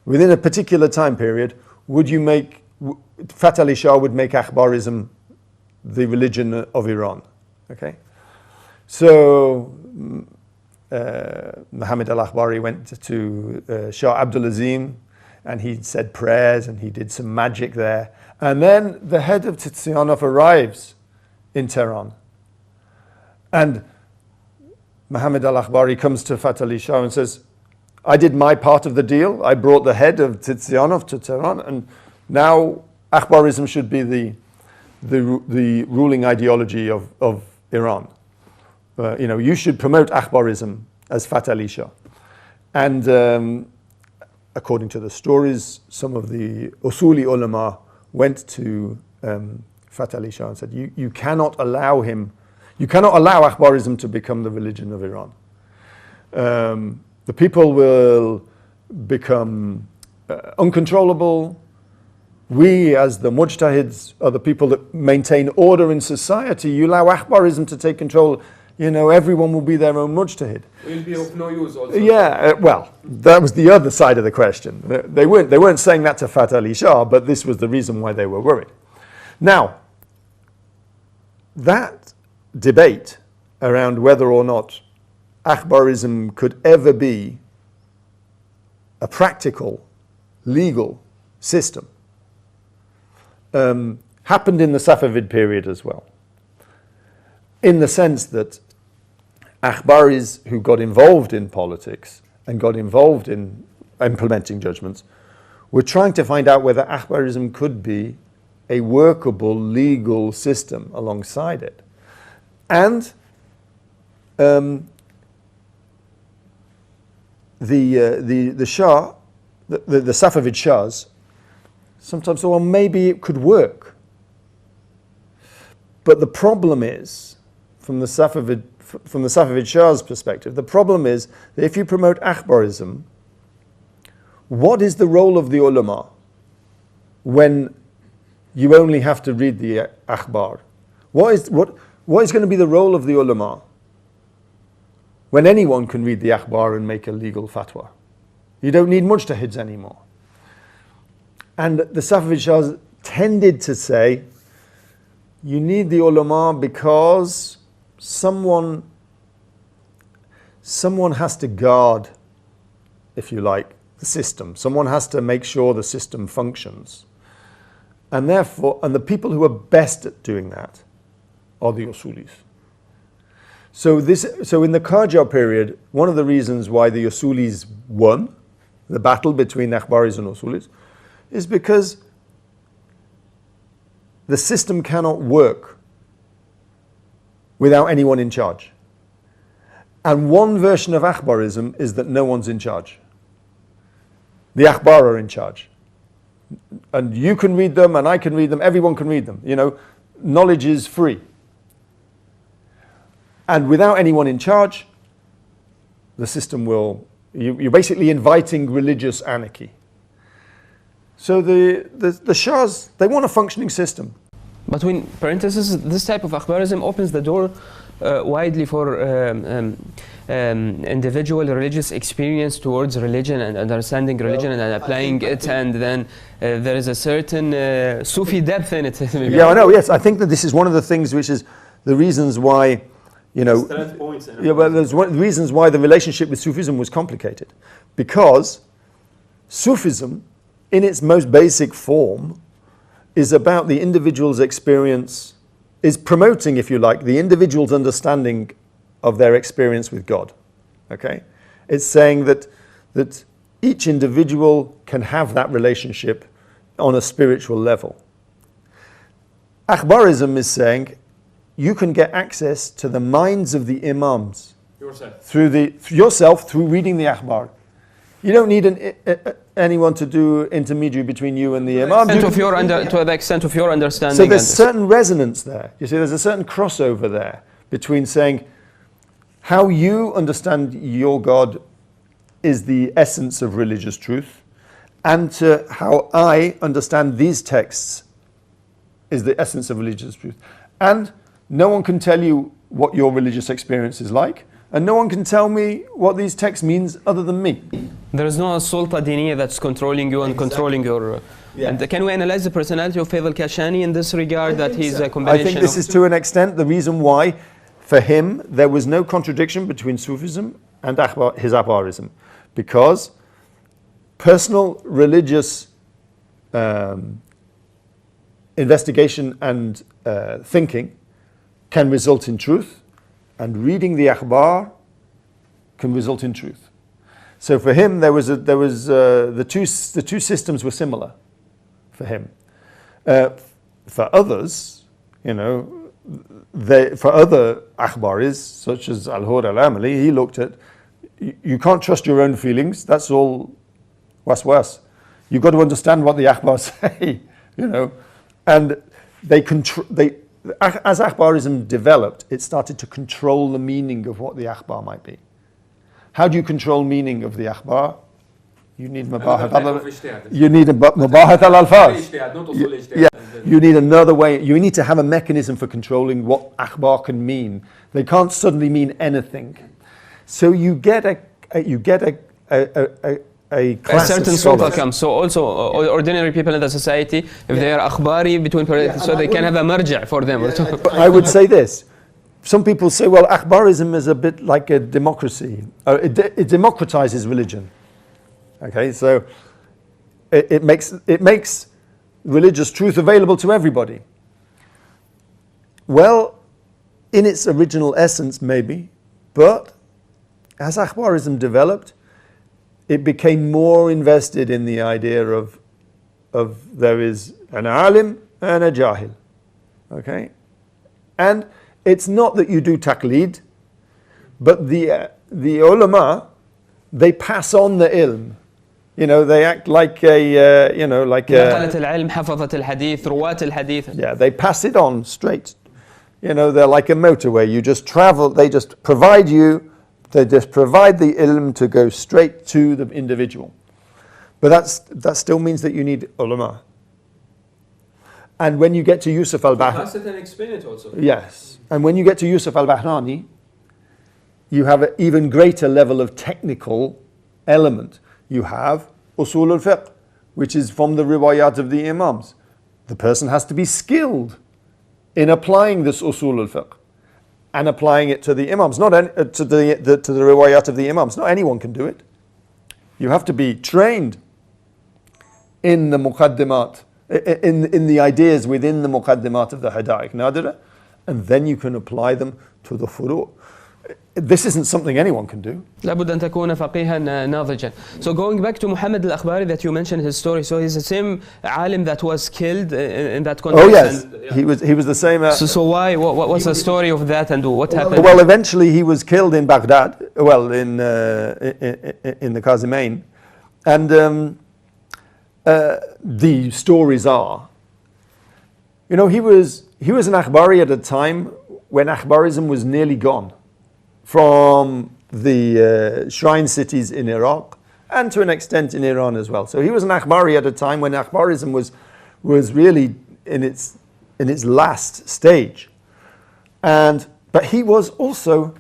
within a particular time period, Fath Ali Shah would make Akhbarism the religion of Iran. Okay, so Muhammad al-Akhbari went to Shah Abdul Azim, and he said prayers and he did some magic there, and then the head of Tityanov arrives in Tehran, and Muhammad al-Akhbari comes to Fath Ali Shah and says, I did my part of the deal, I brought the head of Tityanov to Tehran, and now Akhbarism should be the ruling ideology of Iran. You should promote Akhbarism as Fath Ali Shah. And according to the stories, some of the Usuli ulama went to Fath Ali Shah and said, you cannot allow Akhbarism to become the religion of Iran. The people will become uncontrollable. We, as the mujtahids, are the people that maintain order in society. You allow Akhbarism to take control, everyone will be their own mujtahid. Will be of no use also. Well, that was the other side of the question. They weren't saying that to Fath Ali Shah, but this was the reason why they were worried. Now, that debate around whether or not Akhbarism could ever be a practical, legal system happened in the Safavid period as well, in the sense that Akhbaris who got involved in politics and got involved in implementing judgments were trying to find out whether Akhbarism could be a workable legal system alongside it. And the Shah, the Safavid Shahs, sometimes thought, well, maybe it could work. But the problem is, from the Safavid Shah's perspective, the problem is that if you promote Akhbarism, what is the role of the ulama when you only have to read the Akhbar? What is going to be the role of the ulama when anyone can read the akhbar and make a legal fatwa? You don't need mujtahids anymore. And the Safavid Shahs tended to say, you need the ulama because someone has to guard, if you like, the system. Someone has to make sure the system functions. And therefore, and the people who are best at doing that are the usulis. So in the Qajar period, one of the reasons why the usulis won the battle between akhbaris and usulis is because the system cannot work without anyone in charge. And one version of akhbarism is that no one's in charge. The akhbar are in charge. And you can read them, and I can read them, everyone can read them. You know, knowledge is free. And without anyone in charge, the system will, you're basically inviting religious anarchy. So the Shahs, they want a functioning system. Between parentheses, this type of akhbarism opens the door widely for individual religious experience towards religion and understanding religion and applying it, and then there is a certain Sufi depth in it. Yeah, I know, yes. I think that this is one of the things which is the reasons why, you know, there's one of the reasons why the relationship with Sufism was complicated. Because Sufism, in its most basic form, is about the individual's experience, is promoting, if you like, the individual's understanding of their experience with God. Okay? It's saying that each individual can have that relationship on a spiritual level. Akhbarism is saying you can get access to the minds of the imams through reading the akhbar. You don't need anyone to do intermediary between you and the imam. To the extent of your understanding. So there's certain resonance there. You see, there's a certain crossover there between saying how you understand your God is the essence of religious truth, and to how I understand these texts is the essence of religious truth. And no one can tell you what your religious experience is like, and no one can tell me what these texts means other than me. There is no sulta diniya that's controlling you and controlling your... And can we analyze the personality of Faisal Kashani in this regard, that he's a combination I think this is to an extent the reason why, for him, there was no contradiction between Sufism and his akhbarism. Because personal religious investigation and thinking can result in truth, and reading the akhbar can result in truth. So for him, the two systems were similar for him. For others, you know, for other akhbaris, such as Al-Hur al-Amali, he looked at, you can't trust your own feelings, that's all waswas. You've got to understand what the akhbar say, you know. And as akhbarism developed, it started to control the meaning of what the akhbar might be. How do you control meaning of the akhbar? You need mabahat al-alfaz. Yeah, you need another way. You need to have a mechanism for controlling what akhbar can mean. They can't suddenly mean anything. So you get a class certain of sulta comes. So also ordinary people in the society, if they are akhbari between so they can have a marja for them. I would say this. Some people say, well, akhbarism is a bit like a democracy. It democratizes religion. Okay, so it makes religious truth available to everybody. Well, in its original essence, maybe, but as akhbarism developed, it became more invested in the idea of there is an alim and a jahil. Okay? And it's not that you do taqleed, but the ulama, they pass on the ilm. You know, they act like yeah, they pass it on straight. You know, they're like a motorway. You just travel, they just provide the ilm to go straight to the individual. But that still means that you need ulama. And when you get to Yusuf al-Bahrani, Pass it and explain it also. yes, and when you get to Yusuf al-Bahrani, you have an even greater level of technical element. You have usul al-fiqh, which is from the riwayat of the imams. The person has to be skilled in applying this usul al-fiqh and applying it to the imams, not to the riwayat of the imams. Not anyone can do it. You have to be trained in the muqaddimat, in the ideas within the muqaddimat of the Hadaiq Nadira, and then you can apply them to the furu'. This isn't something anyone can do. لابد أن تكون فقيها ناضجا. So going back to Muhammad al-Akhbari that you mentioned his story, so he's the same alim that was killed in that context. Oh yes, he was the same. So why? What was the story of that, and what happened? Well, eventually he was killed in Baghdad. Well, in the Qazimain, and the stories are, you know, he was an Akhbari at a time when Akhbarism was nearly gone from the shrine cities in Iraq and to an extent in Iran as well. So he was an Akhbari at a time when Akhbarism was really in its last stage. But he was also,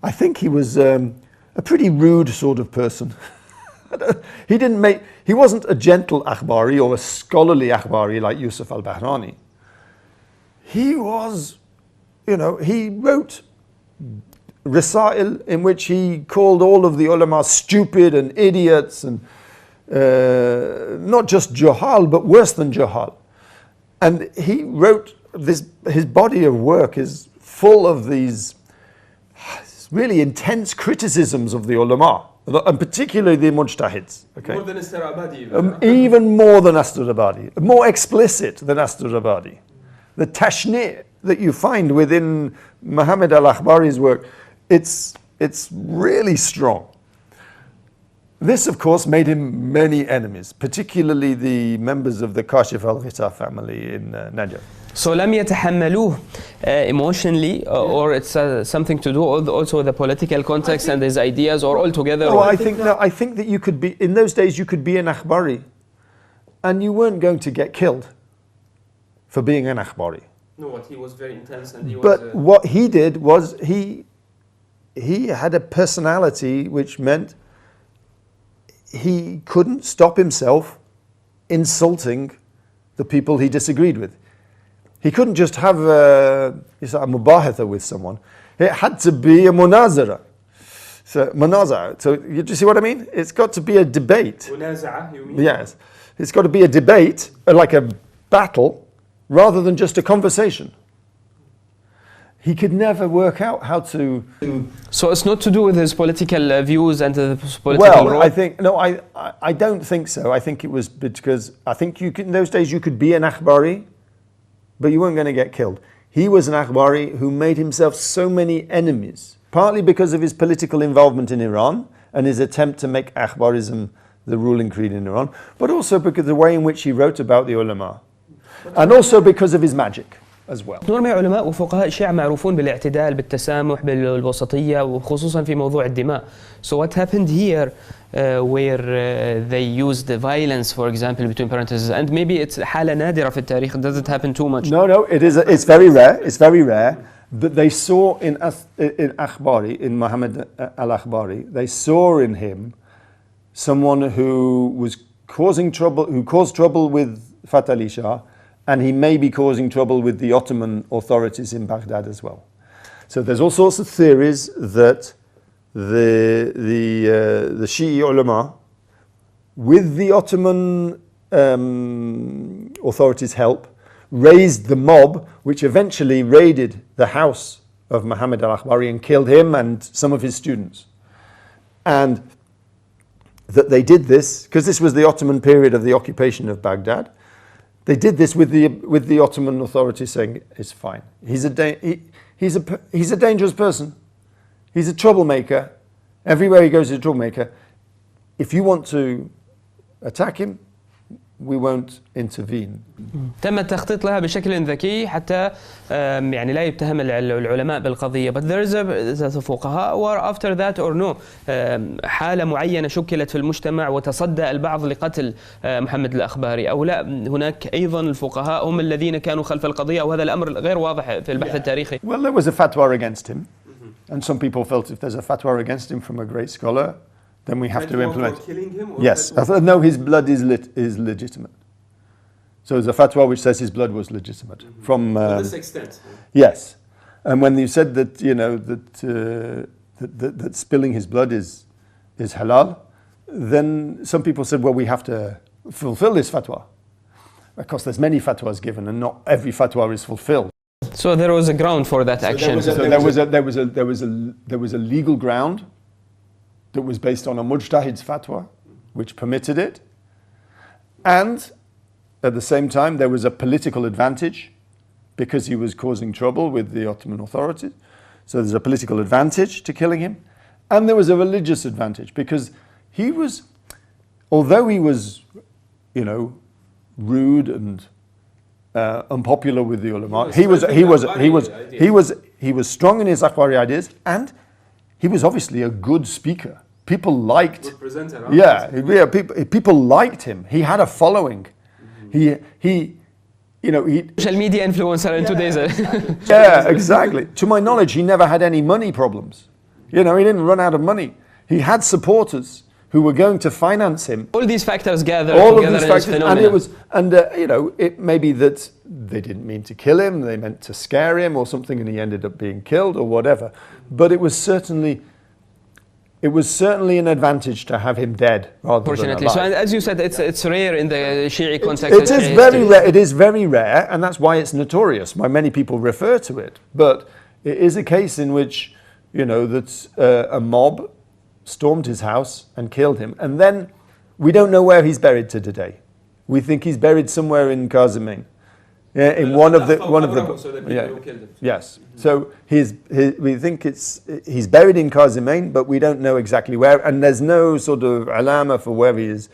I think he was a pretty rude sort of person. He wasn't a gentle Akhbari or a scholarly Akhbari like Yusuf al-Bahrani. He was, you know, he wrote Rasail in which he called all of the ulama stupid and idiots and not just Juhal, but worse than Juhal. And he wrote this, his body of work is full of these really intense criticisms of the ulama, and particularly the mujtahids. Okay? More than Istiraabadi. Even more than Asturabadi, more explicit than Asturabadi. The tashni' that you find within Muhammad al-Akhbari's work, it's really strong. This, of course, made him many enemies, particularly the members of the Kashif al-Ghita family in Najaf. So لم يتحملوه emotionally, or it's something to do also with the political context and his ideas, or all together? No, I think that you could be, in those days you could be an Akhbari and you weren't going to get killed for being an Akhbari. No, what he was very intense, and he was. But what he did was he had a personality which meant he couldn't stop himself insulting the people he disagreed with. He couldn't just have a mubahatha with someone. It had to be a munazara. So munazara. So do you see what I mean? It's got to be a debate. Munaza'a, you mean? Yes, it's got to be a debate, like a battle, rather than just a conversation. He could never work out how to. So it's not to do with his political views and the political role? I don't think so. I think it was because in those days you could be an Akhbari, but you weren't going to get killed. He was an Akhbari who made himself so many enemies, partly because of his political involvement in Iran and his attempt to make Akhbarism the ruling creed in Iran, but also because of the way in which he wrote about the ulama, and also because of his magic as well. نورمي علماء وفقهاء الشيعة معروفون بالاعتدال بالتسامح بالوسطية وخصوصا في موضوع الدماء. So what happened here where they used the violence, for example, between parentheses, and maybe it's حالة نادرة في التاريخ, it doesn't happen too much. No, it's very rare. It's very rare that they saw in Akhbari, in Muhammad al-Akhbari, they saw in him someone who was causing trouble, who caused trouble with Fath Ali Shah, and he may be causing trouble with the Ottoman authorities in Baghdad as well. So there's all sorts of theories that the Shi'i ulama, with the Ottoman authorities' help, raised the mob which eventually raided the house of Muhammad al-Akhbari and killed him and some of his students. And that they did this because this was the Ottoman period of the occupation of Baghdad. They did this with the Ottoman authorities saying it's fine. He's a dangerous person. He's a troublemaker. Everywhere he goes, he's a troublemaker. If you want to attack him, we won't intervene. تم التخطيط لها بشكل ذكي حتى يعني لا يتهم العلماء بالقضية. But there is a فقهاء or after that or no حالة معينة شكلت في المجتمع وتصدى البعض لقتل محمد الأخباري أو لا، هناك أيضا الفقهاء هم الذين كانوا خلف القضية، وهذا الأمر غير واضح في البحث التاريخي. Well, there was a fatwa against him, and some people felt if there's a fatwa against him from a great scholar, then we have to implement it. Killing him, or Yes, no, his blood is legitimate. So there's a fatwa which says his blood was legitimate. From to this extent. yes, and when you said that, you know, that spilling his blood is halal, then some people said, well, we have to fulfill this fatwa. Of course, there's many fatwas given, and not every fatwa is fulfilled. So there was a ground for that action. There was a legal ground that was based on a mujtahid's fatwa, which permitted it, and at the same time there was a political advantage because he was causing trouble with the Ottoman authorities. So there's a political advantage to killing him, and there was a religious advantage because he was, although he was, you know, rude and unpopular with the ulama, he was strong in his Akhbari ideas, and he was obviously a good speaker. People liked, people liked him. He had a following. He you know, he social media influencer in today's yeah, exactly. To my knowledge, he never had any money problems. You know, he didn't run out of money. He had supporters who were going to finance him. All these factors gathered All together of these in factors, this phenomenon. and it was, and you know, it may be that they didn't mean to kill him, they meant to scare him or something, and he ended up being killed or whatever. But it was certainly an advantage to have him dead rather than alive. So as you said, it's rare in the Shi'i context. It is very rare. It is very rare, and that's why it's notorious. Why many people refer to it. But it is a case in which, you know, that a mob stormed his house and killed him, and then we don't know where he's buried to today. We think he's buried somewhere in Kazimane. Yeah, in one of the yes. So we think he's buried in Kazimane, but we don't know exactly where, and there's no sort of alama for where he's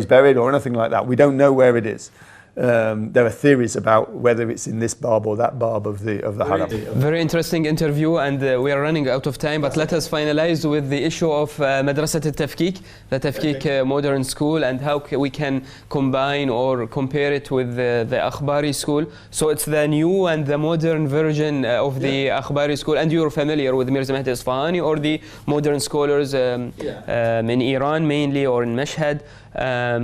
buried or anything like that. We don't know where it is. There are theories about whether it's in this bab or that bab of the Haram. Very interesting interview, and we are running out of time, but let us finalize with the issue of مدرسة التفكيك, the Tafkik modern school, and how we can combine or compare it with the Akhbari school. So it's the new and the modern version of the Akhbari school, and you're familiar with Mirza Mehdi Isfahani or the modern scholars in Iran mainly or in Mashhad.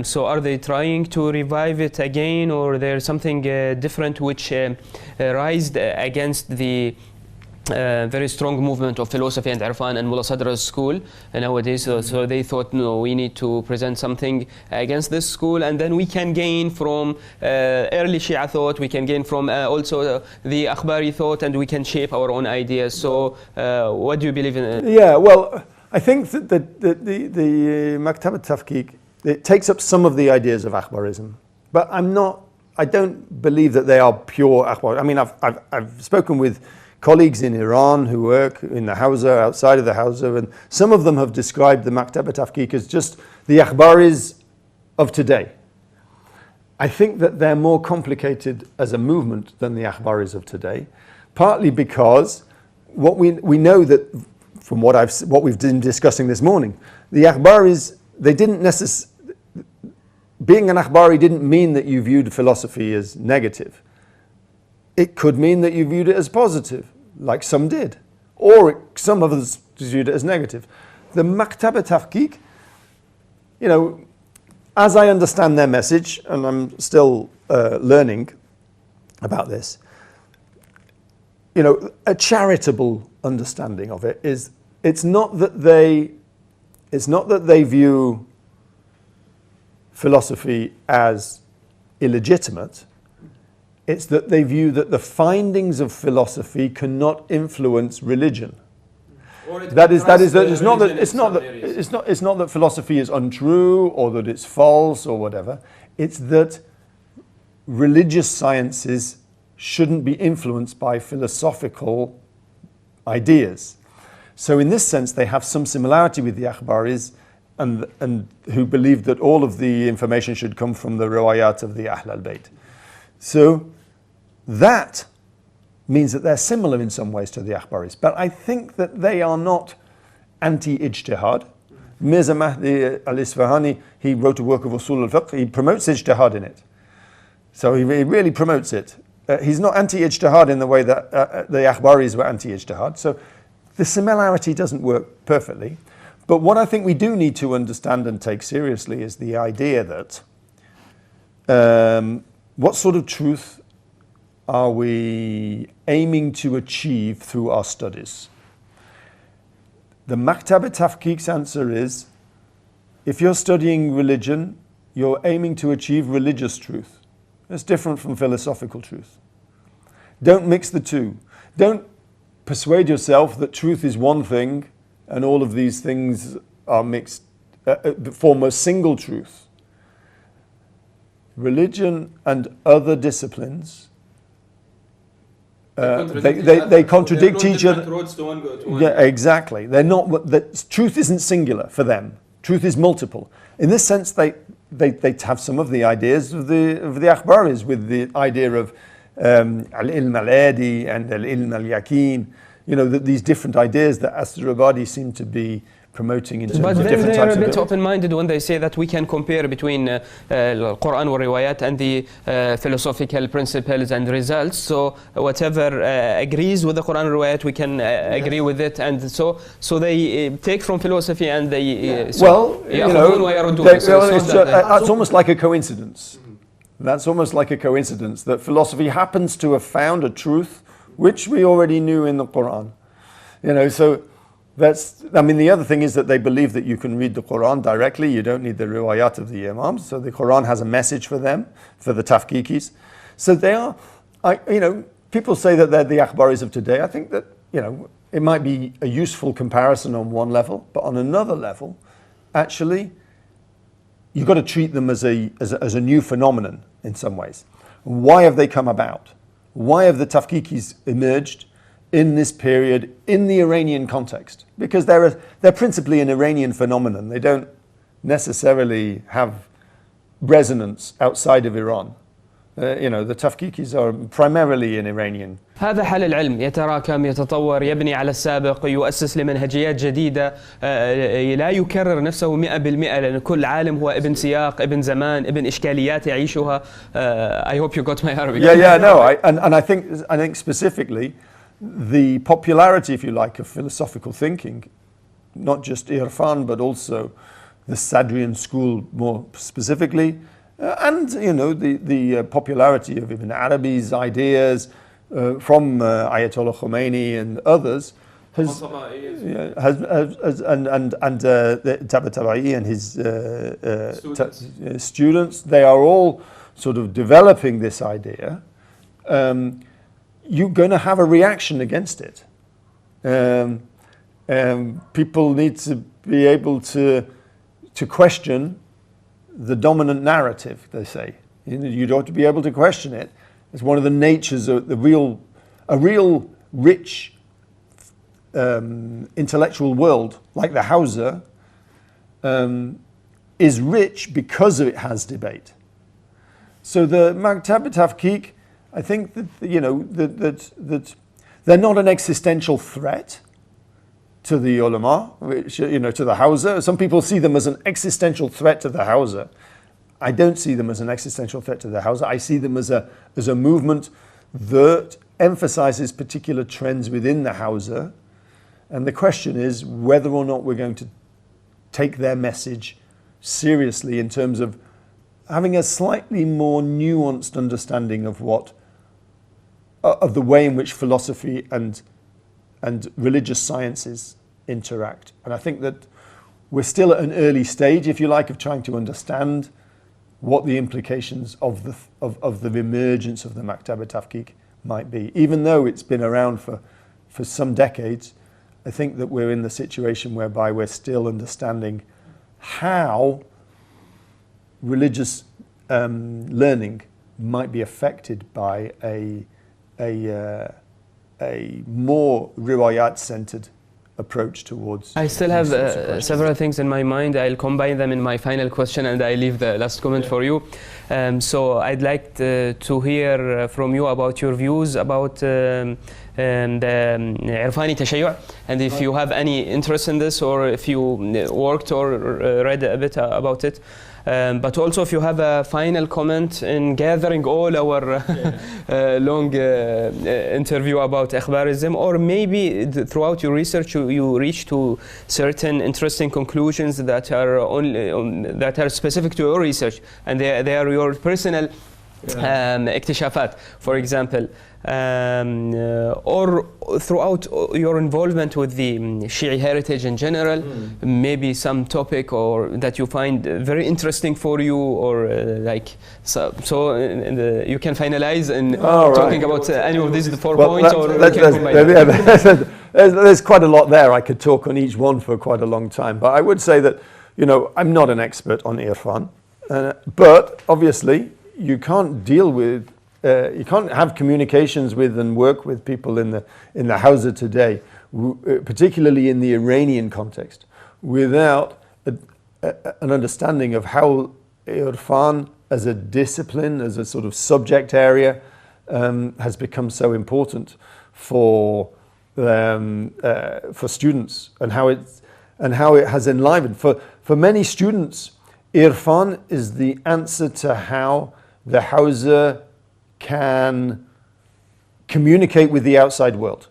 So are they trying to revive it again, or there's something different which rised against the very strong movement of philosophy and Arfan and Mullah Sadra's school nowadays? So they thought, no, we need to present something against this school, and then we can gain from early Shia thought, we can gain from also the Akhbari thought, and we can shape our own ideas. So what do you believe in? Yeah, well, I think that the Maktab al-Tafkik, it takes up some of the ideas of Akhbarism, but I don't believe that they are pure Akhbar. I mean, I've spoken with colleagues in Iran who work in the Hawza, outside of the Hawza, and some of them have described the Maktab al-Tafkik as just the Akhbaris of today. I think that they're more complicated as a movement than the Akhbaris of today, partly because what we know that from what we've been discussing this morning, the Akhbaris, they didn't being an Akhbari didn't mean that you viewed philosophy as negative. It could mean that you viewed it as positive, like some did, or some of us viewed it as negative. The Maktab al-Tafkik, you know, as I understand their message, and I'm still learning about this, you know, a charitable understanding of it is it's not that they view philosophy as illegitimate. It's that they view that the findings of philosophy cannot influence religion. It's not that philosophy is untrue or that it's false or whatever. It's that religious sciences shouldn't be influenced by philosophical ideas. So in this sense, they have some similarity with the Akhbaris and who believed that all of the information should come from the riwayat of the Ahl al-Bayt. So that means that they're similar in some ways to the Akhbaris, but I think that they are not anti-ijtihad. Mirza Mahdi al-Isfahani, he wrote a work of Usul al-Fiqh, he promotes ijtihad in it. So he really promotes it. He's not anti-ijtihad in the way that the Akhbaris were anti-ijtihad. So the similarity doesn't work perfectly. But what I think we do need to understand and take seriously is the idea that what sort of truth are we aiming to achieve through our studies? The Maktab Tafqiq's answer is, if you're studying religion, you're aiming to achieve religious truth. It's different from philosophical truth. Don't mix the two. Don't persuade yourself that truth is one thing and all of these things are mixed, form a single truth. Religion and other disciplines, they contradict each other. Yeah, exactly. They're not. Truth isn't singular for them. Truth is multiple. In this sense, they have some of the ideas of the Akhbaris, with the idea of al-ilm al-adi and al-ilm al-yaqeen. You know, these different ideas that al-Isteraabadi seem to be promoting in terms of different types of... But they are a bit open-minded when they say that we can compare between the Quran or riwayat and the philosophical principles and results. So whatever agrees with the Quran or riwayat, we can agree with it. And so they take from philosophy and they... that's almost like a coincidence. That's almost like a coincidence that philosophy happens to have found a truth which we already knew in the Quran. You know, so that's, I mean, the other thing is that they believe that you can read the Quran directly. You don't need the riwayat of the Imams. So the Quran has a message for them, for the Tafqiqis. So they are, people say that they're the Akhbaris of today. I think that, it might be a useful comparison on one level, but on another level, actually, you've got to treat them as a new phenomenon in some ways. Why have they come about? Why have the Tafqiqis emerged in this period in the Iranian context? Because they're principally an Iranian phenomenon. They don't necessarily have resonance outside of Iran. The Tafqiqis are primarily an Iranian. هذا حال العلم، يتراكم، يتطور، يبني على السابق، يؤسس لمنهجيات جديدة، لا يكرر نفسه 100%، لأن كل عالم هو ابن سياق، ابن زمان، ابن إشكاليات يعيشها. I hope you got my Arabic. I think specifically the popularity, if you like, of philosophical thinking, not just Irfan but also the Sadrian school more specifically, and the popularity of Ibn Arabi's ideas from Ayatollah Khomeini and others and Tabatabai and his students, they are all sort of developing this idea. You're going to have a reaction against it. People need to be able to question the dominant narrative, they say. You ought to be able to question it. It's one of the natures of a real rich intellectual world, like the Hausa, is rich because it has debate. So the Maktab Tafqiq, I think that they're not an existential threat to the ulama, to the Hausa. Some people see them as an existential threat to the Hausa. I don't see them as an existential threat to the Hausa. I see them as a movement that emphasizes particular trends within the Hausa. And the question is whether or not we're going to take their message seriously in terms of having a slightly more nuanced understanding of the way in which philosophy and religious sciences interact. And I think that we're still at an early stage, if you like, of trying to understand what the implications of the emergence of the Maktab Tafqiq might be. Even though it's been around for some decades, I think that we're in the situation whereby we're still understanding how religious learning might be affected by a more riwayat-centered approach towards. I still have several things in my mind. I'll combine them in my final question, and I leave the last comment for you. So I'd like to hear from you about your views about the عرفاني تشيع, and if you have any interest in this, or if you worked or read a bit about it. But also if you have a final comment in gathering all our long interview about Akhbarism, or maybe throughout your research you reach to certain interesting conclusions that are that are specific to your research, and they are your personal اكتشافات, for example, or throughout your involvement with the Shi'i heritage in general, maybe some topic or that you find very interesting for you, or like you can finalize in talking about any of these 4 points, or there's quite a lot there. I could talk on each one for quite a long time, but I would say that, you know, I'm not an expert on Irfan, but obviously you can't deal with, you can't have communications with and work with people in the Hausa today, particularly in the Iranian context, without an understanding of how Irfan as a discipline, as a sort of subject area, has become so important for students, and how it has enlivened. For many students, Irfan is the answer to how the Hausa can communicate with the outside world.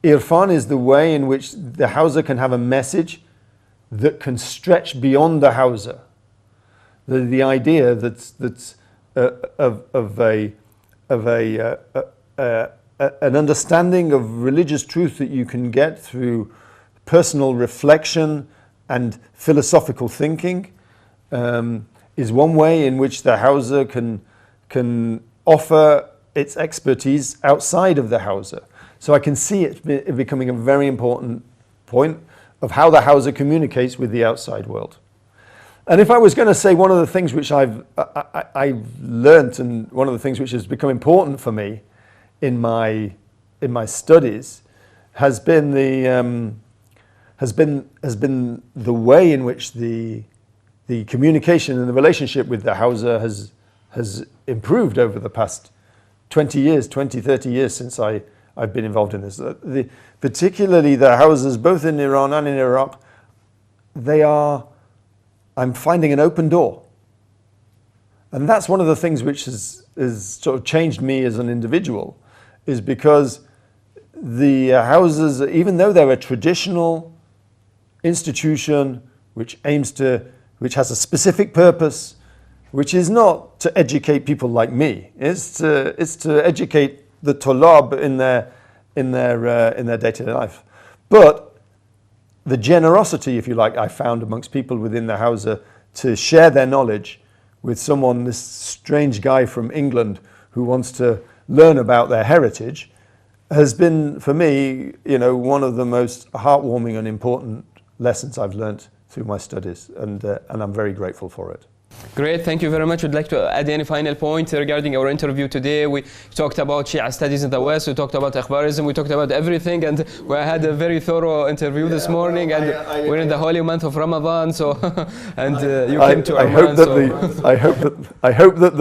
Irfan is the way in which the Hausa can have a message that can stretch beyond the Hausa. The idea that's an understanding of religious truth that you can get through personal reflection and philosophical thinking, is one way in which the Hausa can offer its expertise outside of the Hausa. So I can see it becoming a very important point of how the Hausa communicates with the outside world. And if I was going to say one of the things which I've learnt, and one of the things which has become important for me in my studies, has been the way in which the communication and the relationship with the Hausa has improved over the past 20 years, 20, 30 years since I've been involved in this. Particularly the Hausas, both in Iran and in Iraq, I'm finding an open door. And that's one of the things which has sort of changed me as an individual, is because the Hausas, even though they're a traditional institution which has a specific purpose, which is not to educate people like me, it's to educate the Tulab in their day-to-day life. But the generosity, if you like, I found amongst people within the Hausa to share their knowledge with someone, this strange guy from England who wants to learn about their heritage, has been, for me, one of the most heartwarming and important lessons I've learnt through my studies, and I'm very grateful for it. Great, thank you very much. Would like to add any final point regarding our interview today? We talked about Shia studies in the West, we talked about Akhbarism, we talked about everything, and we had a very thorough interview this morning, and we're in the holy month of Ramadan, so and you came to Oman. I hope that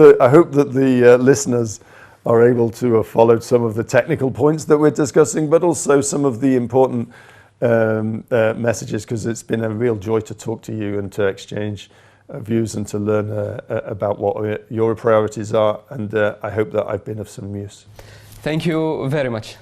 the listeners are able to have followed some of the technical points that we're discussing, but also some of the important messages, because it's been a real joy to talk to you and to exchange views and to learn about what your priorities are, and I hope that I've been of some use. Thank you very much.